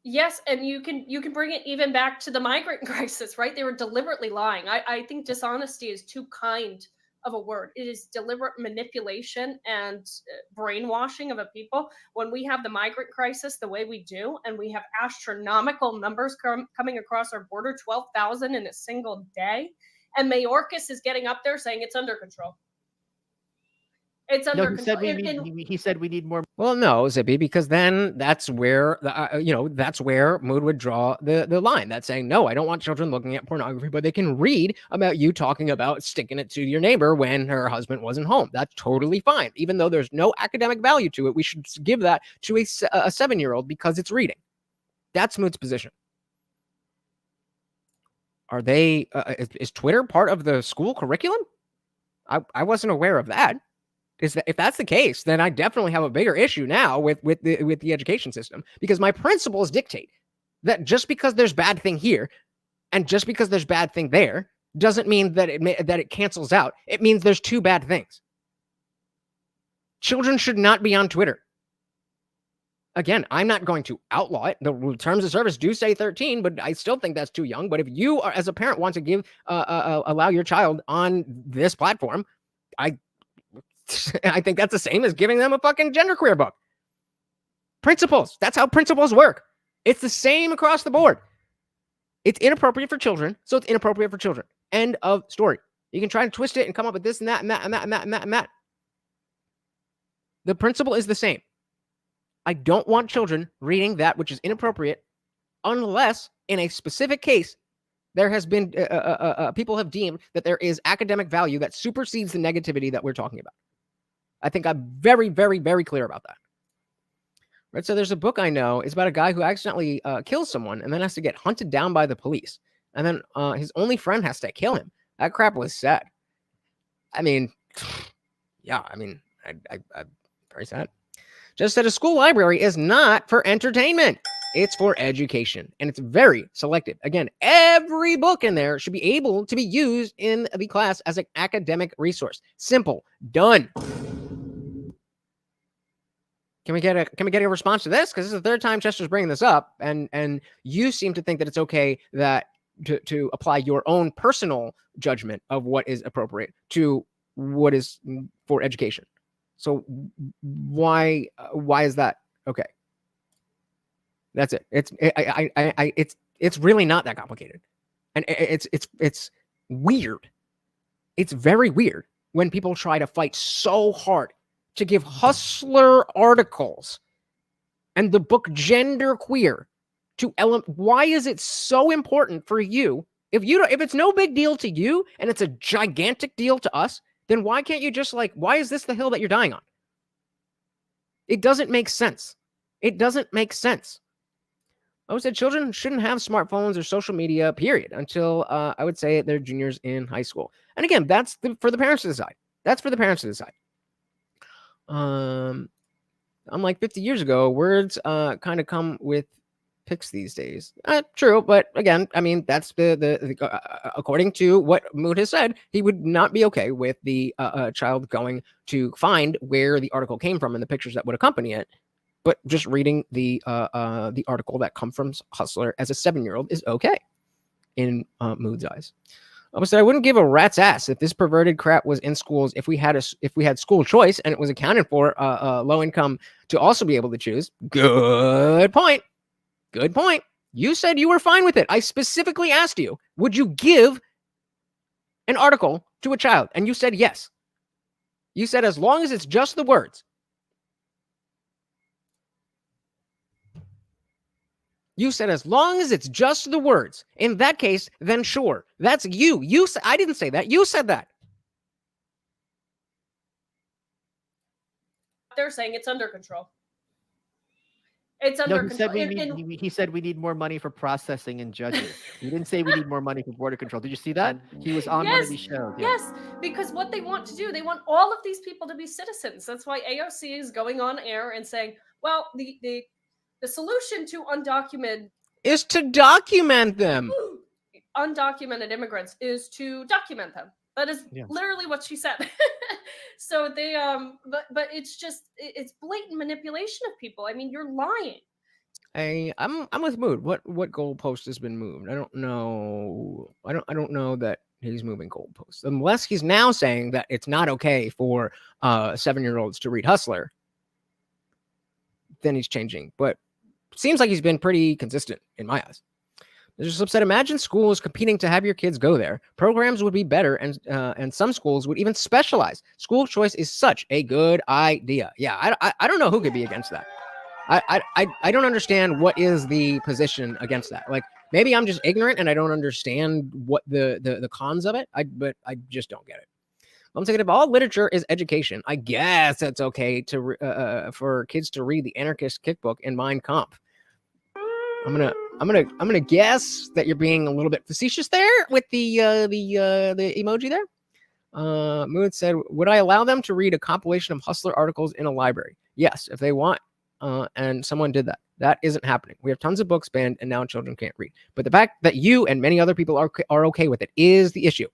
Yes, and you can bring it even back to the migrant crisis, right? They were deliberately lying. I think dishonesty is too kind of a word. It is deliberate manipulation and brainwashing of a people. When we have the migrant crisis the way we do, and we have astronomical numbers coming across our border, 12,000 in a single day, and Mayorkas is getting up there saying it's under control. It's No, under he said control. we need. He said we need more. Well, no, Zippy, because then that's where that's where Mood would draw the line. That's saying, no, I don't want children looking at pornography, but they can read about you talking about sticking it to your neighbor when her husband wasn't home. That's totally fine. Even though there's no academic value to it, we should give that to a 7-year-old because it's reading. That's Mood's position. Are they? Is Twitter part of the school curriculum? I wasn't aware of that. If that's the case, then I definitely have a bigger issue now with the education system, because my principles dictate that just because there's bad thing here and just because there's bad thing there doesn't mean that it cancels out. It means there's two bad things. Children should not be on Twitter. Again, I'm not going to outlaw it. The terms of service do say 13, but I still think that's too young. But if you are, as a parent, want to give allow your child on this platform, I think that's the same as giving them a fucking genderqueer book. Principles. That's how principles work. It's the same across the board. It's inappropriate for children, so it's inappropriate for children. End of story. You can try to twist it and come up with this and that and that and that and that and that and that. The principle is the same. I don't want children reading that which is inappropriate unless in a specific case there has been people have deemed that there is academic value that supersedes the negativity that we're talking about. I think I'm very, very, very clear about that. Right. So there's a book I know. It's about a guy who accidentally kills someone and then has to get hunted down by the police. And then his only friend has to kill him. That crap was sad. I mean, yeah, I mean, I very sad. Just that a school library is not for entertainment. It's for education, and it's very selective. Again, every book in there should be able to be used in the class as an academic resource. Simple. Done. Can we get a response to this? Because this is the third time Chester's bringing this up, and you seem to think that it's okay that to apply your own personal judgment of what is appropriate to what is for education. So why is that okay? That's it. It's really not that complicated, and it's weird. It's very weird when people try to fight so hard to give hustler articles and the book Genderqueer to why is it so important for you? If it's no big deal to you and it's a gigantic deal to us, then why can't you just why is this the hill that you're dying on? It doesn't make sense. It doesn't make sense. I would say children shouldn't have smartphones or social media, period, until I would say they're juniors in high school. And again, that's for the parents to decide. That's for the parents to decide. Unlike 50 years ago, words kind of come with pics these days. True, but again, I mean, that's the according to what Mood has said, he would not be okay with the child going to find where the article came from and the pictures that would accompany it. But just reading the article that come from Hustler as a 7-year-old is okay in Mood's eyes. I said I wouldn't give a rat's ass if this perverted crap was in schools. If we had school choice and it was accounted for low income to also be able to choose. Good point. Good point. You said you were fine with it. I specifically asked you, would you give an article to a child? And you said yes. You said as long as it's just the words. You said as long as it's just the words. In that case, then sure. That's you. I didn't say that. You said that. They're saying it's under control. It's under control. He said we need more money for processing and judging. He didn't say we need more money for border control. Did you see that? He was on one of these shows. Yeah. Yes, because what they want to do, they want all of these people to be citizens. That's why AOC is going on air and saying, well, the solution to undocumented is to document them. Undocumented immigrants is to document them. That is literally what she said. So they but it's just it's blatant manipulation of people. I mean, you're lying. I'm with Mood. What goalpost has been moved? I don't know. I don't know that he's moving goalposts unless he's now saying that it's not okay for 7-year-olds to read Hustler. Then he's changing, but seems like he's been pretty consistent in my eyes. There's a subset. Imagine schools competing to have your kids go there. Programs would be better, and some schools would even specialize. School choice is such a good idea. Yeah, I don't know who could be against that. I don't understand what is the position against that. Like, maybe I'm just ignorant and I don't understand what the cons of it. But I just don't get it. I'm thinking if all literature is education, I guess it's okay to for kids to read the anarchist kickbook and Mein Kampf. I'm gonna guess that you're being a little bit facetious there with the emoji there. Mood said, "Would I allow them to read a compilation of Hustler articles in a library? Yes, if they want." And someone did that. That isn't happening. We have tons of books banned, and now children can't read. But the fact that you and many other people are okay with it is the issue.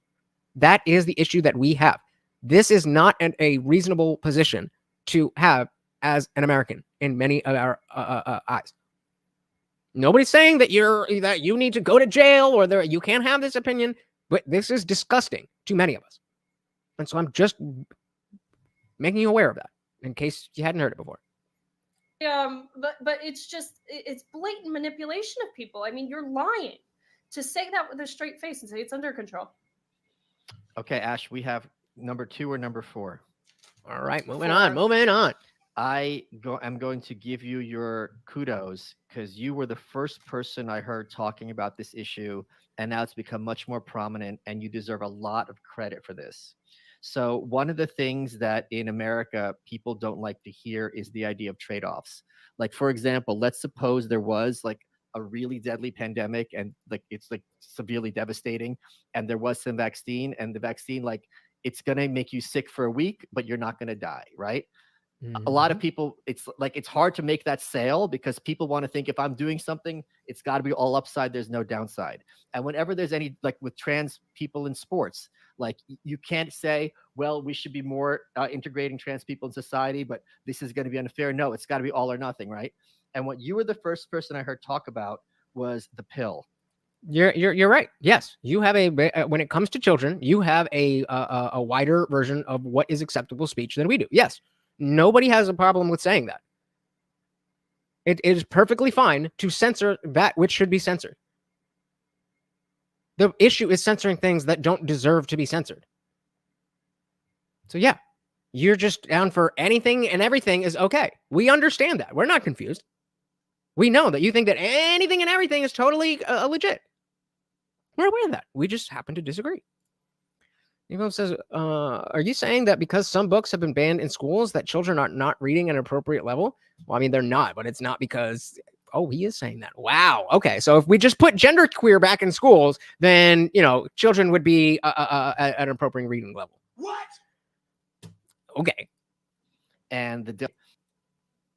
That is the issue that we have. This is not a reasonable position to have as an American in many of our eyes. Nobody's saying that you need to go to jail or you can't have this opinion, but this is disgusting to many of us. And so I'm just making you aware of that in case you hadn't heard it before. But it's blatant manipulation of people. I mean, you're lying to say that with a straight face and say it's under control. Okay, Ash, we have number 2 or number 4. All right, moving on. I'm going to give you your kudos because you were the first person I heard talking about this issue, and now it's become much more prominent, and you deserve a lot of credit for this. So one of the things that in America people don't like to hear is the idea of trade-offs. Like, for example, let's suppose there was like a really deadly pandemic and like it's like severely devastating, and there was some vaccine, and the vaccine, like, it's going to make you sick for a week, but you're not going to die, right? A lot of people, it's hard to make that sale because people want to think if I'm doing something, it's got to be all upside. There's no downside. And whenever there's any, like with trans people in sports, like you can't say, well, we should be more integrating trans people in society, but this is going to be unfair. No, it's got to be all or nothing, right? And what you were the first person I heard talk about was the pill. You're right. Yes, you have when it comes to children, you have a wider version of what is acceptable speech than we do. Yes. Nobody has a problem with saying that. It is perfectly fine to censor that which should be censored. The issue is censoring things that don't deserve to be censored. So yeah, you're just down for anything and everything is okay. We understand that. We're not confused. We know that you think that anything and everything is totally legit. We're aware of that. We just happen to disagree. Evo says, are you saying that because some books have been banned in schools that children are not reading at an appropriate level? Well, I mean, they're not, but it's not because... Oh, he is saying that. Wow. Okay. So if we just put genderqueer back in schools, then, children would be at an appropriate reading level. What? Okay. And the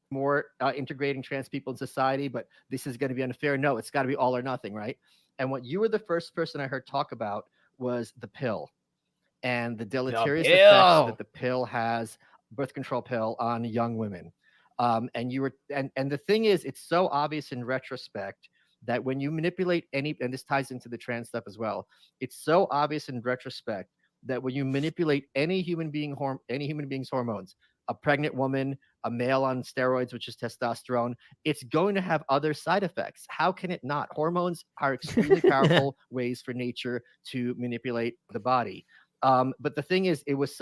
more integrating trans people in society, but this is going to be unfair. No, it's got to be all or nothing, right? And what you were the first person I heard talk about was the pill. And the deleterious effects that the pill has, birth control pill, on young women. And the thing is, it's so obvious in retrospect that when you manipulate and this ties into the trans stuff as well, it's so obvious in retrospect that when you manipulate any human being's hormones, a pregnant woman, a male on steroids, which is testosterone, it's going to have other side effects. How can it not? Hormones are extremely powerful ways for nature to manipulate the body. But the thing is, it was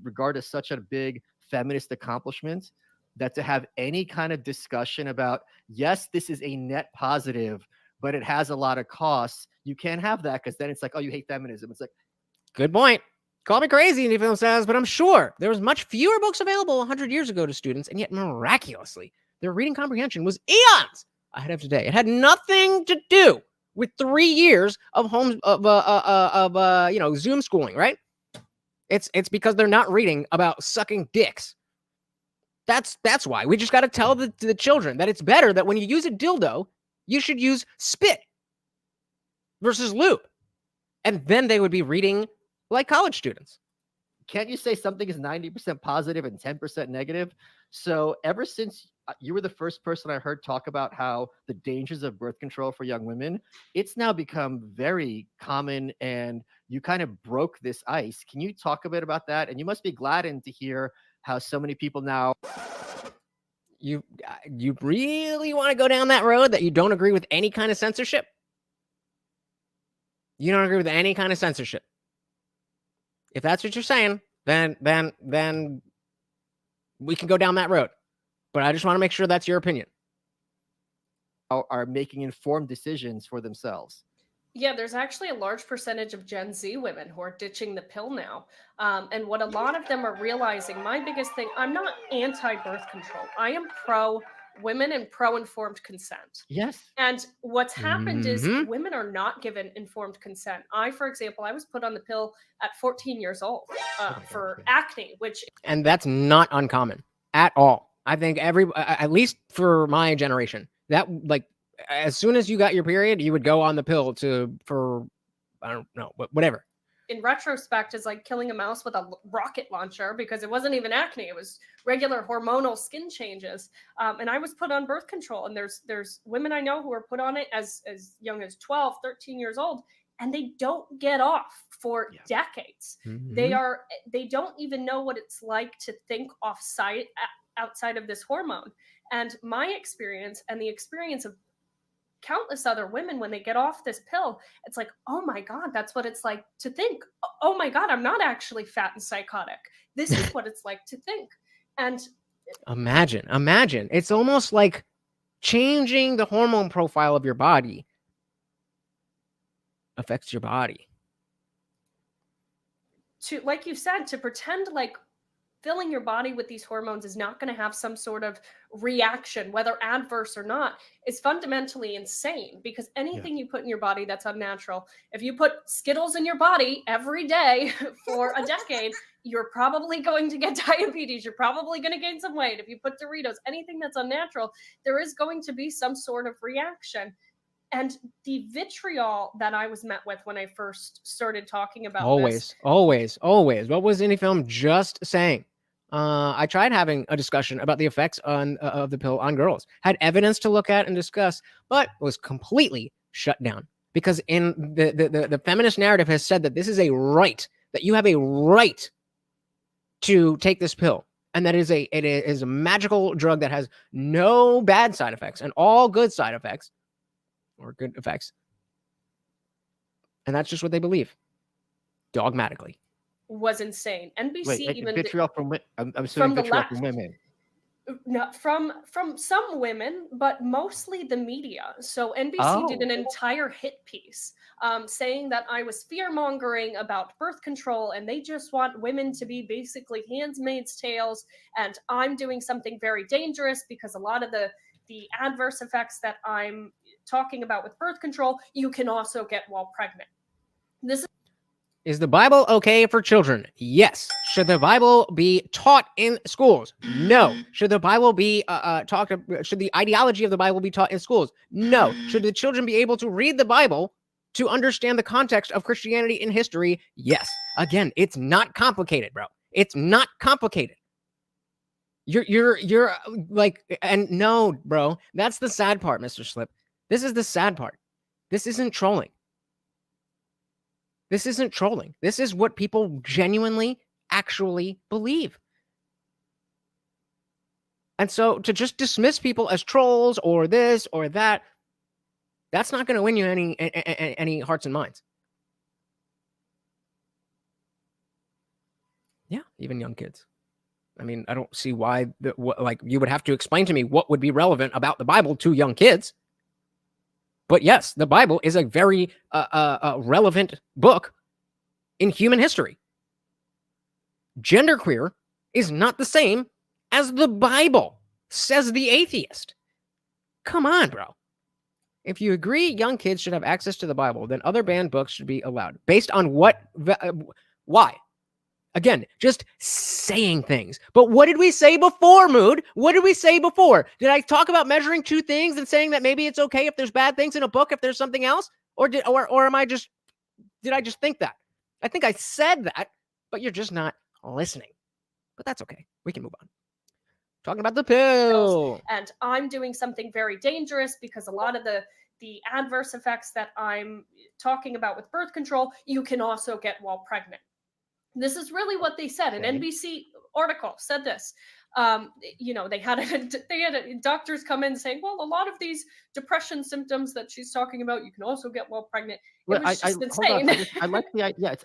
regarded as such a big feminist accomplishment that to have any kind of discussion about, yes, this is a net positive, but it has a lot of costs. You can't have that because then it's like, oh, you hate feminism. It's like, good point. Call me crazy, Nifil says, but I'm sure there was much fewer books available 100 years ago to students, and yet miraculously, their reading comprehension was eons ahead of today. It had nothing to do with 3 years of Zoom schooling, right? It's because they're not reading about sucking dicks. That's why. We just got to tell the children that it's better that when you use a dildo, you should use spit versus lube. And then they would be reading like college students. Can't you say something is 90% positive and 10% negative? So ever since you were the first person I heard talk about how the dangers of birth control for young women, it's now become very common, and you kind of broke this ice. Can you talk a bit about that? And you must be gladdened to hear how so many people now. You really want to go down that road that you don't agree with any kind of censorship? You don't agree with any kind of censorship. If that's what you're saying, then we can go down that road. But I just want to make sure that's your opinion. Are making informed decisions for themselves. Yeah, there's actually a large percentage of Gen Z women who are ditching the pill now. And what a lot of them are realizing, my biggest thing, I'm not anti-birth control. I am pro women and pro informed consent. Yes. And what's happened is Mhm. women are not given informed consent. For example, I was put on the pill at 14 years old for acne, which And that's not uncommon at all. I think at least for my generation, that like as soon as you got your period, you would go on the pill for I don't know, whatever. in retrospect is like killing a mouse with a rocket launcher, because it wasn't even acne, it was regular hormonal skin changes. And I was put on birth control, and there's women I know who are put on it as young as 12, 13 years old, and they don't get off for decades. Mhm. They don't even know what it's like to think outside of this hormone. And my experience and the experience of countless other women, when they get off this pill, it's like, oh my God, that's what it's like to think. Oh my God, I'm not actually fat and psychotic. This is what it's like to think. And Imagine. It's almost like changing the hormone profile of your body affects your body. to, like you said, to pretend like filling your body with these hormones is not going to have some sort of reaction, whether adverse or not, is fundamentally insane. Because anything you put in your body that's unnatural, if you put Skittles in your body every day for a decade, you're probably going to get diabetes. You're probably going to gain some weight. If you put Doritos, anything that's unnatural, there is going to be some sort of reaction. And the vitriol that I was met with when I first started talking about this. Always. What was Indie Film just saying? I tried having a discussion about the effects of the pill on girls. Had evidence to look at and discuss, but was completely shut down because in the feminist narrative has said that this is a right, that you have a right to take this pill, and that it is a magical drug that has no bad side effects and all good side effects. Or good effects. And that's just what they believe. Dogmatically. Was insane. NBC Wait, even vitriol from I'm assuming from the vitriol left. from women. No, from some women, but mostly the media. So NBC did an entire hit piece saying that I was fear-mongering about birth control, and they just want women to be basically handmaid's tales, and I'm doing something very dangerous because a lot of the adverse effects that I'm talking about with birth control, you can also get while pregnant. Is the Bible okay for children? Yes. Should the Bible be taught in schools? No. Should the Bible be should the ideology of the Bible be taught in schools? No. Should the children be able to read the Bible to understand the context of Christianity in history? Yes. Again, it's not complicated, bro. It's not complicated. You're like, and no, bro, that's the sad part, Mr. Slip. This is the sad part. This isn't trolling. This isn't trolling. This is what people genuinely, actually believe. And so to just dismiss people as trolls or this or that, that's not going to win you any hearts and minds. Yeah, even young kids. I mean, I don't see why you would have to explain to me what would be relevant about the Bible to young kids. But yes, the Bible is a very relevant book in human history. Genderqueer is not the same as the Bible, says the atheist. Come on, bro. If you agree young kids should have access to the Bible, then other banned books should be allowed. Based on what? Why? Again, just saying things. But what did we say before, Mood? What did we say before? Did I talk about measuring two things and saying that maybe it's okay if there's bad things in a book, if there's something else? Or did I just think that? I think I said that, but you're just not listening. But that's okay. We can move on. Talking about the pill. and I'm doing something very dangerous because a lot of the adverse effects that I'm talking about with birth control, you can also get while pregnant. This is really what they said. An NBC article said this. They had doctors come in saying, well, a lot of these depression symptoms that she's talking about, you can also get while pregnant. It was just insane. Hold on.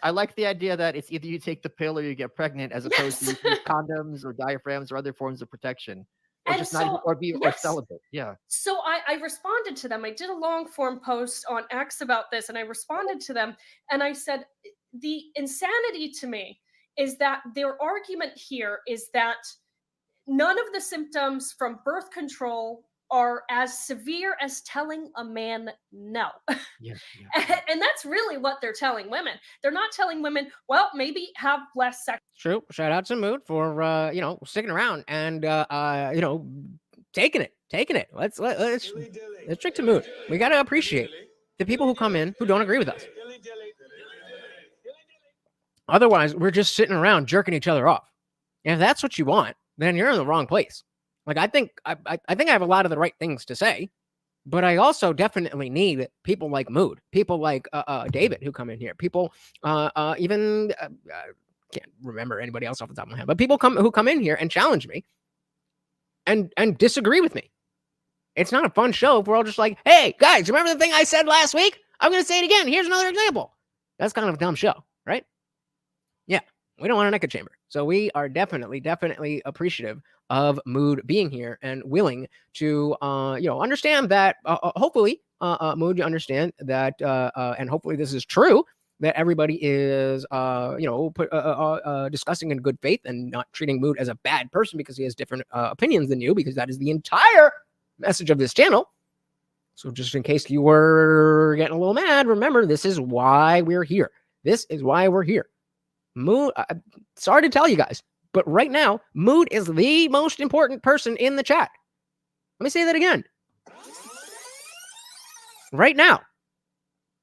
I like the idea that it's either you take the pill or you get pregnant, as opposed to use condoms or diaphragms or other forms of protection, or And just so, not, or be or yes. celibate. Yeah. So I responded to them. I did a long form post on X about this, and I responded to them, and I said, the insanity to me is that their argument here is that none of the symptoms from birth control are as severe as telling a man no. Yeah. And that's really what they're telling women. They're not telling women, well, maybe have less sex. True. Shout out to Mood for sticking around and taking it. Let's trick to Mood. We got to appreciate the people who come in who don't agree with us. Otherwise, we're just sitting around jerking each other off. And if that's what you want, then you're in the wrong place. Like, I think I have a lot of the right things to say, but I also definitely need people like Mood, people like David who come in here, people even can't remember anybody else off the top of my head, but people who come in here and challenge me and disagree with me. It's not a fun show if we're all just like, hey, guys, remember the thing I said last week? I'm going to say it again. Here's another example. That's kind of a dumb show, right? Yeah, we don't want an echo chamber. So we are definitely appreciative of Mood being here and willing to, understand that, hopefully, Mood, you understand that, and hopefully this is true, that everybody is, discussing in good faith and not treating Mood as a bad person because he has different opinions than you, because that is the entire message of this channel. So just in case you were getting a little mad, remember, this is why we're here. This is why we're here. Mood, sorry to tell you guys, but right now, Mood is the most important person in the chat. Let me say that again. Right now,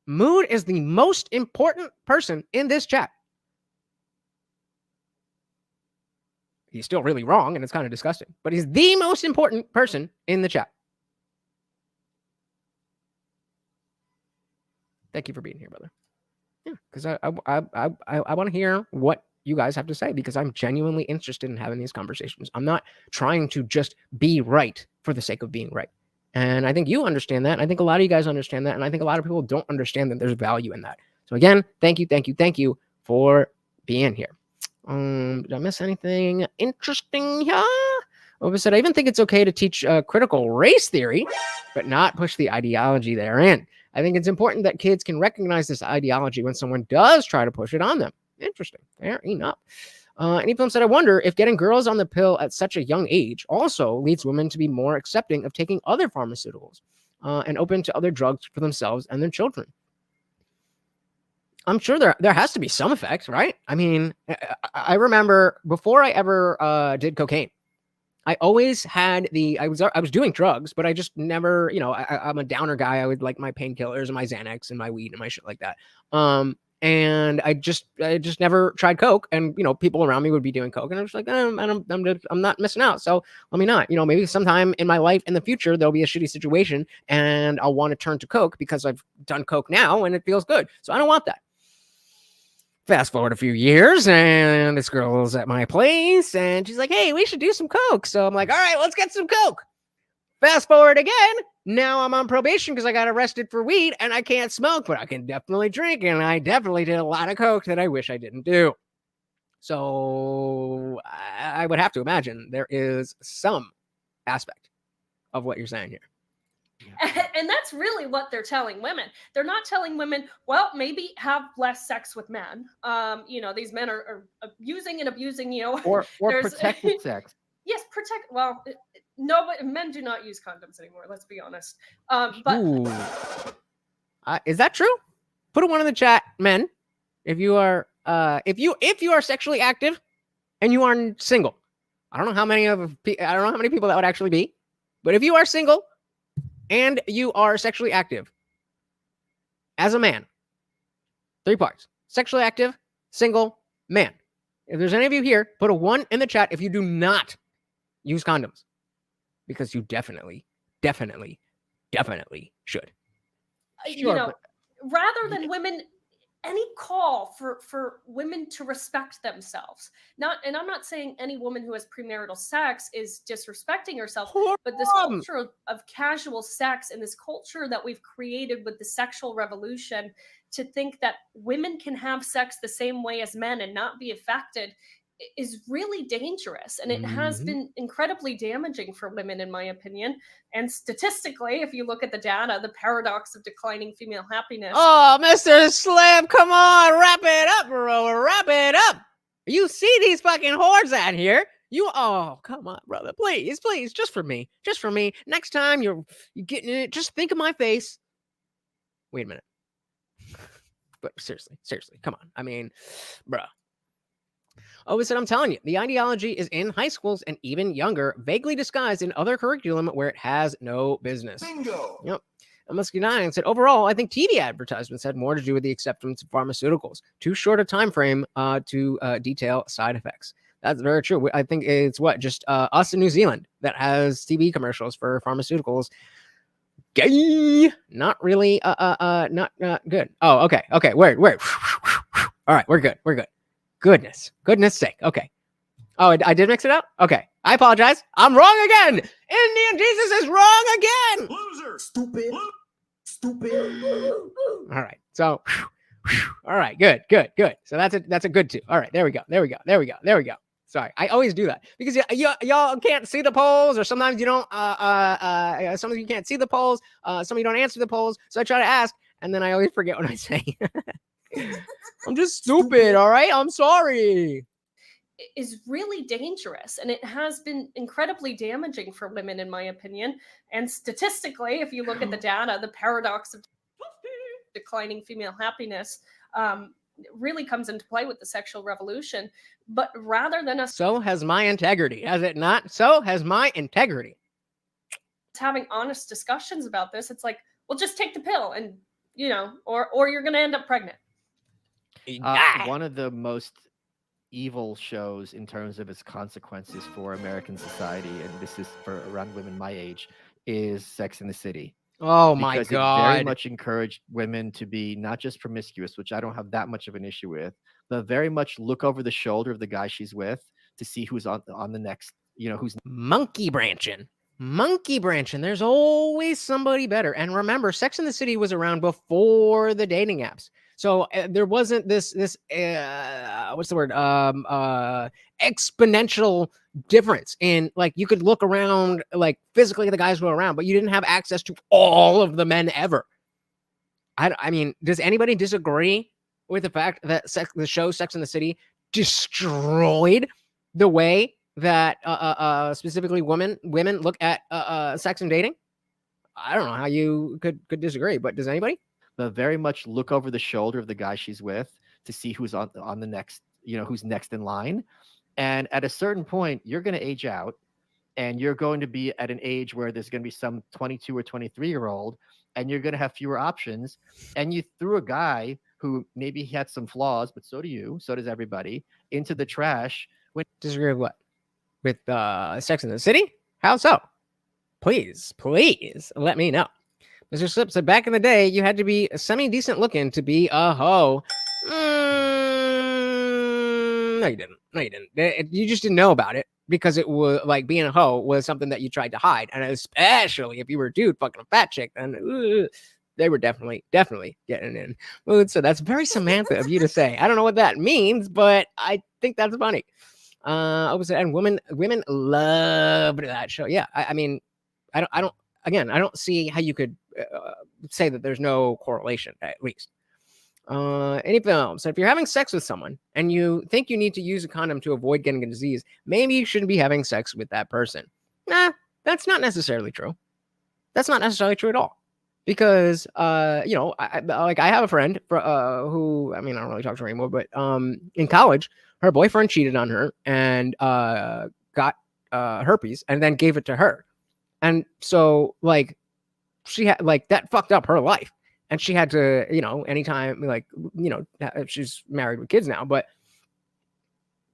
Mood is the most important person in this chat. He's still really wrong, and it's kind of disgusting, but he's the most important person in the chat. Thank you for being here, brother. Yeah, because I want to hear what you guys have to say, because I'm genuinely interested in having these conversations. I'm not trying to just be right for the sake of being right. And I think you understand that. I think a lot of you guys understand that. And I think a lot of people don't understand that there's value in that. So again, thank you for being here. Did I miss anything interesting here? Over said, I even think it's okay to teach critical race theory, but not push the ideology therein. I think it's important that kids can recognize this ideology when someone does try to push it on them. Interesting. Fair enough. And Ephraim said, I wonder if getting girls on the pill at such a young age also leads women to be more accepting of taking other pharmaceuticals and open to other drugs for themselves and their children. I'm sure there has to be some effect, right? I mean, I remember before I ever did cocaine, I always had I was doing drugs, but I just never, I'm a downer guy. I would like my painkillers and my Xanax and my weed and my shit like that. And I just never tried coke, and people around me would be doing coke, and I was like, I'm not missing out. So let me not, maybe sometime in my life in the future there'll be a shitty situation, and I'll want to turn to coke because I've done coke now and it feels good. So I don't want that. Fast forward a few years, and this girl's at my place, and she's like, hey, we should do some coke. So I'm like, all right, let's get some coke. Fast forward again. Now I'm on probation because I got arrested for weed, and I can't smoke, but I can definitely drink, and I definitely did a lot of coke that I wish I didn't do. So I would have to imagine there is some aspect of what you're saying here. And that's really what they're telling women. They're not telling women, well, maybe have less sex with men. These men are abusing and abusing, or protected sex. Yes, well, no, but men do not use condoms anymore. Let's be honest. But is that true? Put a one in the chat, men. If you are, if you are sexually active and you are single, I don't know how many people that would actually be, but if you are single and you are sexually active as a man, 3 parts: sexually active, single, man. If there's any of you here, put a 1 in the chat if you do not use condoms because you definitely should. You know, rather than women, any call for women to respect themselves. And I'm not saying any woman who has premarital sex is disrespecting herself, but this culture of casual sex and this culture that we've created with the sexual revolution to think that women can have sex the same way as men and not be affected is really dangerous, and it has been incredibly damaging for women, in my opinion. And statistically, if you look at the data, the paradox of declining female happiness. Oh, Mr. Slam, come on, wrap it up, bro, wrap it up. You see these fucking whores out here. Oh, come on, brother, please, just for me. Next time you're getting it, just think of my face. Wait a minute. But seriously, come on. I mean, bruh. Oh, listen, I'm telling you, the ideology is in high schools and even younger, vaguely disguised in other curriculum where it has no business. Bingo. Yep. Musky9 said, overall, I think TV advertisements had more to do with the acceptance of pharmaceuticals. Too short a time frame to detail side effects. That's very true. I think it's just us in New Zealand that has TV commercials for pharmaceuticals. Gay. Not really. Not good. Oh, okay. Wait. All right, we're good. Goodness sake. Okay. Oh, I did mix it up? Okay. I apologize. I'm wrong again. Indian Jesus is wrong again. Loser. Stupid. All right. So, all right. Good. So that's a good 2. All right. There we go. Sorry. I always do that because y'all can't see the polls, or sometimes you don't, some of you can't see the polls. Some of you don't answer the polls. So I try to ask, and then I always forget what I say. I'm just stupid, all right? I'm sorry. Is really dangerous, and it has been incredibly damaging for women, in my opinion. And statistically, if you look at the data, the paradox of declining female happiness really comes into play with the sexual revolution. But rather than us So has my integrity, has it not? So has my integrity. having honest discussions about this, it's like, well, just take the pill, and or you're going to end up pregnant. One of the most evil shows in terms of its consequences for American society, and this is for around women my age, is Sex in the City. Oh my Because God. it very much encouraged women to be not just promiscuous, which I don't have that much of an issue with, but very much look over the shoulder of the guy she's with to see who's on the next, who's monkey branching. There's always somebody better. And remember, Sex in the City was around before the dating apps. So there wasn't this what's the word? Exponential difference in, like, you could look around, like, physically the guys who were around, but you didn't have access to all of the men ever. I mean, does anybody disagree with the fact that the show Sex in the City destroyed the way that specifically women look at sex and dating? I don't know how you could disagree, but does anybody? but very much look over the shoulder of the guy she's with to see who's on the next, who's next in line. And at a certain point, you're going to age out, and you're going to be at an age where there's going to be some 22 or 23-year-old, and you're going to have fewer options. And you threw a guy who maybe he had some flaws, but so do you, so does everybody, into the trash. Disagree with what? With Sex in the City? How so? Please let me know. Mr. Slip said, back in the day, you had to be semi-decent looking to be a hoe. No, you didn't. You just didn't know about it because it was like being a hoe was something that you tried to hide. And especially if you were a dude fucking a fat chick, then they were definitely getting in. So that's very Samantha of you to say. I don't know what that means, but I think that's funny. And women loved that show. Yeah, I mean, I don't see how you could say that there's no correlation, at least. Any film. So if you're having sex with someone and you think you need to use a condom to avoid getting a disease, maybe you shouldn't be having sex with that person. Nah, that's not necessarily true. That's not necessarily true at all. Because I have a friend who, I mean, I don't really talk to her anymore, but in college, her boyfriend cheated on her and got herpes and then gave it to her. And so, like, she had, like, that fucked up her life. And she had to, anytime, like, she's married with kids now, but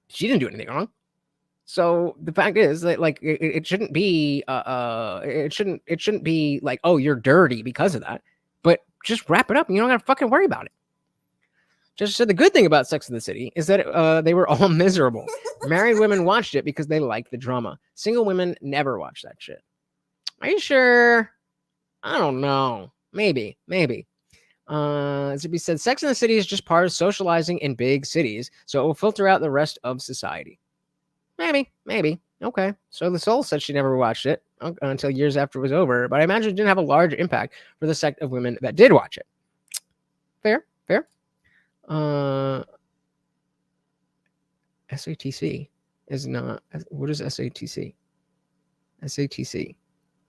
she didn't do anything wrong. So the fact is that like it shouldn't be it shouldn't be like, oh, you're dirty because of that, but just wrap it up and you don't gotta fucking worry about it. Just said the good thing about Sex in the City is that they were all miserable. Married women watched it because they liked the drama. Single women never watch that shit. Are you sure? I don't know. Maybe. Zippy said, Sex in the City is just part of socializing in big cities, so it will filter out the rest of society. Maybe. Okay. So the Soul said she never watched it until years after it was over, but I imagine it didn't have a large impact for the sect of women that did watch it. Fair. SATC is not. What is SATC? SATC.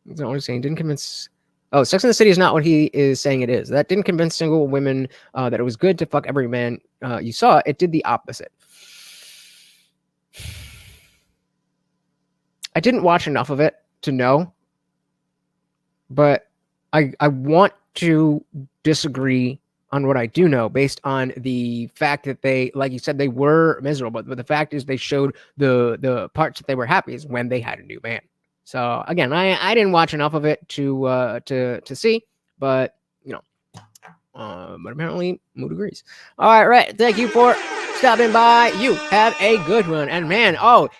That's not what he's saying. Didn't convince. Oh, Sex in the City is not what he is saying it is. That didn't convince single women that it was good to fuck every man you saw. It did the opposite. I didn't watch enough of it to know, but I want to disagree on what I do know based on the fact that they, like you said, they were miserable. But the fact is they showed the parts that they were happy is when they had a new man. So again, I didn't watch enough of it to see, but you know, but apparently Mood agrees. All right. Thank you for stopping by. You have a good one. And man,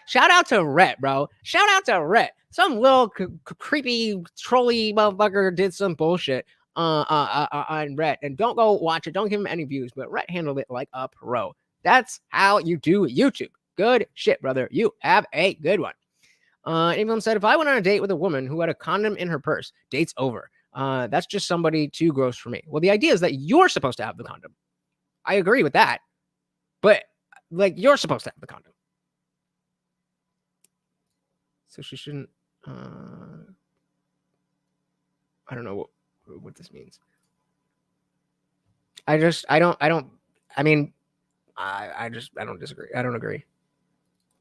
shout out to Rhett, bro. Shout out to Rhett. Some little creepy trolly motherfucker did some bullshit on Rhett. And don't go watch it. Don't give him any views. But Rhett handled it like a pro. That's how you do YouTube. Good shit, brother. You have a good one. Anyone said, if I went on a date with a woman who had a condom in her purse, date's over. That's just somebody too gross for me. Well, the idea is that you're supposed to have the condom. I agree with that. But, like, you're supposed to have the condom. So she shouldn't, I don't know what this means. I don't disagree. I don't agree.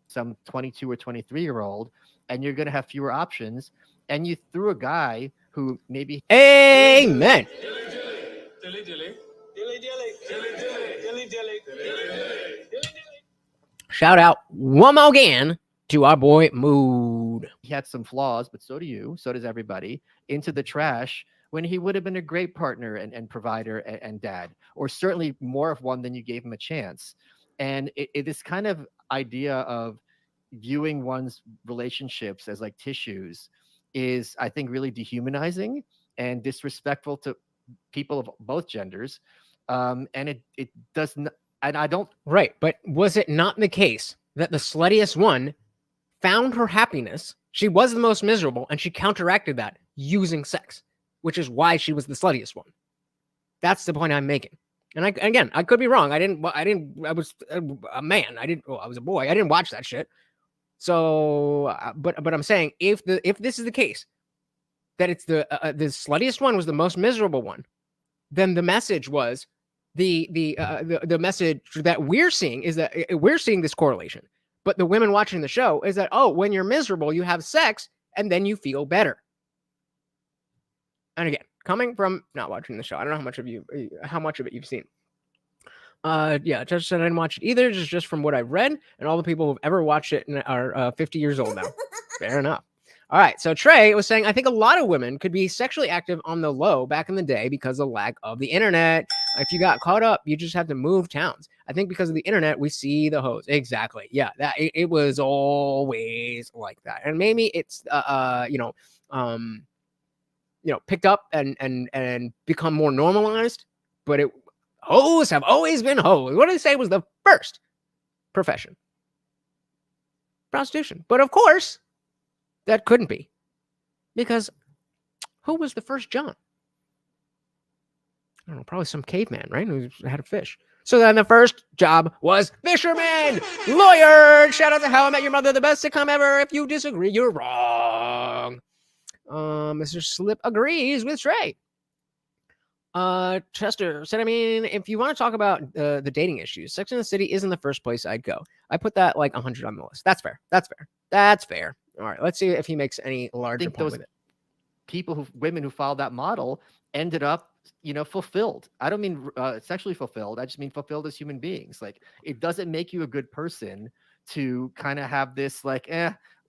Some 22 or 23-year-old, and you're going to have fewer options, and you threw a guy who maybe... Amen. Shout out one more again to our boy Mood. He had some flaws, but so do you, so does everybody, into the trash when he would have been a great partner and provider and dad, or certainly more of one than you gave him a chance. And this kind of idea of viewing one's relationships as like tissues is, I think, really dehumanizing and disrespectful to people of both genders. And it doesn't, and I don't. Right. But was it not the case that the sluttiest one found her happiness? She was the most miserable, and she counteracted that using sex, which is why she was the sluttiest one. That's the point I'm making. And I could be wrong. I was a man. I was a boy. I didn't watch that shit. So, but I'm saying if this is the case, that it's the sluttiest one was the most miserable one, then the message was the message that we're seeing is that we're seeing this correlation. But the women watching the show is that, oh, when you're miserable, you have sex and then you feel better. And again, coming from not watching the show, I don't know how much of it you've seen. Yeah, Judge said I didn't watch it either, just from what I've read, and all the people who've ever watched it are 50 years old now. Fair enough. All right, so Trey was saying, I think a lot of women could be sexually active on the low back in the day because of the lack of the internet. If you got caught up, you just had to move towns. I think because of the internet, we see the hoes. Exactly. Yeah, that it was always like that. And maybe it's picked up and become more normalized, but hoes have always been hoes. What did they say was the first profession? Prostitution. But of course, that couldn't be. Because who was the first John? I don't know, probably some caveman, right? Who had a fish. So then the first job was fisherman, lawyer. Shout out to How I Met Your Mother, the best sitcom ever. If you disagree, you're wrong. Mr. Slip agrees with Trey. Chester said, I mean, if you want to talk about the dating issues, Sex and the City isn't the first place I'd go. I put that like 100 on the list. That's fair. All right, let's see if he makes any larger point with it. Women who followed that model ended up, fulfilled. I don't mean sexually fulfilled. I just mean fulfilled as human beings. Like, it doesn't make you a good person to kind of have this like,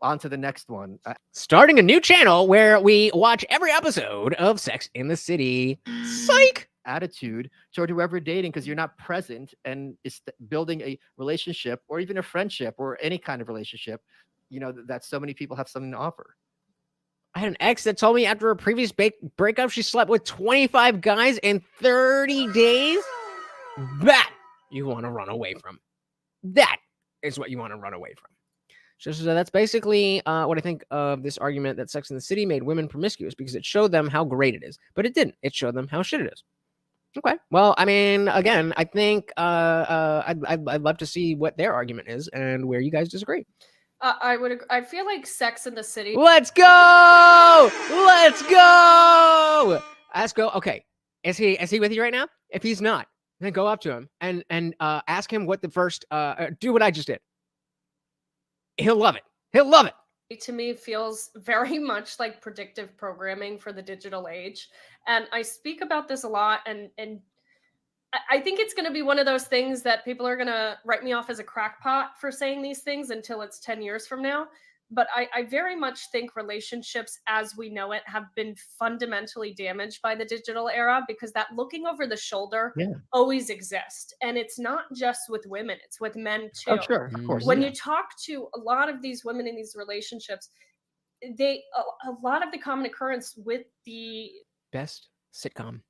on to the next one. Starting a new channel where we watch every episode of Sex in the City. Psych! Attitude toward whoever dating because you're not present and is building a relationship or even a friendship or any kind of relationship, that so many people have something to offer. I had an ex that told me after a previous breakup she slept with 25 guys in 30 days. That you want to run away from. That is what you want to run away from. So that's basically what I think of this argument that Sex in the City made women promiscuous because it showed them how great it is. But it didn't. It showed them how shit it is. Okay. Well, I mean, again, I think I'd love to see what their argument is and where you guys disagree. I feel like Sex in the City. Let's go! Let's go! Let's go. Okay. Is he with you right now? If he's not, then go up to him and ask him what the first do what I just did. He'll love it. He'll love it. To me feels very much like predictive programming for the digital age. And I speak about this a lot, and I think it's going to be one of those things that people are going to write me off as a crackpot for saying these things until it's 10 years from now. But I very much think relationships as we know it have been fundamentally damaged by the digital era, because that looking over the shoulder always exists. And it's not just with women, it's with men too. Oh, sure, of course. When you talk to a lot of these women in these relationships, a lot of the common occurrence with the best sitcom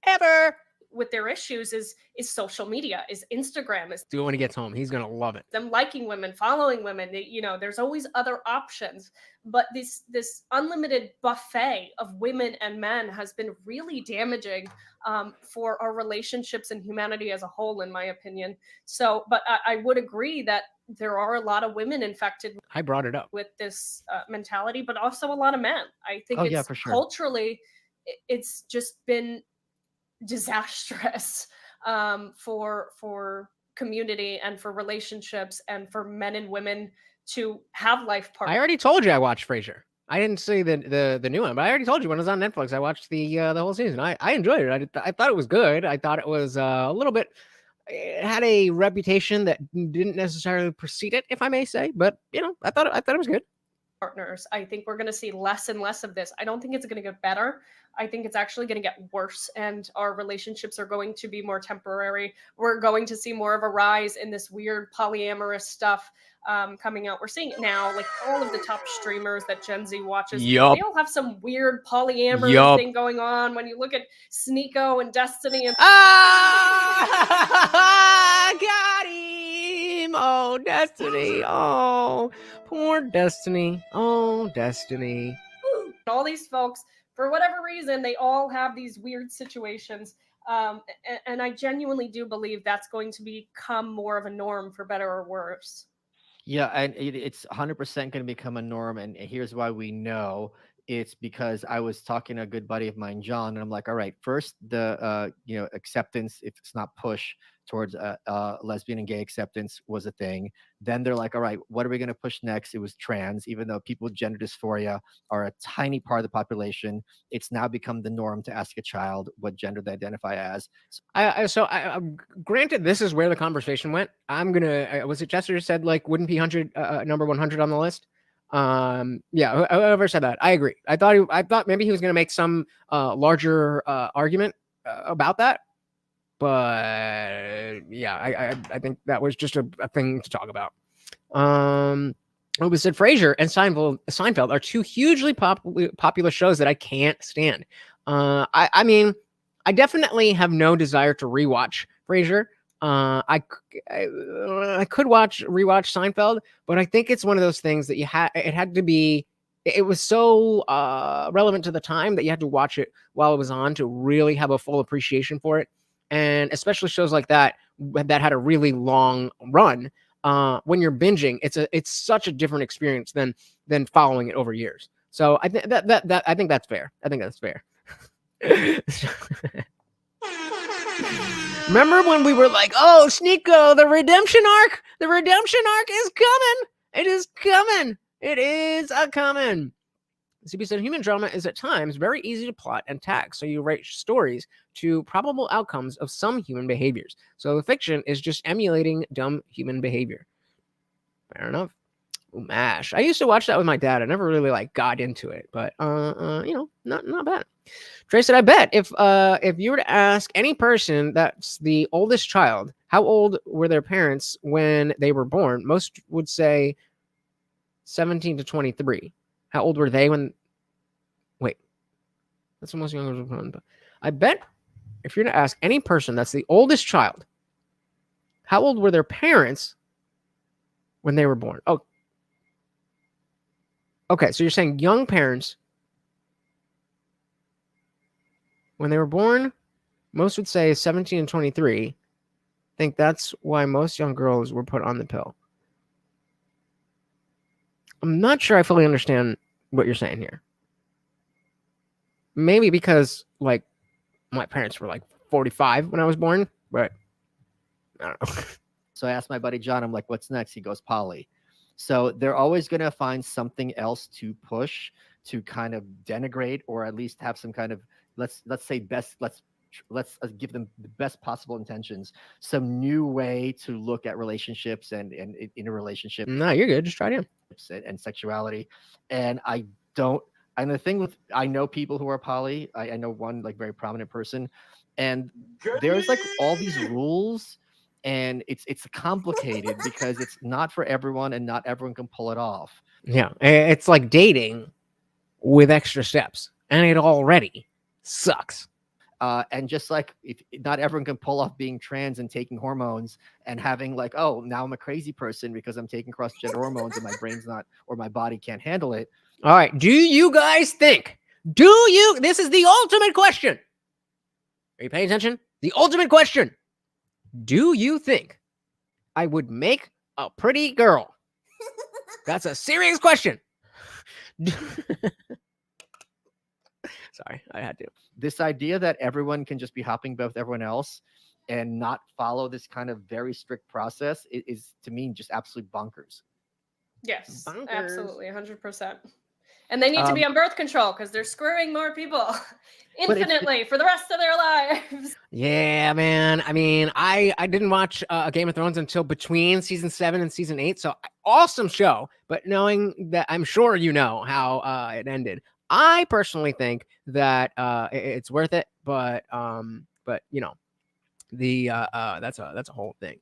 ever with their issues is social media, is Instagram, is do it when he gets home. He's gonna love it. Them liking women, following women. There's always other options, but this unlimited buffet of women and men has been really damaging for our relationships and humanity as a whole, in my opinion. So, but I would agree that there are a lot of women infected. I brought it up with this mentality, but also a lot of men. I think for sure. Culturally, it's just been disastrous for community and for relationships and for men and women to have life partners. I already told you I watched Frasier. I didn't see the new one, but I already told you when it was on Netflix. I watched the whole season. I enjoyed it. I thought it was good. I thought it was a little bit. It had a reputation that didn't necessarily precede it, if I may say. But I thought it was good. Partners. I think we're going to see less and less of this. I don't think it's going to get better. I think it's actually going to get worse, and our relationships are going to be more temporary. We're going to see more of a rise in this weird polyamorous stuff coming out. We're seeing it now, like all of the top streamers that Gen Z watches. They all have some weird polyamory thing going on. When you look at Sneeko and Destiny and got him. Oh, Destiny. Oh, poor Destiny. Oh, Destiny. All these folks, for whatever reason, they all have these weird situations. And I genuinely do believe that's going to become more of a norm, for better or worse. Yeah, and it's 100% going to become a norm. And here's why we know. It's because I was talking to a good buddy of mine, John, and I'm like, all right, first the acceptance, if it's not push towards lesbian and gay acceptance, was a thing. Then they're like, all right, what are we going to push next? It was trans. Even though people with gender dysphoria are a tiny part of the population, it's now become the norm to ask a child what gender they identify as. Granted, this is where the conversation went. I'm gonna was it Chester said like wouldn't be number 100 on the list? Whoever said that, I agree. I thought maybe he was going to make some larger argument about that, but yeah, I think that was just a thing to talk about. It was said Frasier and Seinfeld are two hugely popular shows that I can't stand. I mean, I definitely have no desire to rewatch Frasier. I could rewatch Seinfeld, but I think it's one of those things that it was so relevant to the time that you had to watch it while it was on to really have a full appreciation for it. And especially shows like that had a really long run. When you're binging, it's such a different experience than following it over years. So I think I think that's fair. I think that's fair. Remember when we were like, oh, Sneeko, the redemption arc is coming. It is coming. It is coming. CB said human drama is at times very easy to plot and tag. So you write stories to probable outcomes of some human behaviors. So the fiction is just emulating dumb human behavior. Fair enough. Ooh, MASH. I used to watch that with my dad. I never really like got into it, but not bad. Trey said, I bet if you were to ask any person that's the oldest child, how old were their parents when they were born, most would say 17 to 23. How old were they when? Wait, that's the most younger one. I bet if you're to ask any person that's the oldest child, how old were their parents when they were born? Oh, okay. So you're saying young parents when they were born, most would say 17 and 23. I think that's why most young girls were put on the pill. I'm not sure I fully understand what you're saying here. Maybe because, like, my parents were, like, 45 when I was born, but I don't know. So I asked my buddy John, I'm like, what's next? He goes, poly. So they're always going to find something else to push, to kind of denigrate, or at least have some kind of, let's say best, let's give them the best possible intentions, some new way to look at relationships and in a relationship. No, you're good. Just try it in. And sexuality. And and the thing with, I know people who are poly, I know one like very prominent person, and there's like all these rules, and it's complicated because it's not for everyone and not everyone can pull it off. Yeah, it's like dating with extra steps, and it already sucks. And just like if not everyone can pull off being trans and taking hormones and having like, oh, now I'm a crazy person because I'm taking cross-gender hormones and my brain's not, or my body can't handle it. All right. Do you guys think, this is the ultimate question. Are you paying attention? The ultimate question. Do you think I would make a pretty girl? That's a serious question. Sorry, I had to. This idea that everyone can just be hopping with everyone else and not follow this kind of very strict process is to me just absolute bonkers. Yes, Bonkers. absolutely, 100%. And they need to be on birth control because they're screwing more people infinitely for the rest of their lives. Yeah, man. I mean, I didn't watch Game of Thrones until between season 7 and season 8. So awesome show. But knowing that, I'm sure you know how it ended. I personally think that it's worth it. But you know, that's a whole thing.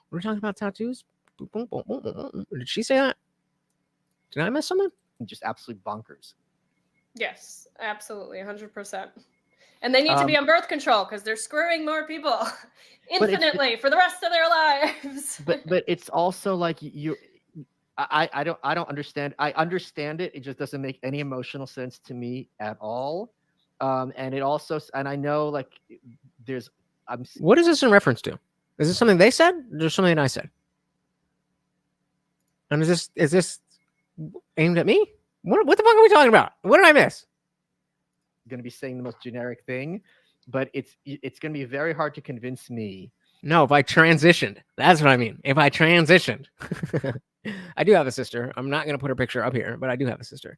We're talking about tattoos. Did she say that? Did I miss something? Just absolute bonkers. Yes, absolutely, 100%. And they need to be on birth control because they're screwing more people infinitely for the rest of their lives. But it's also like I don't understand. I understand it. It just doesn't make any emotional sense to me at all. And it also, and I know like what is this in reference to? Is this something they said? Or just something I said? And is this aimed at me? What the fuck are we talking about? What did I miss? Going to be saying the most generic thing, but it's going to be very hard to convince me. No, if I transitioned, that's what I mean. If I transitioned, I do have a sister. I'm not going to put her picture up here, but I do have a sister.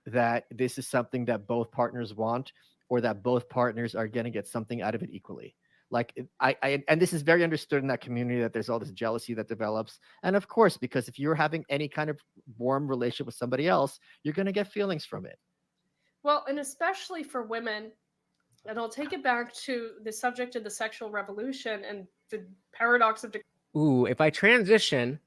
That this is something that both partners want, or that both partners are going to get something out of it equally. Like and this is very understood in that community, that there's all this jealousy that develops. And of course, because if you're having any kind of warm relationship with somebody else, you're going to get feelings from it. Well, and especially for women, and I'll take it back to the subject of the sexual revolution and the paradox of Ooh, if I transition,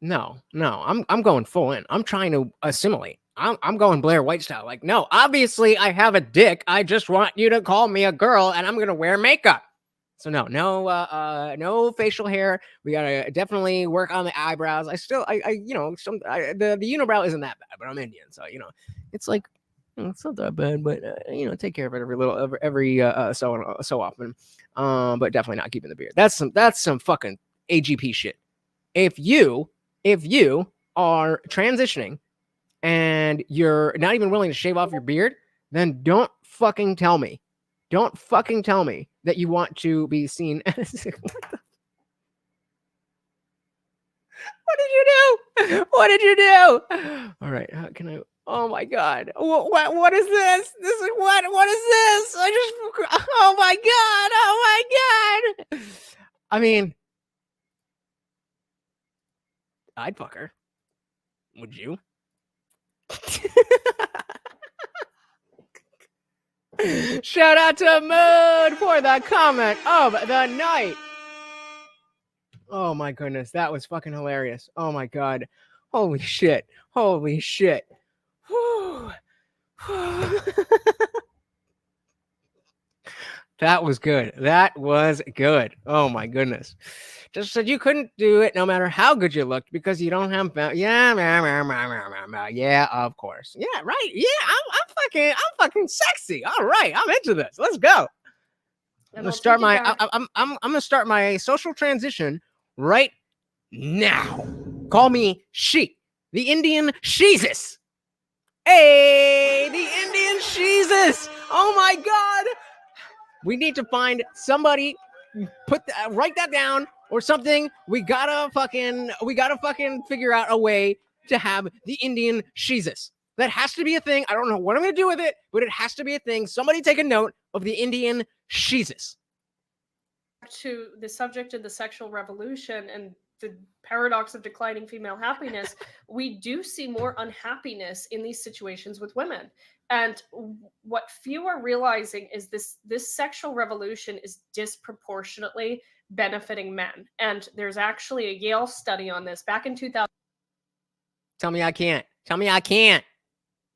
no, I'm going full in. I'm trying to assimilate. I'm going Blair White style. Like, no, obviously I have a dick. I just want you to call me a girl, and I'm gonna wear makeup. So no facial hair. We gotta definitely work on the eyebrows. The unibrow isn't that bad, but I'm Indian, so you know, it's like it's not that bad. But take care of it every so often. But definitely not keeping the beard. That's some fucking AGP shit. If you are transitioning and you're not even willing to shave off your beard, then don't fucking tell me. Don't fucking tell me that you want to be seen as... What did you do? What did you do? All right, how can I... Oh my God. What is this? This is what is this? Oh my God. Oh my God. I mean... I'd fuck her. Would you? Shout out to Mood for the comment of the night. Oh my goodness, that was fucking hilarious. Oh my god. Holy shit. Holy shit. Whew. That was good. That was good. Oh my goodness. Just said you couldn't do it no matter how good you looked because you don't have yeah, of course. Yeah, right. Yeah, I'm fucking sexy. All right, I'm into this. Let's go. I'm gonna start my I'm gonna start my social transition right now. Call me she, the Indian Jesus. Hey, the Indian Jesus. Oh my god. We need to find somebody, write that down or something. We gotta fucking figure out a way to have the Indian Jesus. That has to be a thing. I don't know what I'm gonna do with it, but it has to be a thing. Somebody take a note of the Indian Jesus. To the subject of the sexual revolution and the paradox of declining female happiness, we do see more unhappiness in these situations with women. And what few are realizing is this sexual revolution is disproportionately benefiting men. And there's actually a Yale study on this back in 2000. Tell me I can't. Tell me I can't.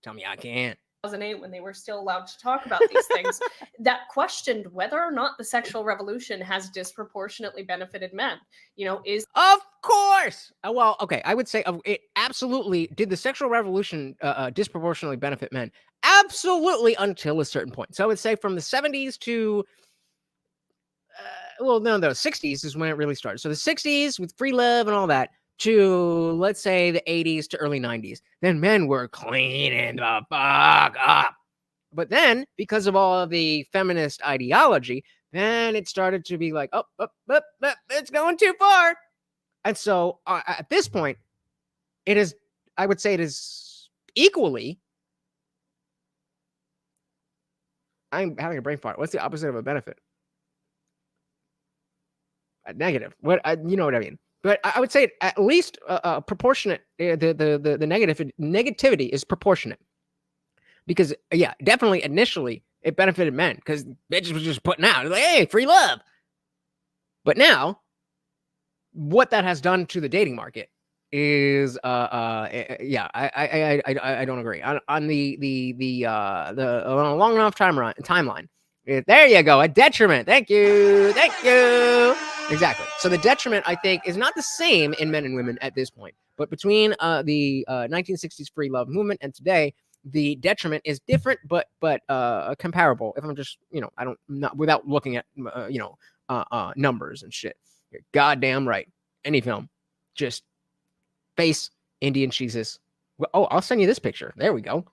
Tell me I can't. 2008, when they were still allowed to talk about these things, that questioned whether or not the sexual revolution has disproportionately benefited men. You know, is of course. Well, okay, I would say it absolutely did. The sexual revolution disproportionately benefit men? Absolutely, until a certain point. So I would say from the 70s to the 60s is when it really started. So the 60s with free love and all that, to let's say the 80s to early 90s, then men were cleaning the fuck up. But then, because of all of the feminist ideology, then it started to be like, it's going too far. And so at this point, it is, I would say it is equally, I'm having a brain fart. What's the opposite of a benefit? A negative. You know what I mean? But I would say at least proportionate. The negativity is proportionate, because yeah, definitely initially it benefited men because bitches was just putting out like, hey, free love. But now, what that has done to the dating market is yeah, I don't agree on on a long enough timeline. There you go, a detriment. Thank you. Exactly. So the detriment, I think, is not the same in men and women at this point, but between the 1960s free love movement and today, the detriment is different, but comparable. If I'm just, not without looking at numbers and shit. You're goddamn right. Any film, just face Indian Jesus. Oh, I'll send you this picture. There we go.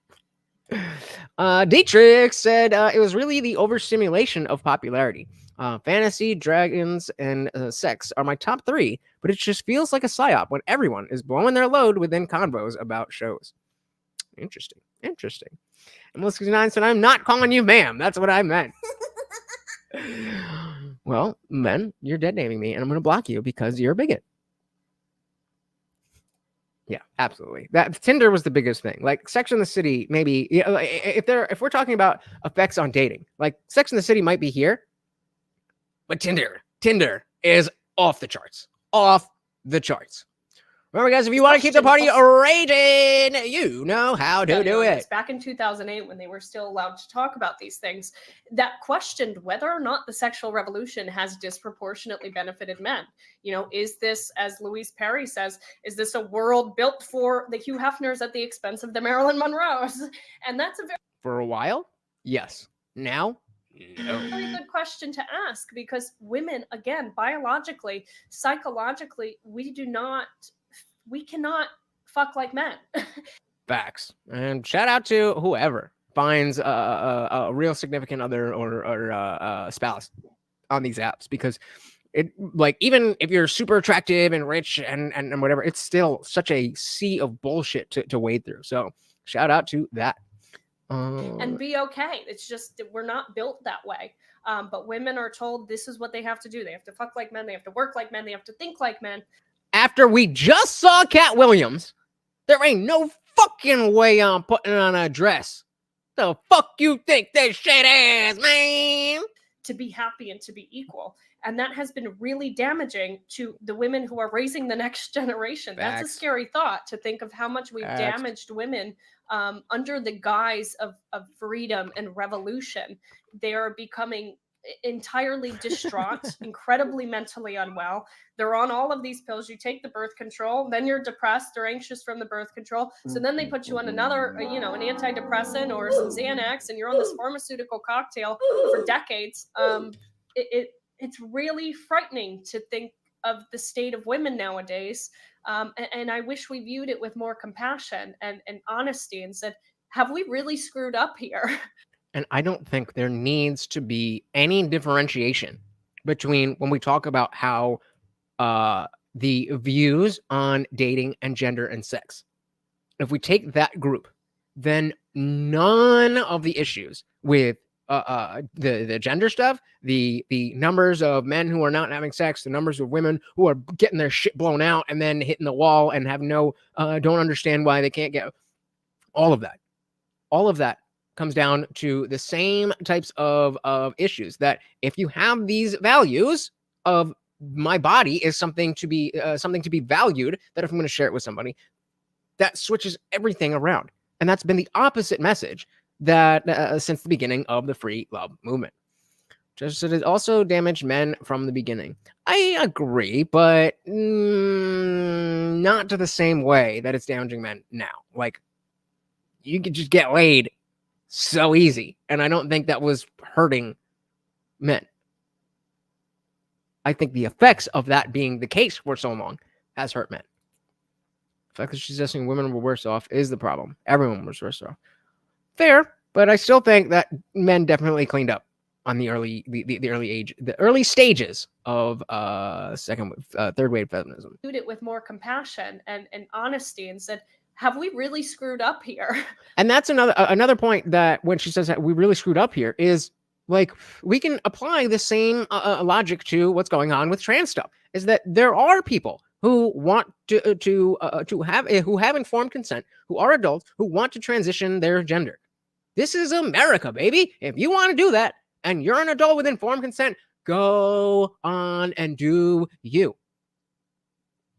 Dietrich said it was really the overstimulation of popularity. Fantasy, dragons, and sex are my top 3, but it just feels like a psyop when everyone is blowing their load within convos about shows. Interesting. And Melissa 69 said, I'm not calling you ma'am. That's what I meant. Well, men, you're dead naming me, and I'm going to block you because you're a bigot. Yeah, absolutely. That Tinder was the biggest thing. Like Sex and the City, maybe if we're talking about effects on dating, like Sex and the City might be here, but Tinder is off the charts. Remember, guys, if you want to keep the party raging, you know how to do it. Back in 2008, when they were still allowed to talk about these things, that questioned whether or not the sexual revolution has disproportionately benefited men. You know, is this, as Louise Perry says, is this a world built for the Hugh Hefners at the expense of the Marilyn Monroes? And that's for a while, yes. Now, no. Really good question to ask, because women, again, biologically, psychologically, we cannot fuck like men. Facts. And shout out to whoever finds a real significant other or spouse on these apps, because it, like, even if you're super attractive and rich and whatever, it's still such a sea of bullshit to wade through. So shout out to that. And be okay. It's just we're not built that way. But women are told this is what they have to do. They have to fuck like men. They have to work like men. They have to think like men. After we just saw Cat Williams, there ain't no fucking way I'm putting on a dress. The fuck you think this shit is, man? To be happy and to be equal. And that has been really damaging to the women who are raising the next generation. That's a Facts. scary thought, to think of how much we've Facts. damaged women under the guise of freedom and revolution. They are becoming entirely distraught, incredibly mentally unwell. They're on all of these pills. You take the birth control, then you're depressed or anxious from the birth control. So then they put you on another, an antidepressant or some Xanax, and you're on this pharmaceutical cocktail for decades. It's really frightening to think of the state of women nowadays. And I wish we viewed it with more compassion and honesty and said, have we really screwed up here? And I don't think there needs to be any differentiation between when we talk about how the views on dating and gender and sex. If we take that group, then none of the issues with the gender stuff, the numbers of men who are not having sex, the numbers of women who are getting their shit blown out and then hitting the wall and have no don't understand why they can't get all of that comes down to the same types of issues, that if you have these values of my body is something to be valued, that if I'm going to share it with somebody, that switches everything around. And that's been the opposite message that since the beginning of the free love movement. Just that it also damaged men from the beginning. I agree, but not to the same way that it's damaging men now. Like, you could just get laid so easy, and I don't think that was hurting men. I think the effects of that being the case for so long has hurt men. The fact that she's suggesting women were worse off is the problem. Everyone was worse off. Fair, but I still think that men definitely cleaned up on the early stages of third wave feminism. Viewed it with more compassion and honesty and said, have we really screwed up here? And that's another point, that when she says that we really screwed up here, is like, we can apply the same logic to what's going on with trans stuff. Is that there are people who want to have informed consent, who are adults, who want to transition their gender. This is America, baby. If you want to do that and you're an adult with informed consent, go on and do you.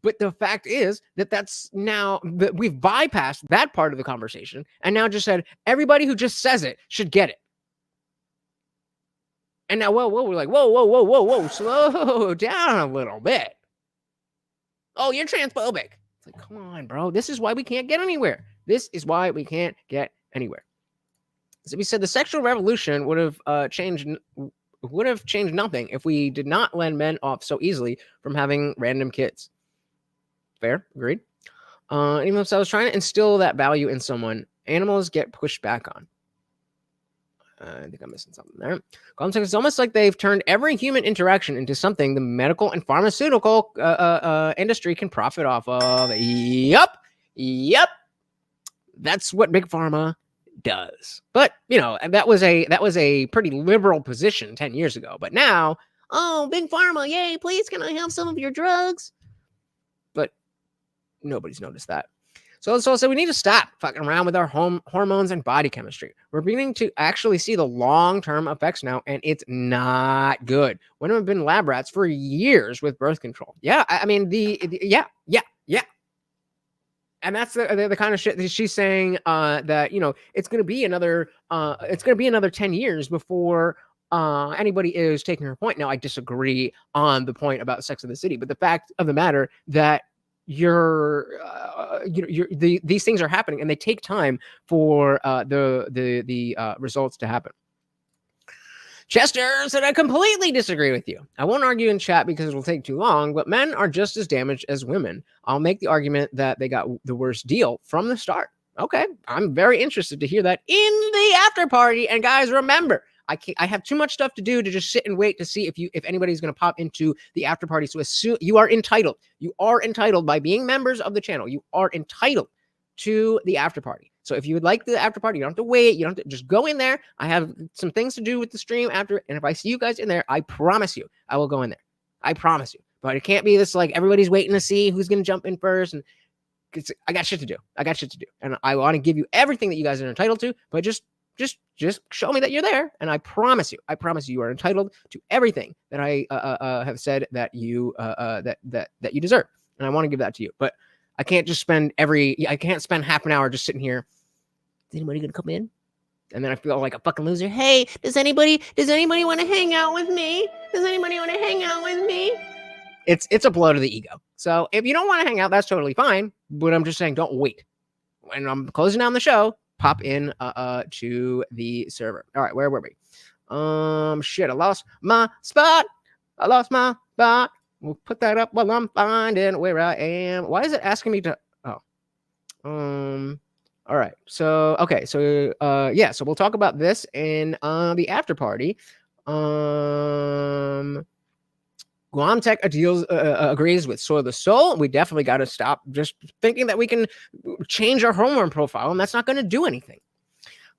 But the fact is that that's now that we've bypassed that part of the conversation and now just said everybody who just says it should get it. And now, we're like, whoa, slow down a little bit. Oh, you're transphobic. It's like, come on, bro. This is why we can't get anywhere. This is why we can't get anywhere. So we said the sexual revolution would have changed nothing if we did not let men off so easily from having random kids. Fair, agreed. Even if I was trying to instill that value in someone, animals get pushed back on. I think I'm missing something there. It's almost like they've turned every human interaction into something the medical and pharmaceutical industry can profit off of. Yup. That's what Big Pharma does. But that was a pretty liberal position 10 years ago. But now, oh, Big Pharma, yay! Please, can I have some of your drugs? But nobody's noticed that. So we need to stop fucking around with our hormones and body chemistry. We're beginning to actually see the long-term effects now, and it's not good. Women have been lab rats for years with birth control. Yeah, I mean, yeah. And that's the kind of shit that she's saying, that, it's going to be another 10 years before anybody is taking her point. Now, I disagree on the point about Sex in the City, but the fact of the matter that these things are happening and they take time for the results to happen. Chester said, I completely disagree with you. I won't argue in chat because it will take too long, but men are just as damaged as women. I'll make the argument that they got the worst deal from the start. Okay, I'm very interested to hear that in the after party. And guys, remember, I have too much stuff to do to just sit and wait to see if anybody's going to pop into the after party. So assume you are entitled. You are entitled by being members of the channel. You are entitled to the after party. So if you would like the after party, you don't have to wait. You don't have to just go in there. I have some things to do with the stream after. And if I see you guys in there, I promise you, I will go in there. I promise you. But it can't be this like everybody's waiting to see who's going to jump in first. And I got shit to do. And I want to give you everything that you guys are entitled to, but just show me that you're there. And I promise you are entitled to everything that I have said that you that you deserve. And I want to give that to you. But I can't just spend half an hour just sitting here. Is anybody going to come in? And then I feel like a fucking loser. Hey, does anybody want to hang out with me? It's a blow to the ego. So if you don't want to hang out, that's totally fine. But I'm just saying, don't wait. When I'm closing down the show, pop in to the server. All right, where were we? Shit, I lost my spot. We'll put that up while I'm finding where I am. Why is it asking me to? All right. So okay. So so we'll talk about this in the after party. Guam Tech agrees with Soil the Soul. We definitely got to stop just thinking that we can change our hormone profile, and that's not going to do anything.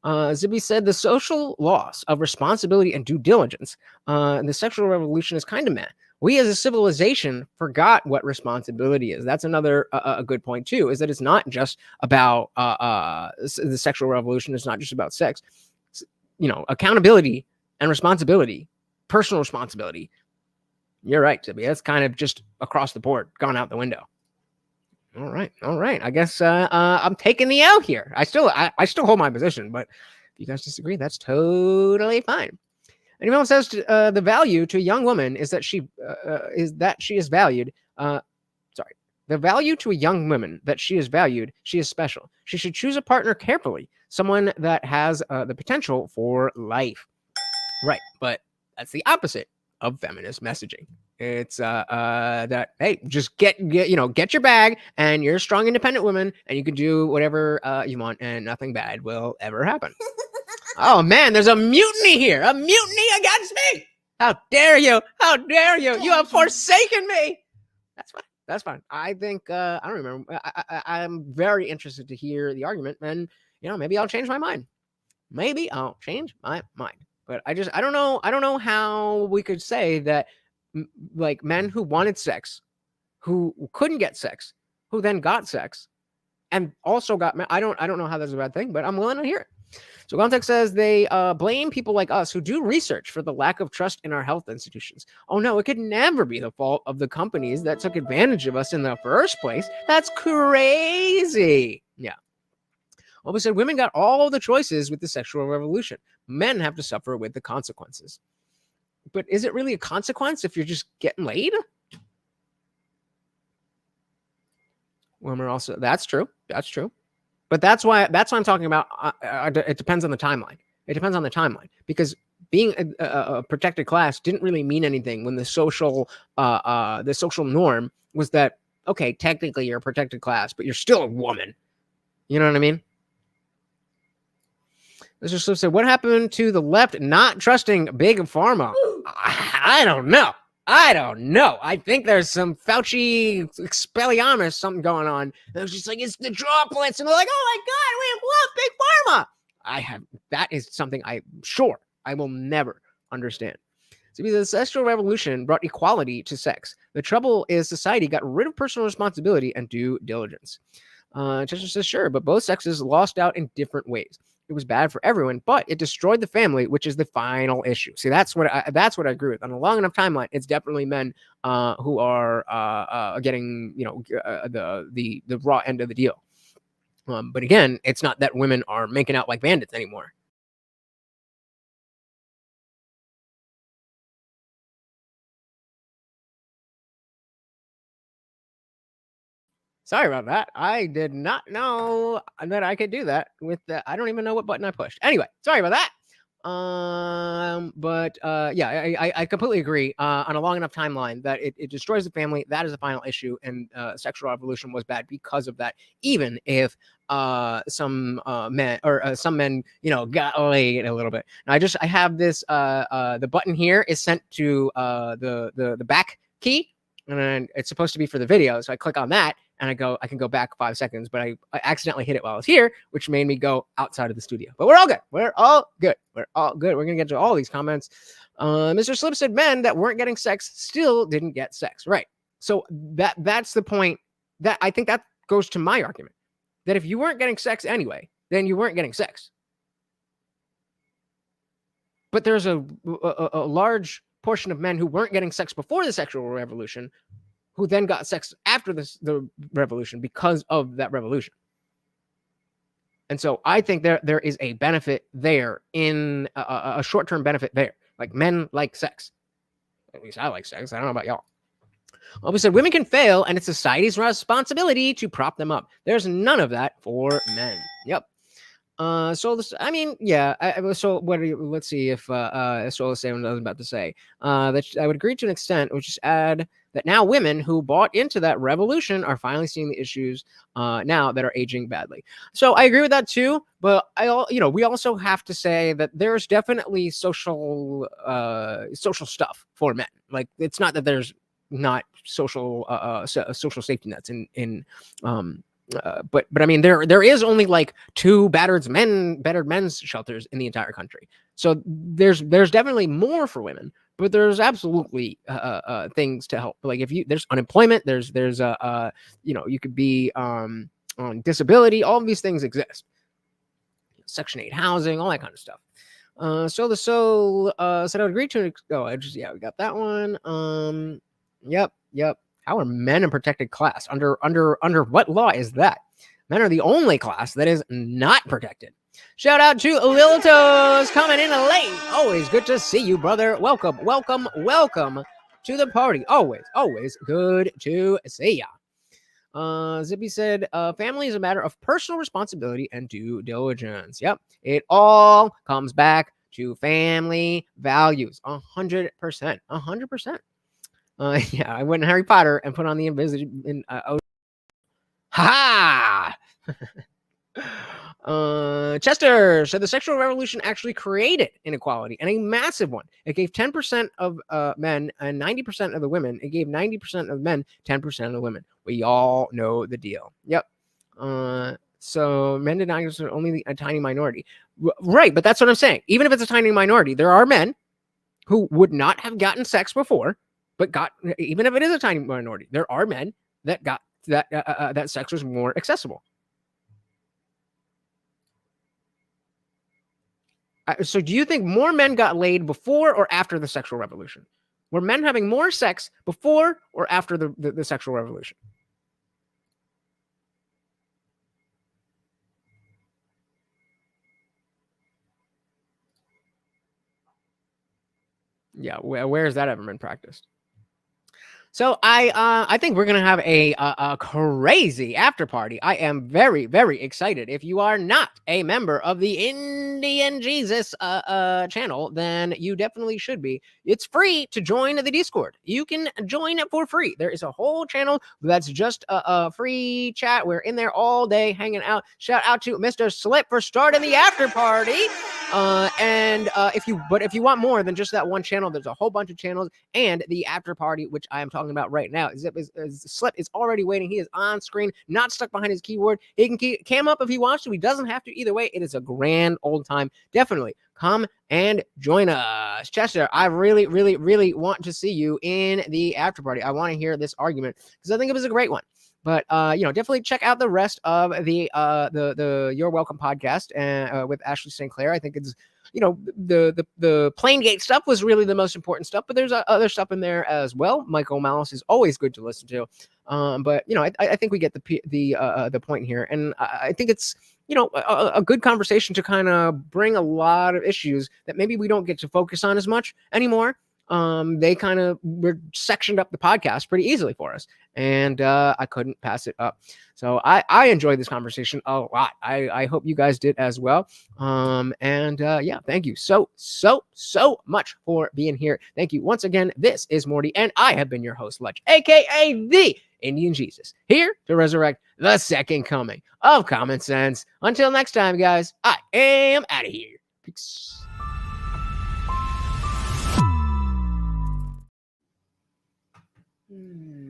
Zibby said the social loss of responsibility and due diligence in the sexual revolution is kind of meh. We as a civilization forgot what responsibility is. That's another a good point too, is that it's not just about the sexual revolution. It's not just about sex. Accountability and responsibility, personal responsibility. You're right, Zibby. That's kind of just across the board, gone out the window. All right. I guess I'm taking the L here. I still hold my position, but if you guys disagree, that's totally fine. Anyone says the value to a young woman is that she is valued. The value to a young woman that she is valued, she is special. She should choose a partner carefully, someone that has the potential for life. Right, but that's the opposite of feminist messaging. It's that hey, just get your bag, and you're a strong, independent woman, and you can do whatever you want, and nothing bad will ever happen. Oh man, there's a mutiny here! A mutiny against me! How dare you! You have forsaken me! That's fine. I think I don't remember. I'm very interested to hear the argument, and maybe I'll change my mind. But I don't know how we could say that like men who wanted sex, who couldn't get sex, who then got sex, and also got I don't know how that's a bad thing, but I'm willing to hear it. So Context says they blame people like us who do research for the lack of trust in our health institutions. Oh no, it could never be the fault of the companies that took advantage of us in the first place. That's crazy. Yeah. Well, we said women got all the choices with the sexual revolution. Men have to suffer with the consequences. But is it really a consequence if you're just getting laid? Women also, that's true. But that's why I'm talking about. It depends on the timeline. Because being a protected class didn't really mean anything when the social norm was that, okay, technically you're a protected class, but you're still a woman. You know what I mean? Let's just say, what happened to the left not trusting big pharma? I don't know. I think there's some Fauci Expelliarmus something going on. It was just like, it's the droplets. And they're like, oh my God, we love big pharma. That is something I'm sure I will never understand. So the sexual revolution brought equality to sex. The trouble is society got rid of personal responsibility and due diligence. Chester says, sure, but both sexes lost out in different ways. It was bad for everyone, but it destroyed the family, which is the final issue. See, that's what I agree with. On a long enough timeline, it's definitely men who are getting the raw end of the deal. But again, it's not that women are making out like bandits anymore. Sorry about that. I did not know that I could do that with the, I don't even know what button I pushed. Anyway, sorry about that. I completely agree on a long enough timeline that it destroys the family. That is the final issue. And sexual revolution was bad because of that. Even if some men got laid a little bit. Now I have this, the button here is sent to the back key. and then it's supposed to be for the video. So I click on that and I can go back 5 seconds, but I accidentally hit it while I was here, which made me go outside of the studio. But we're all good. We're all good. We're all good. We're going to get to all these comments. Mr. Slip said men that weren't getting sex still didn't get sex. Right. So that's the point. That I think that goes to my argument that if you weren't getting sex anyway, then you weren't getting sex. But there's a large portion of men who weren't getting sex before the sexual revolution, who then got sex after the revolution because of that revolution. And so I think there is a benefit there, in a short-term benefit there. Like, men like sex. At least I like sex. I don't know about y'all. We said women can fail, and it's society's responsibility to prop them up. There's none of that for men. Yep. So this, I mean, yeah. So what? Let's see if Stroll is saying what I was about to say. That I would agree to an extent, which is add that now women who bought into that revolution are finally seeing the issues now that are aging badly. So I agree with that too. But we also have to say that there's definitely social stuff for men. Like, it's not that there's not social safety nets but I mean, there is only like 2 battered men's shelters in the entire country. So there's definitely more for women, but there's absolutely things to help. Like, if there's unemployment, there's you could be on disability. All of these things exist. Section 8 housing, all that kind of stuff. So the soul said I would agree to. We got that one. Yep. How are men a protected class? Under what law is that? Men are the only class that is not protected. Shout out to Liltos coming in late. Always good to see you, brother. Welcome to the party. Always good to see ya. Zippy said, family is a matter of personal responsibility and due diligence. Yep. It all comes back to family values. 100%. 100%. Yeah, I went in Harry Potter and put on the invisible. Ha! Chester said the sexual revolution actually created inequality, and a massive one. It gave 10% of men and 90% of the women. It gave 90% of men, 10% of the women. We all know the deal. Yep. So men did not are only a tiny minority. Right, but that's what I'm saying. Even if it's a tiny minority, there are men who would not have gotten sex before, but even if it is a tiny minority, there are men that got that sex was more accessible. So do you think more men got laid before or after the sexual revolution? Were men having more sex before or after the sexual revolution? Yeah, where has that ever been practiced? So I think we're gonna have a crazy after party. I am very, very excited. If you are not a member of the Indian Jesus channel, then you definitely should be. It's free to join the Discord. You can join it for free. There is a whole channel that's just a free chat. We're in there all day hanging out. Shout out to Mr. Slip for starting the after party. If you want more than just that one channel, there's a whole bunch of channels, and the after party, which I am talking about right now. Slip is already waiting. He is on screen, not stuck behind his keyboard. He can cam up if he wants to. He doesn't have to. Either way, it is a grand old time. Definitely come and join us. Chester, I really, really, really want to see you in the after party. I want to hear this argument because I think it was a great one. But definitely check out the rest of the You're Welcome podcast with Ashley St. Clair. I think it's the Plain Gate stuff was really the most important stuff, but there's other stuff in there as well. Michael Malice is always good to listen to. But I think we get the point here, and I think it's a good conversation to kind of bring a lot of issues that maybe we don't get to focus on as much anymore. They kind of were sectioned up the podcast pretty easily for us, and I couldn't pass it up. So I enjoyed this conversation a lot. I hope you guys did as well. Thank you so much for being here. Thank you once again. This is Morty, and I have been your host, Lutch, aka the Indian Jesus, here to resurrect the second coming of common sense. Until next time, guys, I am out of here. Peace. Hmm.